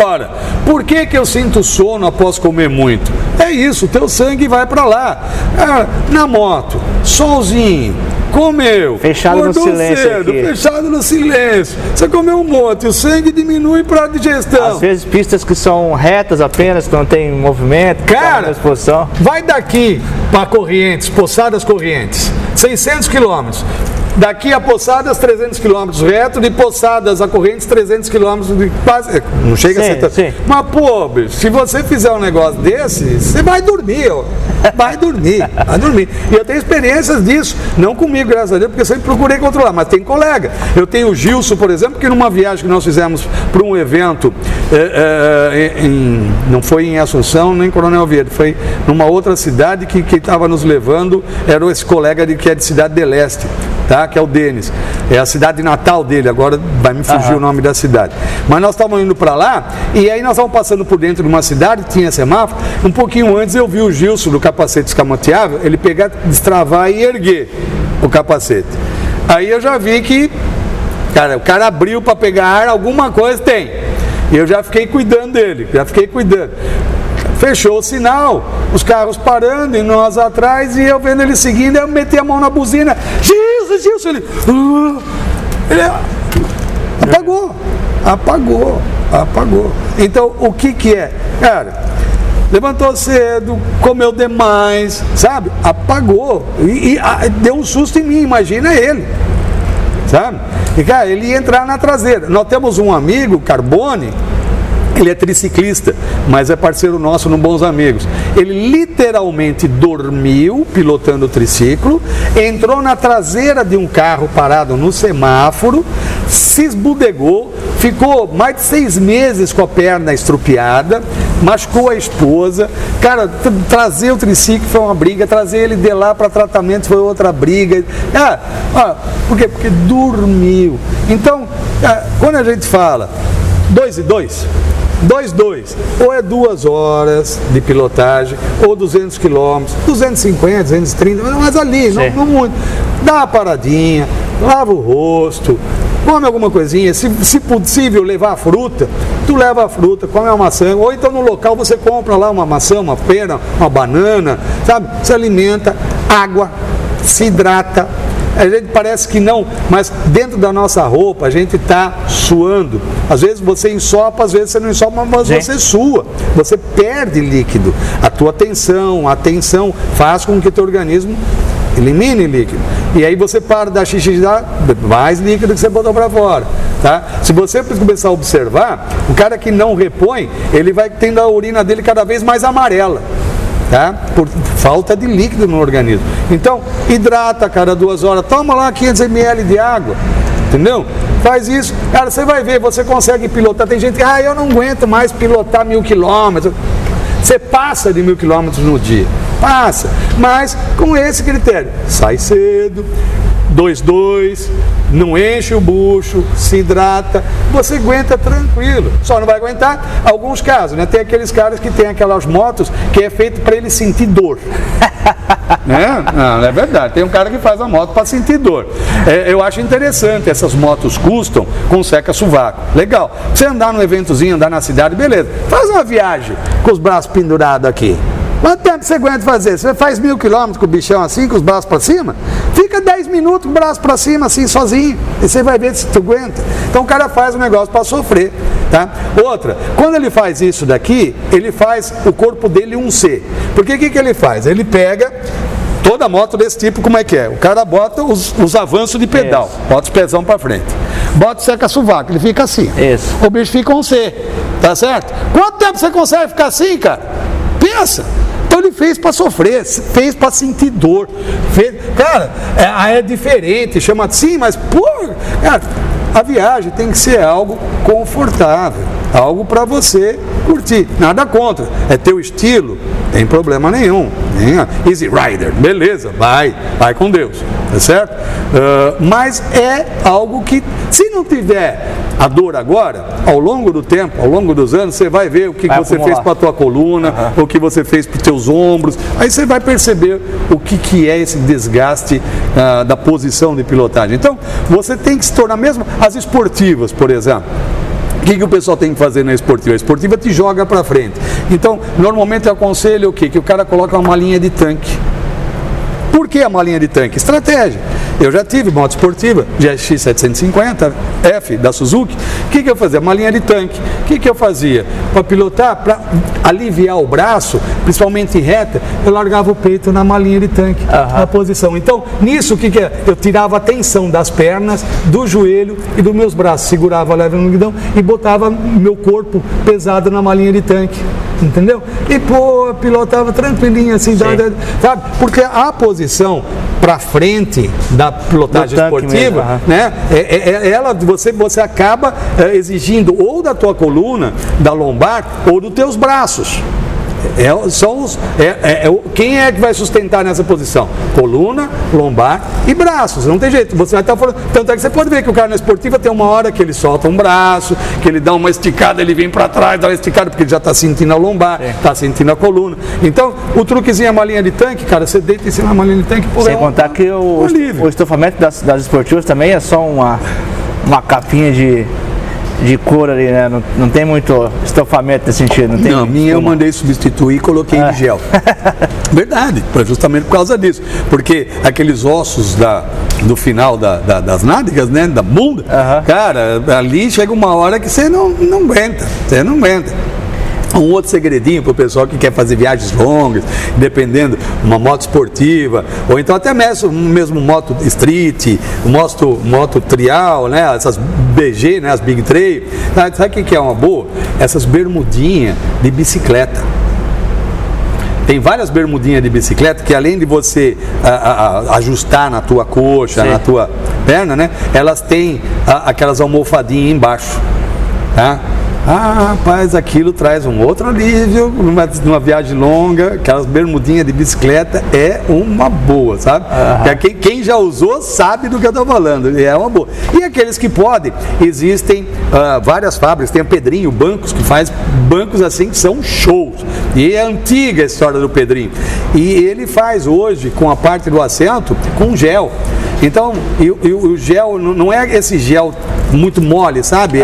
Ora, por que eu sinto sono após comer muito? É isso, o teu sangue vai para lá. Na moto, solzinho, comeu,
fechado no silêncio
cedo,
aqui.
Fechado no silêncio. Você comeu um monte, o sangue diminui para a digestão.
Às vezes pistas que são retas apenas, que não tem movimento,
cara, vai daqui para Corrientes, Poçadas Corrientes, 600 quilômetros. Daqui a Poçadas, 300 km reto, de Poçadas a Correntes, 300 km de quase. Não chega a ser tanto. Mas, pô, bicho, se você fizer um negócio desse, você vai dormir, ó. Vai dormir. E eu tenho experiências disso, não comigo, graças a Deus, porque eu sempre procurei controlar, mas tem colega. Eu tenho o Gilson, por exemplo, que numa viagem que nós fizemos para um evento, não foi em Assunção, nem em Coronel Vieira, foi numa outra cidade que estava nos levando, era esse colega que é de Cidade de Leste. Tá? Que é o Denis, é a cidade natal dele, agora vai me fugir o nome da cidade. Mas nós estávamos indo para lá, e aí nós estávamos passando por dentro de uma cidade, tinha semáforo, um pouquinho antes eu vi o Gilson do capacete escamoteável, ele pegar, destravar e erguer o capacete. Aí eu já vi que, cara, o cara abriu para pegar ar, alguma coisa tem. E eu já fiquei cuidando dele, Fechou o sinal, os carros parando e nós atrás, e eu vendo ele seguindo, eu meti a mão na buzina, Gilson, ele apagou. Então, o que é? Cara, levantou cedo, comeu demais, sabe? Apagou, e deu um susto em mim, imagina ele, sabe? E, cara, ele ia entrar na traseira. Nós temos um amigo, Carbone, ele é triciclista, mas é parceiro nosso no Bons Amigos. Ele literalmente dormiu pilotando o triciclo, entrou na traseira de um carro parado no semáforo, se esbudegou, ficou mais de 6 meses com a perna estrupiada, machucou a esposa. Cara, trazer o triciclo foi uma briga, trazer ele de lá para tratamento foi outra briga. Por quê? Porque dormiu. Então, quando a gente fala 2 e 2, ou é 2 horas de pilotagem, ou 200 km, 250, 230, mas ali, não muito. Dá uma paradinha, lava o rosto, come alguma coisinha, se possível levar a fruta, tu leva a fruta, come uma maçã, ou então no local você compra lá uma maçã, uma pera, uma banana, sabe? Se alimenta, água, se hidrata. A gente parece que não, mas dentro da nossa roupa a gente está suando. Às vezes você ensopa, às vezes você não ensopa, mas você sua. Você perde líquido. A tua a tensão faz com que o teu organismo elimine líquido. E aí você para da xixi e dá mais líquido que você botou para fora. Tá? Se você começar a observar, o cara que não repõe, ele vai tendo a urina dele cada vez mais amarela. Tá? Por falta de líquido no organismo. Então, hidrata a cada 2 horas, toma lá 500 ml de água, entendeu? Faz isso, cara, você vai ver, você consegue pilotar. Tem gente que, eu não aguento mais pilotar 1000 km. Você passa de 1000 km no dia, passa, mas com esse critério, sai cedo, 2-2, não enche o bucho, se hidrata, você aguenta tranquilo. Só não vai aguentar alguns casos, né? Tem aqueles caras que tem aquelas motos que é feito para ele sentir dor. Né? Não, é verdade. Tem um cara que faz a moto para sentir dor. Eu acho interessante, essas motos custom com seca-sovaco. Legal. Você andar num eventozinho, andar na cidade, beleza. Faz uma viagem com os braços pendurados aqui. Quanto tempo você aguenta fazer? Você faz 1000 km com o bichão assim, com os braços para cima? Fica 10 minutos com o braço para cima, assim, sozinho. E você vai ver se tu aguenta. Então o cara faz um negócio para sofrer, tá? Outra, quando ele faz isso daqui, ele faz o corpo dele um C. Porque o que ele faz? Ele pega toda moto desse tipo, como é que é? O cara bota os avanços de pedal, bota os pezão para frente. Bota o seca-sovaco, ele fica assim.
Isso.
O bicho fica um C, tá certo? Quanto tempo você consegue ficar assim, cara? Pensa. Então ele fez para sofrer, fez para sentir dor. Cara, é diferente, chama assim, mas cara, a viagem tem que ser algo confortável, algo para você curtir. Nada contra, é teu estilo, tem problema nenhum. Easy Rider, beleza, vai com Deus, tá certo? Mas é algo que, se não tiver a dor agora, ao longo do tempo, ao longo dos anos, você vai ver o que você fez para a tua coluna, o que você fez para os teus ombros, aí você vai perceber o que é esse desgaste da posição de pilotagem. Então, você tem que se tornar mesmo as esportivas, por exemplo. O que o pessoal tem que fazer na esportiva? A esportiva te joga para frente. Então, normalmente eu aconselho o quê? Que o cara coloca uma malinha de tanque. Por que a malinha de tanque? Estratégia. Eu já tive moto esportiva, GSX 750, F da Suzuki. O que eu fazia? Malinha de tanque. O que eu fazia? Para pilotar, para aliviar o braço, principalmente em reta, eu largava o peito na malinha de tanque, na posição. Então, nisso, o que é? Eu tirava a tensão das pernas, do joelho e dos meus braços. Segurava leve no guidão e botava meu corpo pesado na malinha de tanque. Entendeu? E pilotava tranquilinho assim, sabe? Porque a posição para frente da pilotagem esportiva, né? Você acaba exigindo ou da tua coluna, da lombar, ou dos teus braços. Quem é que vai sustentar nessa posição? Coluna, lombar e braços. Não tem jeito. Você vai estar falando. Tanto é que você pode ver que o cara na esportiva tem uma hora que ele solta um braço, que ele dá uma esticada, ele vem para trás, dá uma esticada, porque ele já está sentindo a lombar, está sentindo a coluna. Então, o truquezinho é a malinha de tanque, cara. Você deita em cima da malinha de tanque.
Sem contar que o estofamento das esportivas também é só uma capinha de couro ali, né? Não tem muito estofamento nesse sentido.
Não, minha eu mandei substituir e coloquei de gel. Verdade, justamente por causa disso. Porque aqueles ossos do final das nádegas, né? Da bunda, cara, ali chega uma hora que você não aguenta. Você não aguenta. Um outro segredinho para o pessoal que quer fazer viagens longas, dependendo, uma moto esportiva, ou então até mesmo moto street, moto trial, né? Essas BG, né? As Big Trail. Sabe o que é uma boa? Essas bermudinhas de bicicleta. Tem várias bermudinhas de bicicleta que, além de você ajustar na tua coxa, na tua perna, né? Elas têm aquelas almofadinhas embaixo, tá? Rapaz, aquilo traz um outro alívio numa viagem longa. Aquelas bermudinhas de bicicleta é uma boa, sabe? Quem já usou sabe do que eu estou falando, é uma boa. E aqueles que podem, existem várias fábricas, tem o Pedrinho Bancos, que faz bancos assim que são shows. E é antiga a história do Pedrinho. E ele faz hoje, com a parte do assento, com gel. Então, o gel não é esse gel muito mole, sabe?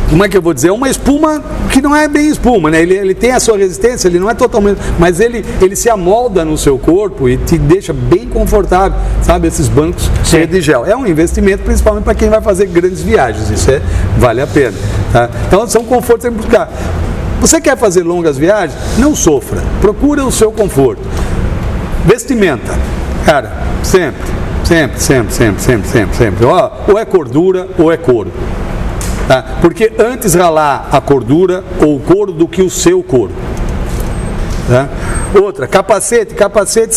Como é que eu vou dizer? É uma espuma que não é bem espuma, né? Ele tem a sua resistência, ele não é totalmente... Mas ele se amolda no seu corpo e te deixa bem confortável, sabe? Esses bancos cheios de gel. É um investimento, principalmente para quem vai fazer grandes viagens. Isso vale a pena, tá? Então, são confortos em buscar. Você quer fazer longas viagens? Não sofra. Procura o seu conforto. Vestimenta. Cara, sempre. Ou é cordura ou é couro. Tá? Porque antes ralar a cordura ou o couro do que o seu couro. Tá? Outra, capacete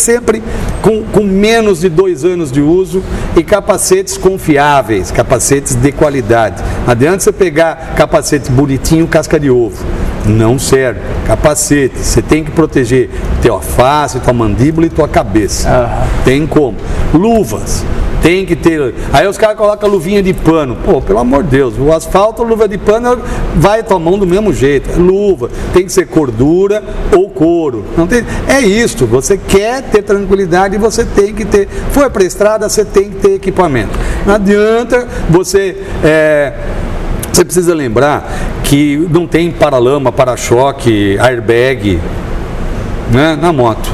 sempre com menos de 2 anos de uso e capacetes confiáveis, capacetes de qualidade. Não adianta você pegar capacete bonitinho, casca de ovo. Não serve. Capacete, você tem que proteger tua face, tua mandíbula e tua cabeça. Tem como. Luvas. Tem que ter. Aí os caras colocam luvinha de pano. Pô, pelo amor de Deus, o asfalto, luva de pano, vai tua mão do mesmo jeito. Luva, tem que ser cordura ou couro. Não tem. É isto. Você quer ter tranquilidade e você tem que ter. Foi para a estrada, você tem que ter equipamento. Não adianta você. Você precisa lembrar que não tem paralama, para-choque, airbag, né, na moto.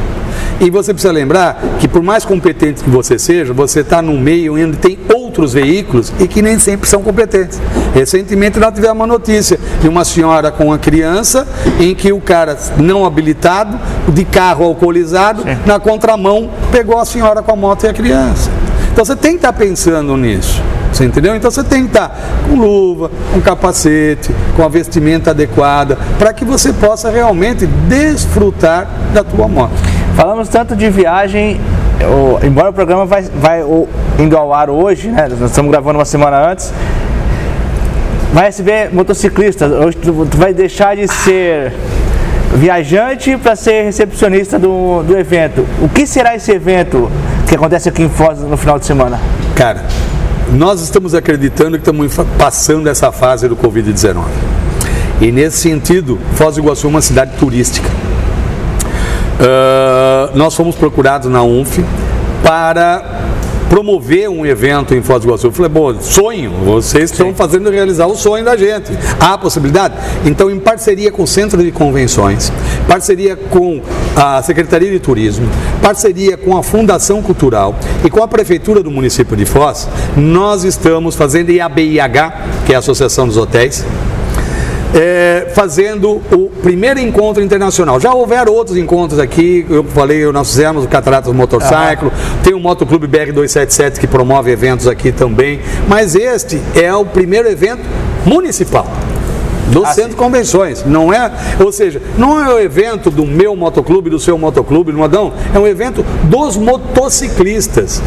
E você precisa lembrar que, por mais competente que você seja, você está num meio onde tem outros veículos e que nem sempre são competentes. Recentemente nós tivemos uma notícia de uma senhora com uma criança em que o cara não habilitado, de carro alcoolizado, na contramão, pegou a senhora com a moto e a criança. Então você tem que estar pensando nisso. Você entendeu? Então você tem que estar com luva, com capacete, com a vestimenta adequada, para que você possa realmente desfrutar da tua moto.
Falamos tanto de viagem, embora o programa vai indo ao ar hoje, né? Nós estamos gravando uma semana antes. Vai receber motociclistas, hoje tu vai deixar de ser viajante para ser recepcionista do evento. O que será esse evento que acontece aqui em Foz no final de semana?
Cara, nós estamos acreditando que estamos passando essa fase do Covid-19. E nesse sentido, Foz do Iguaçu é uma cidade turística. Nós fomos procurados na UNF para promover um evento em Foz do Iguaçu. Eu falei, bom, sonho, vocês estão fazendo realizar o sonho da gente. Há possibilidade? Então, em parceria com o Centro de Convenções, parceria com a Secretaria de Turismo, parceria com a Fundação Cultural e com a Prefeitura do município de Foz, nós estamos fazendo, e a BIH, que é a Associação dos Hotéis, fazendo o primeiro encontro internacional. Já houveram outros encontros aqui, eu falei, nós fizemos o Cataratas Motorcycle, tem o Motoclube BR-277 que promove eventos aqui também, mas este é o primeiro evento municipal do Centro de Convenções, não é, ou seja, não é o evento do meu motoclube, do seu motoclube, não, é um evento dos motociclistas,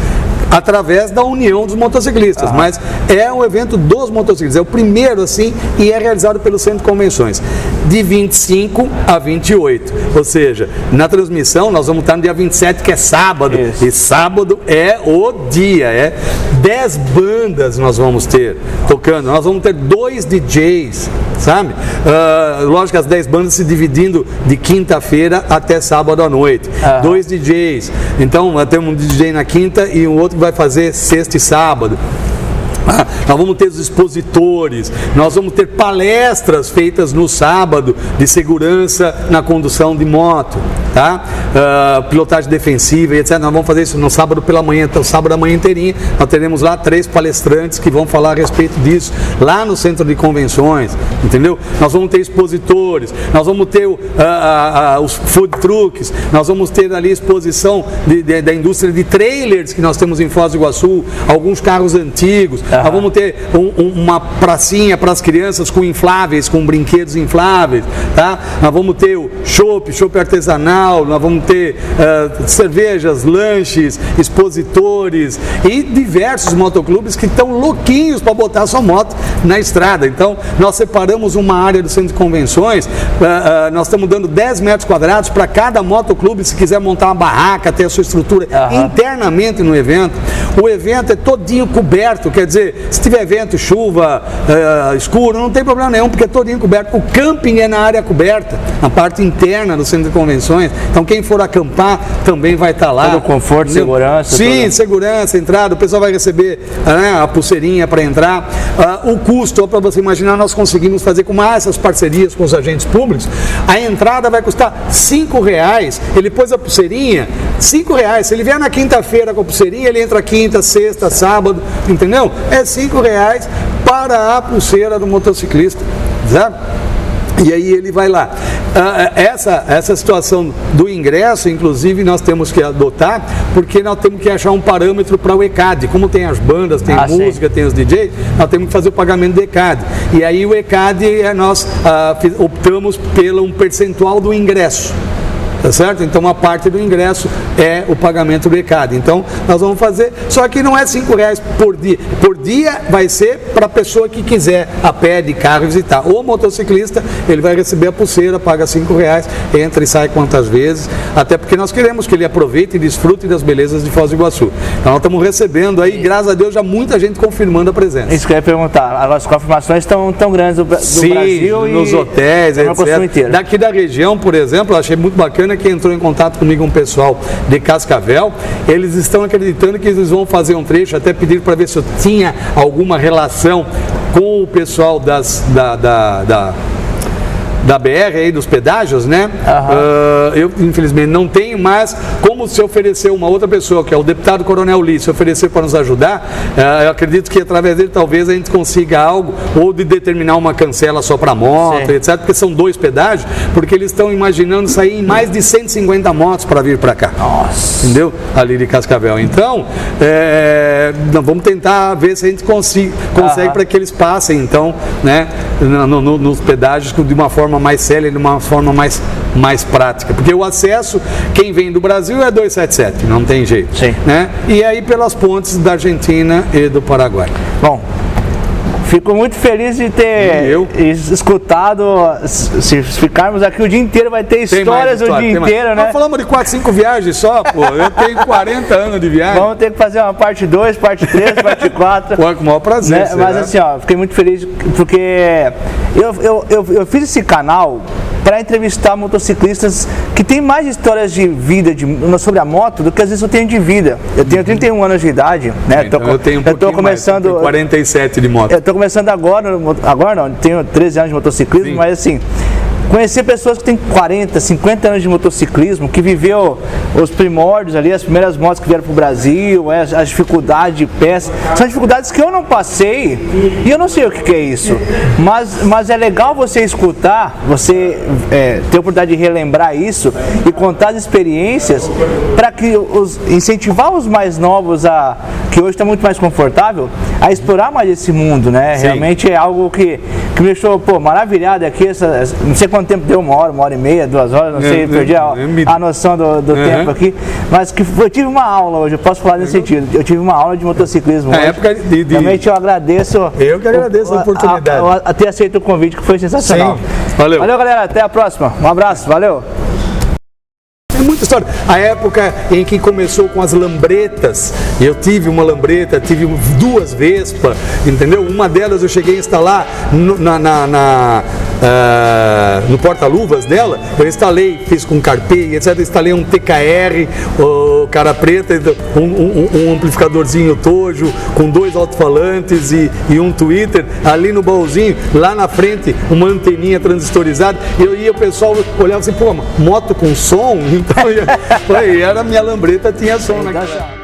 através da união dos motociclistas, mas é um evento dos motociclistas, é o primeiro assim e é realizado pelo Centro de Convenções, de 25 a 28, ou seja, na transmissão nós vamos estar no dia 27, que é sábado, e sábado é o dia, 10 bandas nós vamos ter tocando, nós vamos ter 2 DJs, sabe? Lógico, as 10 bandas se dividindo de quinta-feira até sábado à noite, 2 DJs, então temos um DJ na quinta e um outro que vai fazer sexta e sábado. Nós vamos ter os expositores, nós vamos ter palestras feitas no sábado de segurança na condução de moto, tá? Pilotagem defensiva e etc. Nós vamos fazer isso no sábado pela manhã, então sábado da manhã inteirinha, nós teremos lá 3 palestrantes que vão falar a respeito disso, lá no Centro de Convenções, entendeu? Nós vamos ter expositores, nós vamos ter os food trucks, nós vamos ter ali exposição da indústria de trailers que nós temos em Foz do Iguaçu, alguns carros antigos. Nós vamos ter uma pracinha para as crianças com infláveis, com brinquedos infláveis, tá? Nós vamos ter o chopp artesanal, nós vamos ter cervejas, lanches, expositores e diversos motoclubes que estão louquinhos para botar sua moto na estrada. Então, nós separamos uma área do Centro de Convenções, nós estamos dando 10 metros quadrados para cada motoclube, se quiser montar uma barraca, ter a sua estrutura internamente no evento. O evento é todinho coberto, quer dizer, se tiver vento, chuva, escuro, não tem problema nenhum, porque é todinho coberto. O camping é na área coberta, na parte interna do Centro de Convenções. Então quem for acampar também vai estar lá.
Todo conforto, entendeu? Segurança.
Sim, segurança, entrada, o pessoal vai receber a pulseirinha para entrar. O custo, para você imaginar, nós conseguimos fazer com essas parcerias com os agentes públicos, a entrada vai custar R$5, ele pôs a pulseirinha, R$5. Se ele vier na quinta-feira com a pulseirinha, ele entra quinta, sexta, sábado, entendeu? É R$5 para a pulseira do motociclista, sabe? E aí ele vai lá. Essa situação do ingresso, inclusive, nós temos que adotar, porque nós temos que achar um parâmetro para o ECAD. Como tem as bandas, tem música, tem os DJs, nós temos que fazer o pagamento do ECAD. E aí o ECAD, nós optamos pelo um percentual do ingresso. Tá certo? Então uma parte do ingresso é o pagamento do ECAD. Então nós vamos fazer, só que não é R$5 por dia. Por dia vai ser para a pessoa que quiser a pé, de carro, visitar. O motociclista, ele vai receber a pulseira, paga R$5, entra e sai quantas vezes, até porque nós queremos que ele aproveite e desfrute das belezas de Foz do Iguaçu. Então nós estamos recebendo aí, graças a Deus, já muita gente confirmando a presença.
Isso que eu ia perguntar, as confirmações estão tão grandes do Brasil
nos hotéis, etc. Daqui da região, por exemplo, eu achei muito bacana que entrou em contato comigo um pessoal de Cascavel, eles estão acreditando que eles vão fazer um trecho, até pediram para ver se eu tinha alguma relação com o pessoal da BR aí, dos pedágios, né? Eu infelizmente não tenho, mas como se oferecer uma outra pessoa, que é o deputado Coronel Lee, se oferecer para nos ajudar, eu acredito que através dele talvez a gente consiga algo, ou de determinar uma cancela só para moto, etc, porque são 2 pedágios, porque eles estão imaginando sair em mais de 150 motos para vir para cá.
Nossa.
Entendeu? Ali de Cascavel. Então, nós vamos tentar ver se a gente consegue para que eles passem, então, né, nos pedágios de uma forma mais célere, de uma forma mais prática, porque o acesso, quem vem do Brasil é 277, não tem jeito, né? E aí pelas pontes da Argentina e do Paraguai.
Bom, Fico muito feliz de ter escutado. Se ficarmos aqui o dia inteiro, vai ter histórias o dia inteiro, né?
Nós falamos de 4, 5 viagens só, pô. Eu tenho 40 anos de viagem.
Vamos ter que fazer uma parte 2, parte 3, parte 4.
Pô, com o maior prazer.
Né? Mas assim, ó, fiquei muito feliz porque eu fiz esse canal para entrevistar motociclistas que têm mais histórias de vida sobre a moto do que às vezes eu tenho de vida. Eu tenho 31 anos de idade, né?
Então, eu tenho começando, mais, eu tenho 47 de moto.
Eu tô começando agora não, tenho 13 anos de motociclismo, sim, mas assim, conhecer pessoas que têm 40, 50 anos de motociclismo, que viveu os primórdios ali, as primeiras motos que vieram para o Brasil, as dificuldades de peça. São dificuldades que eu não passei e eu não sei o que é isso. Mas é legal você escutar, você ter a oportunidade de relembrar isso e contar as experiências para que incentivar os mais novos que hoje está muito mais confortável, a explorar mais esse mundo, né? Sim. Realmente é algo que me deixou, maravilhado aqui, não sei quanto tempo deu, 1 hora e meia, 2 horas, não sei, perdi a noção do tempo aqui, mas eu tive uma aula hoje, eu posso falar nesse sentido, eu tive uma aula de motociclismo hoje.
Época
Realmente eu agradeço.
Eu que agradeço a oportunidade.
A ter aceito o convite, que foi sensacional.
Sim. Valeu.
Valeu, galera, até a próxima, um abraço, valeu.
Tem muita história. A época em que começou com as lambretas, eu tive uma lambreta, tive 2 Vespa, entendeu? Uma delas eu cheguei a instalar no porta-luvas dela, eu instalei, fiz com carpê, etc. Instalei um TKR, cara preta, um amplificadorzinho Tojo, com 2 alto-falantes e um tweeter, ali no baúzinho, lá na frente, uma anteninha transistorizada. O pessoal olhava assim, pô, moto com som? Então, era a minha lambreta, tinha som naquela.